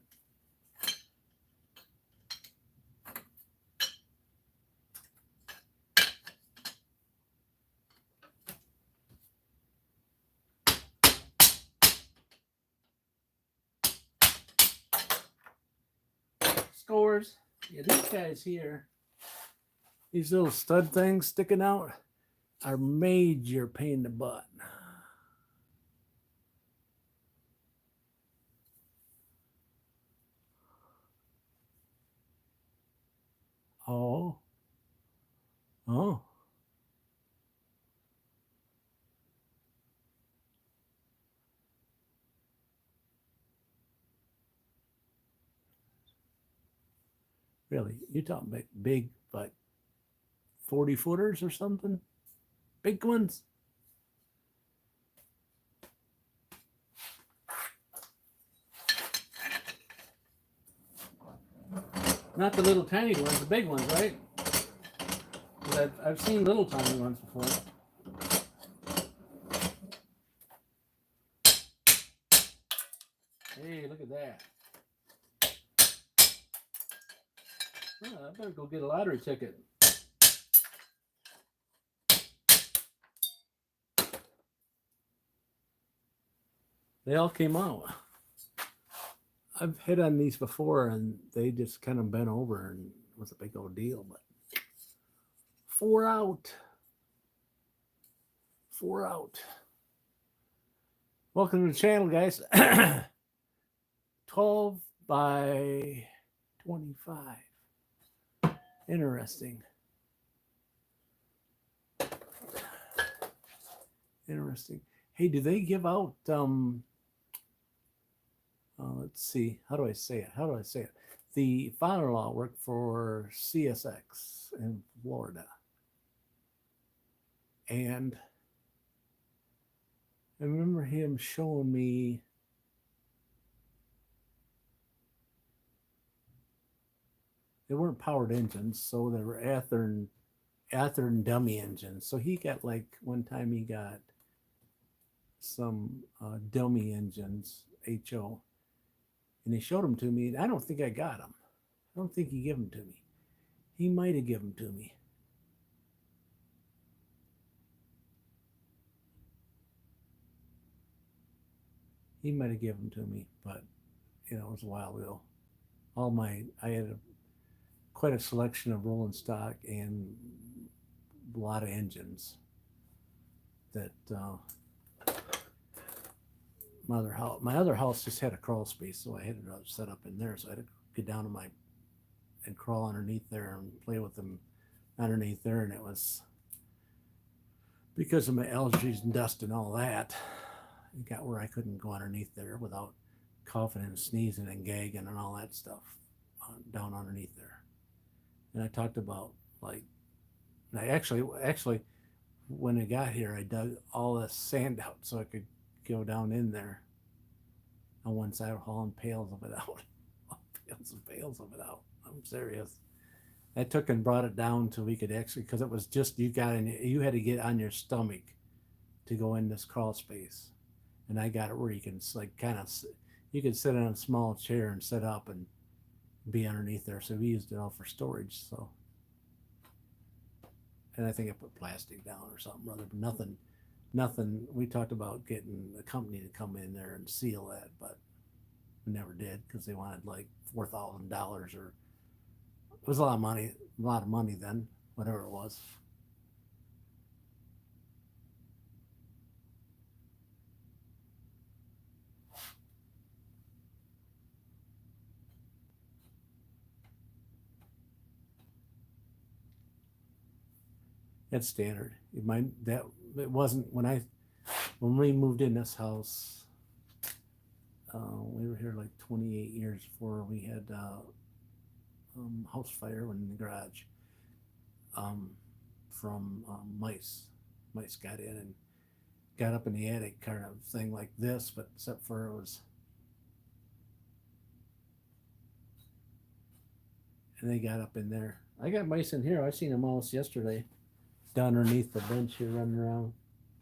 scores. Yeah, these guys here, these little stud things sticking out, are major pain in the butt. Oh. Oh. Really? You're talking about big, like 40 footers or something? Big ones? Not the little tiny ones, the big ones, right? 'Cause I've seen little tiny ones before. Hey, look at that. Oh, I better go get a lottery ticket. They all came out. I've hit on these before and they just kind of bent over and it was a big old deal, but 4 out. 4 out. Welcome to the channel, guys. 12 by 25. Interesting. Interesting. Hey, do they give out let's see, how do I say it? The father-in-law worked for CSX in Florida. And I remember him showing me they weren't powered engines, so they were Athearn dummy engines. So he got one time he got some dummy engines, HO, and he showed them to me. And I don't think I got them. I don't think he gave them to me. He might have given them to me. He might have given them to me, but it was a while ago. I had quite a selection of rolling stock and a lot of engines that my other house just had a crawl space, so I had it set up in there. So I had to get down to and crawl underneath there and play with them underneath there. And it was because of my allergies and dust and all that, it got where I couldn't go underneath there without coughing and sneezing and gagging and all that stuff down underneath there. And I talked about I actually when I got here, I dug all the sand out so I could go down in there on one side, hauling pails of it out. Pails and pails of it out. I'm serious. I took and brought it down till we could actually, because it was just you had to get on your stomach to go in this crawl space, and I got it where you can you could sit on a small chair and sit up and be underneath there. So we used it all for storage. So, and I think I put plastic down or something rather, but nothing. We talked about getting the company to come in there and seal that, but we never did because they wanted $4,000 or it was a lot of money then, whatever it was. It's standard. It wasn't when we moved in this house. We were here 28 years before we had house fire in the garage from mice. Mice got in and got up in the attic, kind of thing like this, but except for it was. And they got up in there. I got mice in here. I seen a mouse yesterday down underneath the bench here running around,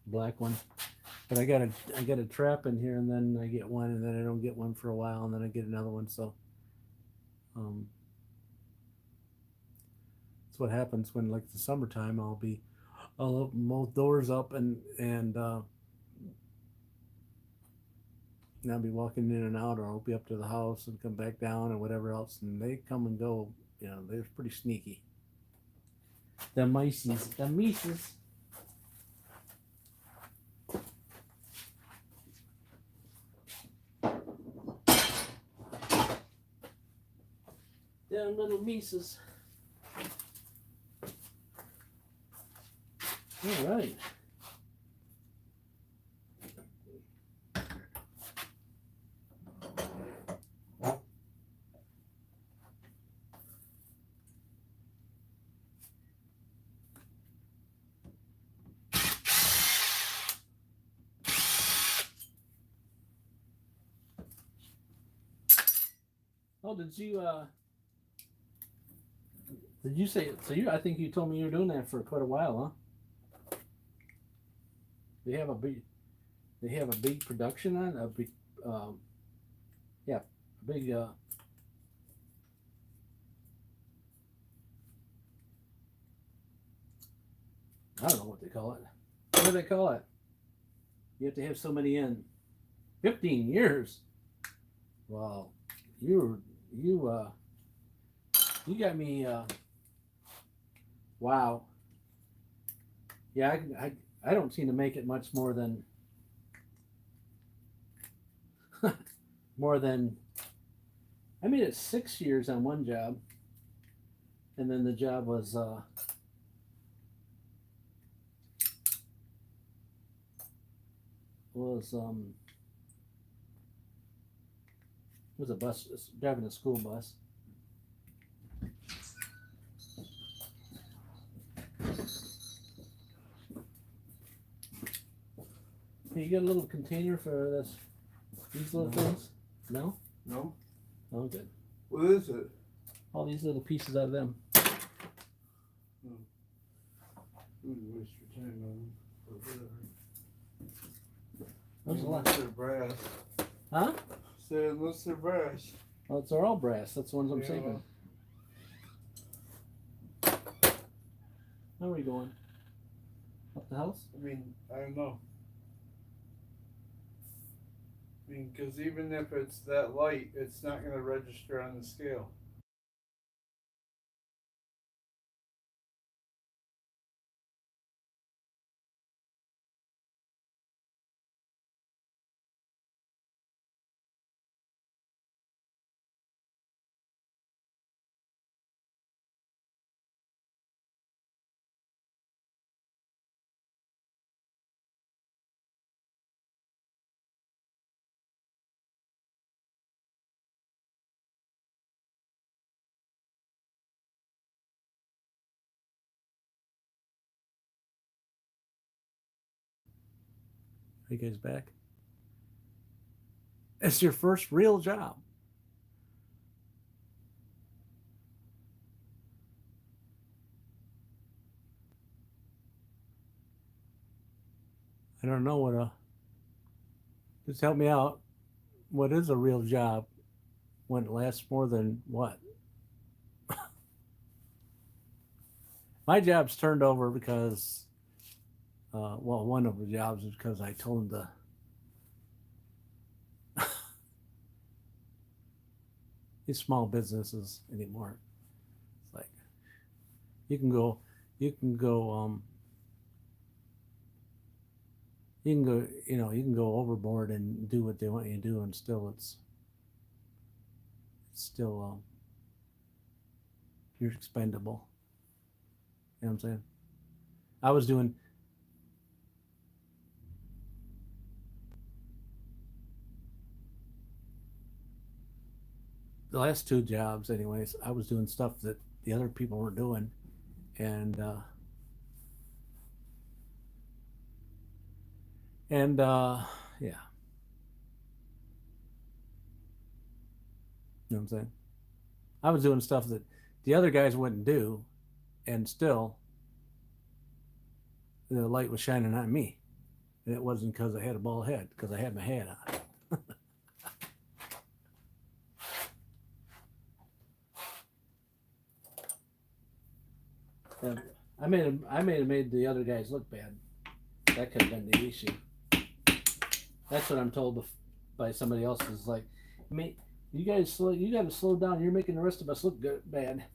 black one. But I got a trap in here, and then I get one, and then I don't get one for a while, and then I get another one. So that's what happens when the summertime. I'll open both doors up and I'll be walking in and out, or I'll be up to the house and come back down and whatever else, and they come and go. They're pretty sneaky. The mices. Them little mices. All right. Oh, did you Did you say so? I think you told me you were doing that for quite a while, huh? They have a big. They have a big production on a big. Yeah, a big. I don't know what they call it. What do they call it? You have to have so many in. 15 years. Wow, you got me. Wow. Yeah, I don't seem to make it much more than more than. I made it 6 years on one job, and then the job was was a bus driving a school bus. Hey, you got a little container for this? These little things? No? No. Oh, good. What is it? All these little pieces out of them. Waste your time on them. There's a lot. Unless they're brass. Huh? Say unless they're brass. Well, it's all brass. That's the ones I'm saving. How are we going? Up the house? I mean, I don't know. I mean, because even if it's that light, it's not going to register on the scale. Are you guys back? It's your first real job. I don't know what just help me out. What is a real job when it lasts more than what? My job's turned over because, well, one of the jobs is because I told him to. These small businesses anymore. It's like you can go, you can go, you can go overboard and do what they want you to do, and still it's still you're expendable. You know what I'm saying? I was doing the last two jobs, anyways. I was doing stuff that the other people weren't doing, and yeah, you know what I'm saying? I was doing stuff that the other guys wouldn't do, and still the light was shining on me. And it wasn't because I had a bald head, because I had my hat on. And I made the other guys look bad. That could have been the issue. That's what I'm told by somebody else. Is like, I mean, you got to slow down. You're making the rest of us look bad.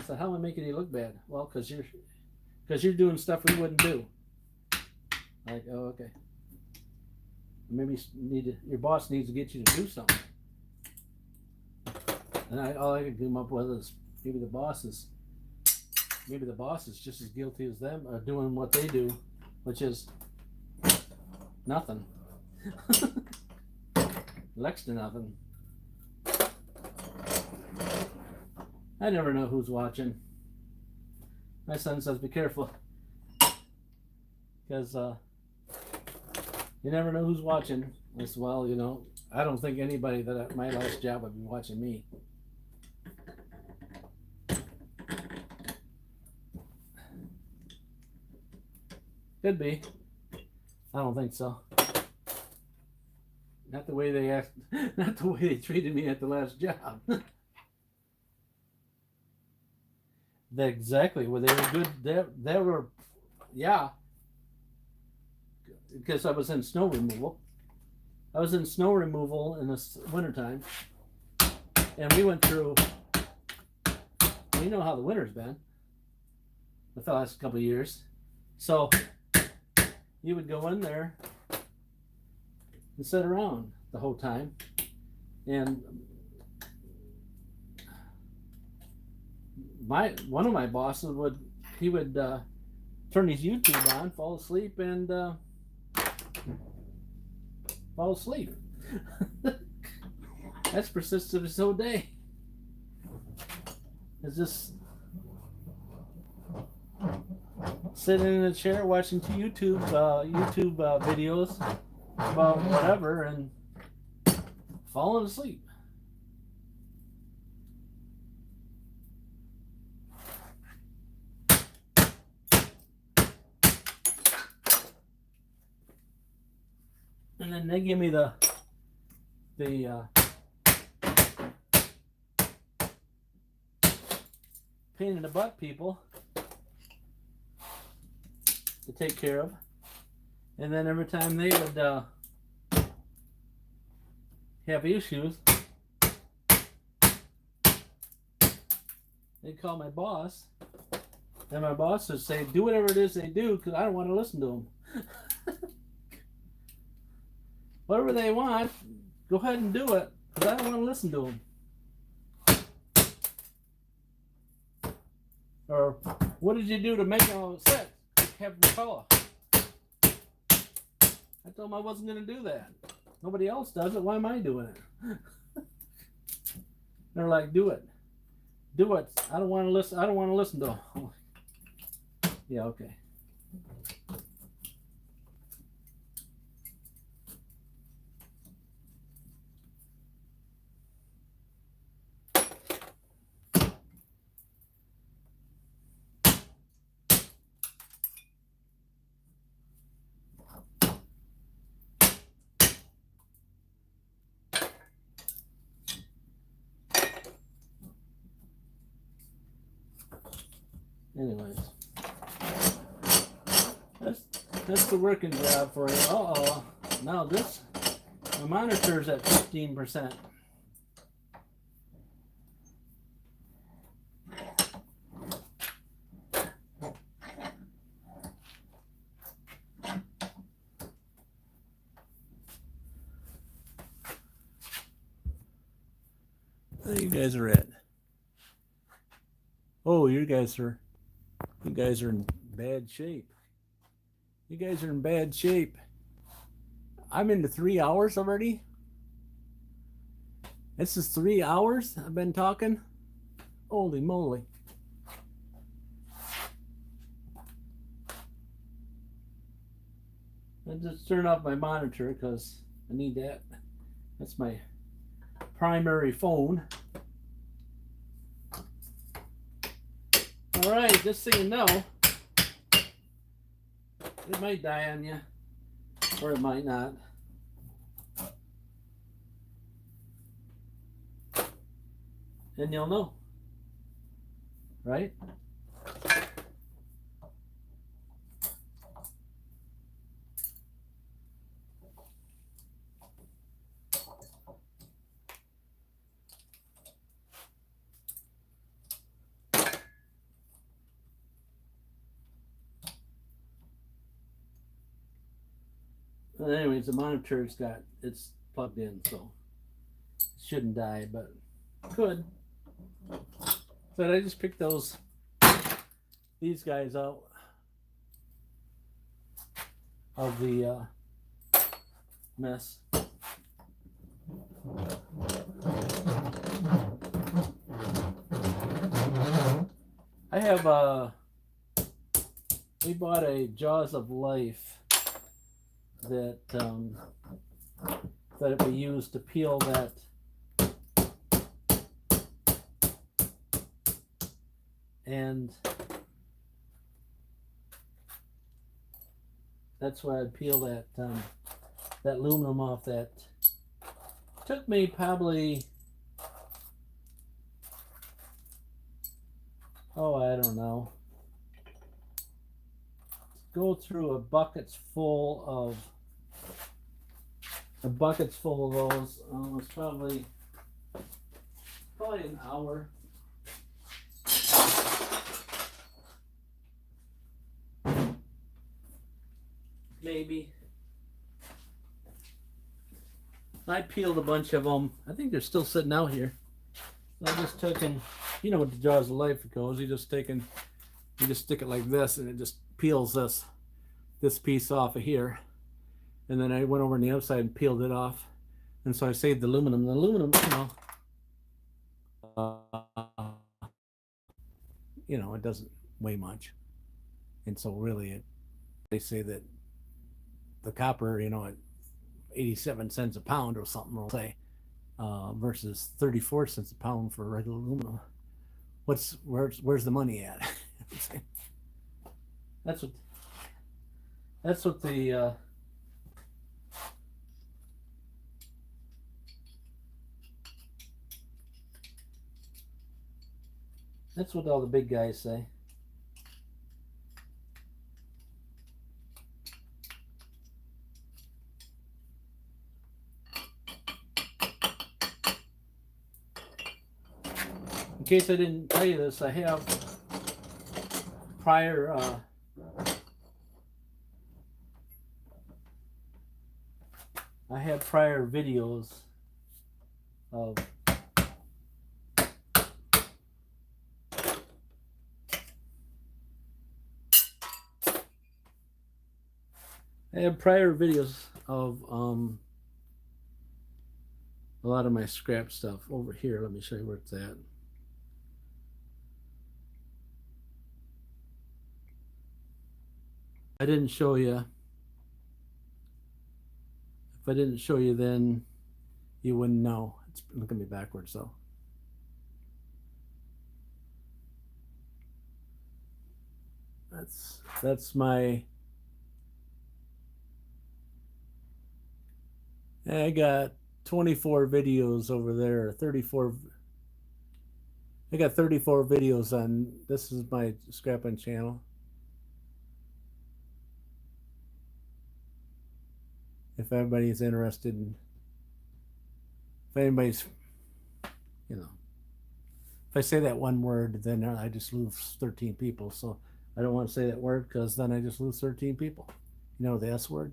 So how am I making you look bad? Well, because you're doing stuff we wouldn't do. Like, oh, okay. Maybe your boss needs to get you to do something. And all I could come up with is maybe the boss is just as guilty as them of doing what they do, which is nothing. Next to nothing. I never know who's watching. My son says, be careful. Because you never know who's watching. I said, well, I don't think anybody that at my last job would be watching me. Could be. I don't think so. Not the way they asked, not the way they treated me at the last job. Exactly. Well, they were good. They were, yeah. Because I was in snow removal. I was in snow removal in the wintertime. And we went through, you know how the winter's been the last couple of years. So you would go in there and sit around the whole time. And one of my bosses would turn his YouTube on, fall asleep, and fall asleep. That's persistent his whole day. It's just sitting in a chair watching YouTube videos about whatever and falling asleep. And then they give me the pain in the butt people to take care of. And then every time they would have issues, they'd call my boss, and my boss would say, do whatever it is they do, because I don't want to listen to them. Whatever they want, go ahead and do it, because I don't want to listen to them. Or, what did you do to make them upset? Have them call. I told them I wasn't going to do that. Nobody else does it. Why am I doing it? They're like, do it. Do it. I don't want to listen. I don't want to listen to them. I'm like, yeah, okay. Anyways, that's the working job for you. Uh-oh. Now this, the monitor's at 15%. There you guys are at. Oh, you guys are in bad shape. You guys are in bad shape. I'm into 3 hours already. This is 3 hours I've been talking. Holy moly. I just turned off my monitor because I need that. That's my primary phone. All right, just so you know, it might die on you, or it might not. And you'll know, right? But anyways, the monitor's it's plugged in, so it shouldn't die, but could. So I just picked these guys out of the mess. I have we bought a Jaws of Life that that we use to peel that and That's why I peel that that aluminum off. That took me probably, oh, I don't know, go through a buckets full of those. It's probably an hour. Maybe. I peeled a bunch of them. I think they're still sitting out here. So I just took and, you know what the jaws of life goes. You just stick it like this, and it just peels this piece off of here. And then I went over on the other side and peeled it off. And so I saved the aluminum. The aluminum, it doesn't weigh much. And so really, they say that the copper, at 87 cents a pound or something, we'll say, versus 34 cents a pound for regular aluminum. Where's the money at? That's what the that's what all the big guys say. In case I didn't tell you this, I have prior videos of a lot of my scrap stuff over here. Let me show you where it's at. I didn't show you. If I didn't show you, then you wouldn't know. It's looking at me backwards, though. That's my. I got 24 videos over there. 34. I got 34 videos on. This is my scrapping channel. If anybody's interested in, if anybody's, if I say that one word, then I just lose 13 people. So I don't want to say that word, because then I just lose 13 people. The S word.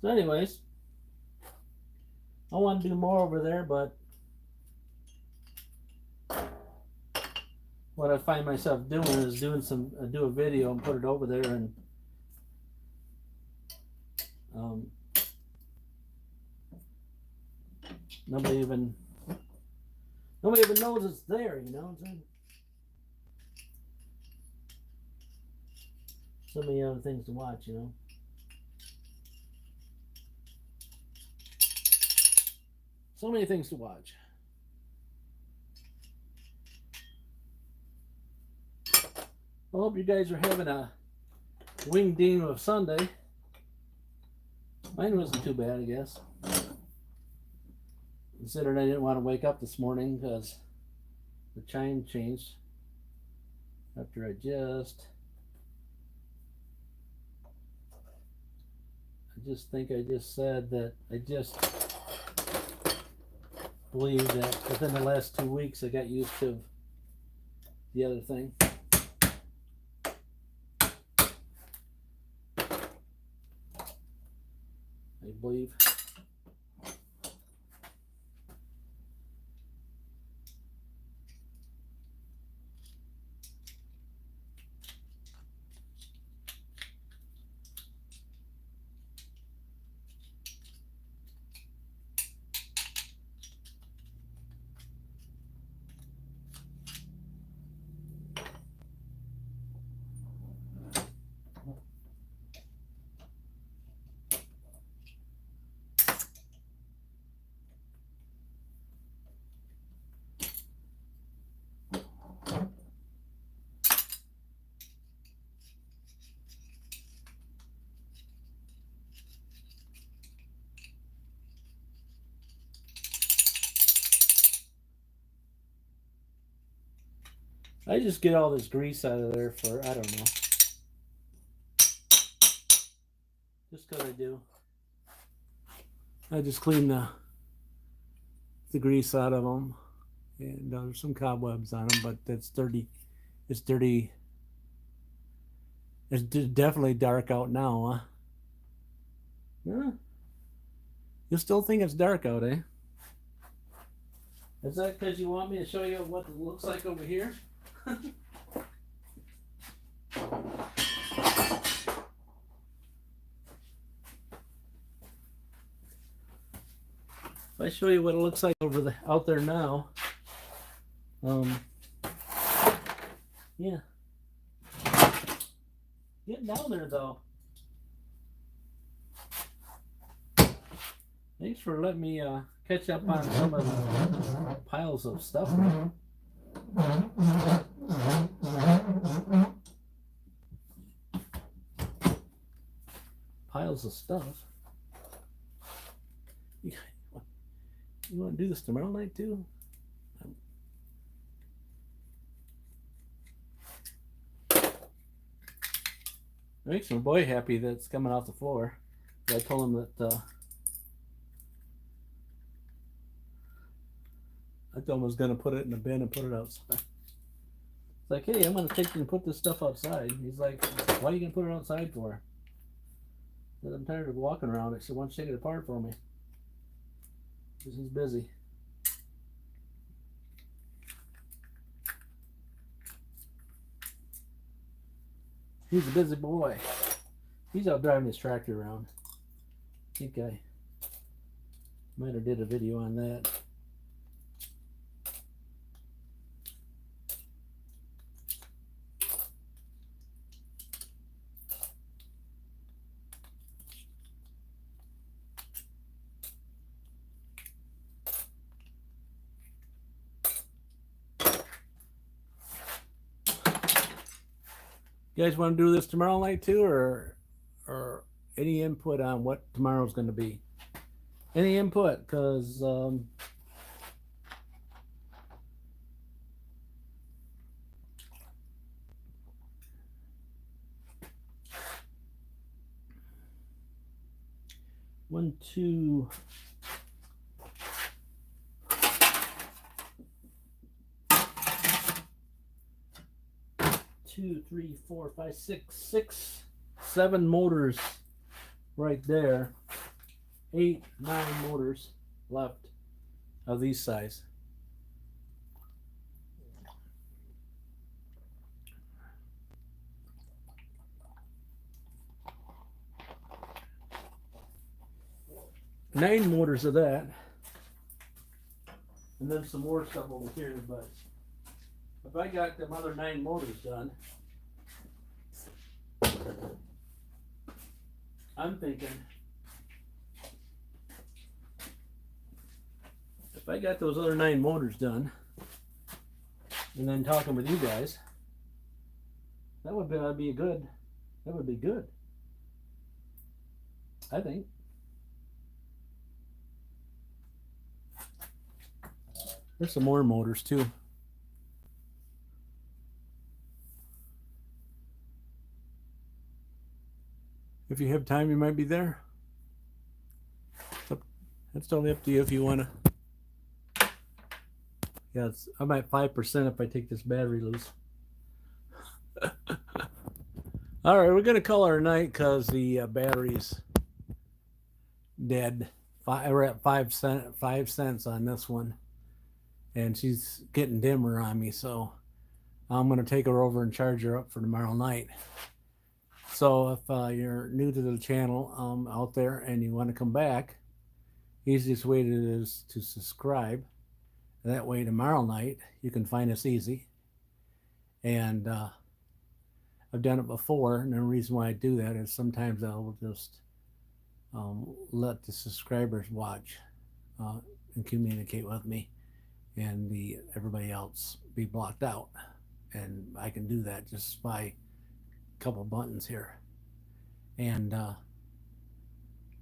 So anyways, I want to do more over there, but what I find myself doing is do a video and put it over there, and nobody even knows it's there. So many other things to watch. So many things to watch. I hope you guys are having a wing deem of Sunday. Mine wasn't too bad, I guess. Considering I didn't want to wake up this morning because the chime changed after I just think I just said that I just believe that within the last 2 weeks I got used to the other thing. I believe. I just get all this grease out of there for, I don't know. Just because I do. I just clean the grease out of them. And there's some cobwebs on them, but that's dirty. It's dirty. It's definitely dark out now, huh? Yeah. You still think it's dark out, eh? Is that because you want me to show you what it looks like over here? If I show you what it looks like out there now, yeah. Get down there though. Thanks for letting me catch up on some of the piles of stuff. Piles of stuff. You want to do this tomorrow night too? It makes my boy happy that it's coming off the floor. I told him that I told him I was going to put it in the bin and put it outside. It's like, hey, I'm going to take you and put this stuff outside. He's like, why are you going to put it outside for? I said, I'm tired of walking around it. So why don't you take it apart for me? Because he's busy. He's a busy boy. He's out driving his tractor around. I think I might have did a video on that. You guys want to do this tomorrow night too, or any input on what tomorrow's going to be? Any input? Because one, two. 2, 3, 4, 5, 6, 7 motors right there. 8, 9 motors left of these size. Nine motors of that, and then some more stuff over here. But if I got them other 9 motors done, I'm thinking if I got those other 9 motors done, and then talking with you guys, that would be good. That would be good, I think. There's some more motors too. If you have time, you might be there. That's totally up to you if you want to. Yeah, I'm at 5% if I take this battery loose. All right, we're gonna call our night because the battery's dead. We're at 5 cents on this one, and she's getting dimmer on me. So I'm gonna take her over and charge her up for tomorrow night. So if you're new to the channel out there and you want to come back, easiest way is to subscribe. That way tomorrow night you can find us easy. And I've done it before, and the reason why I do that is sometimes I'll just let the subscribers watch and communicate with me, and everybody else be blocked out. And I can do that just by couple buttons here. And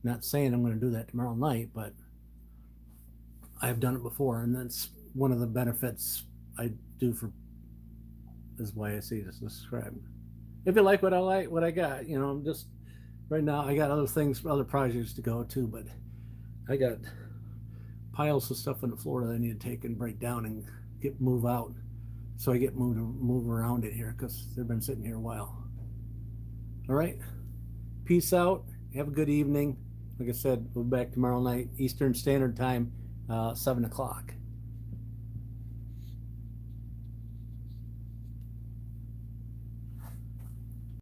not saying I'm going to do that tomorrow night, but I've done it before, and that's one of the benefits I do for is why I say just subscribe. If you like what I got, you know, I'm just right now I got other things, other projects to go to, but I got piles of stuff on the floor that I need to take and break down and move out, so I get move around in here because they've been sitting here a while. All right, peace out. Have a good evening. Like I said, we'll be back tomorrow night, Eastern Standard Time, 7 o'clock.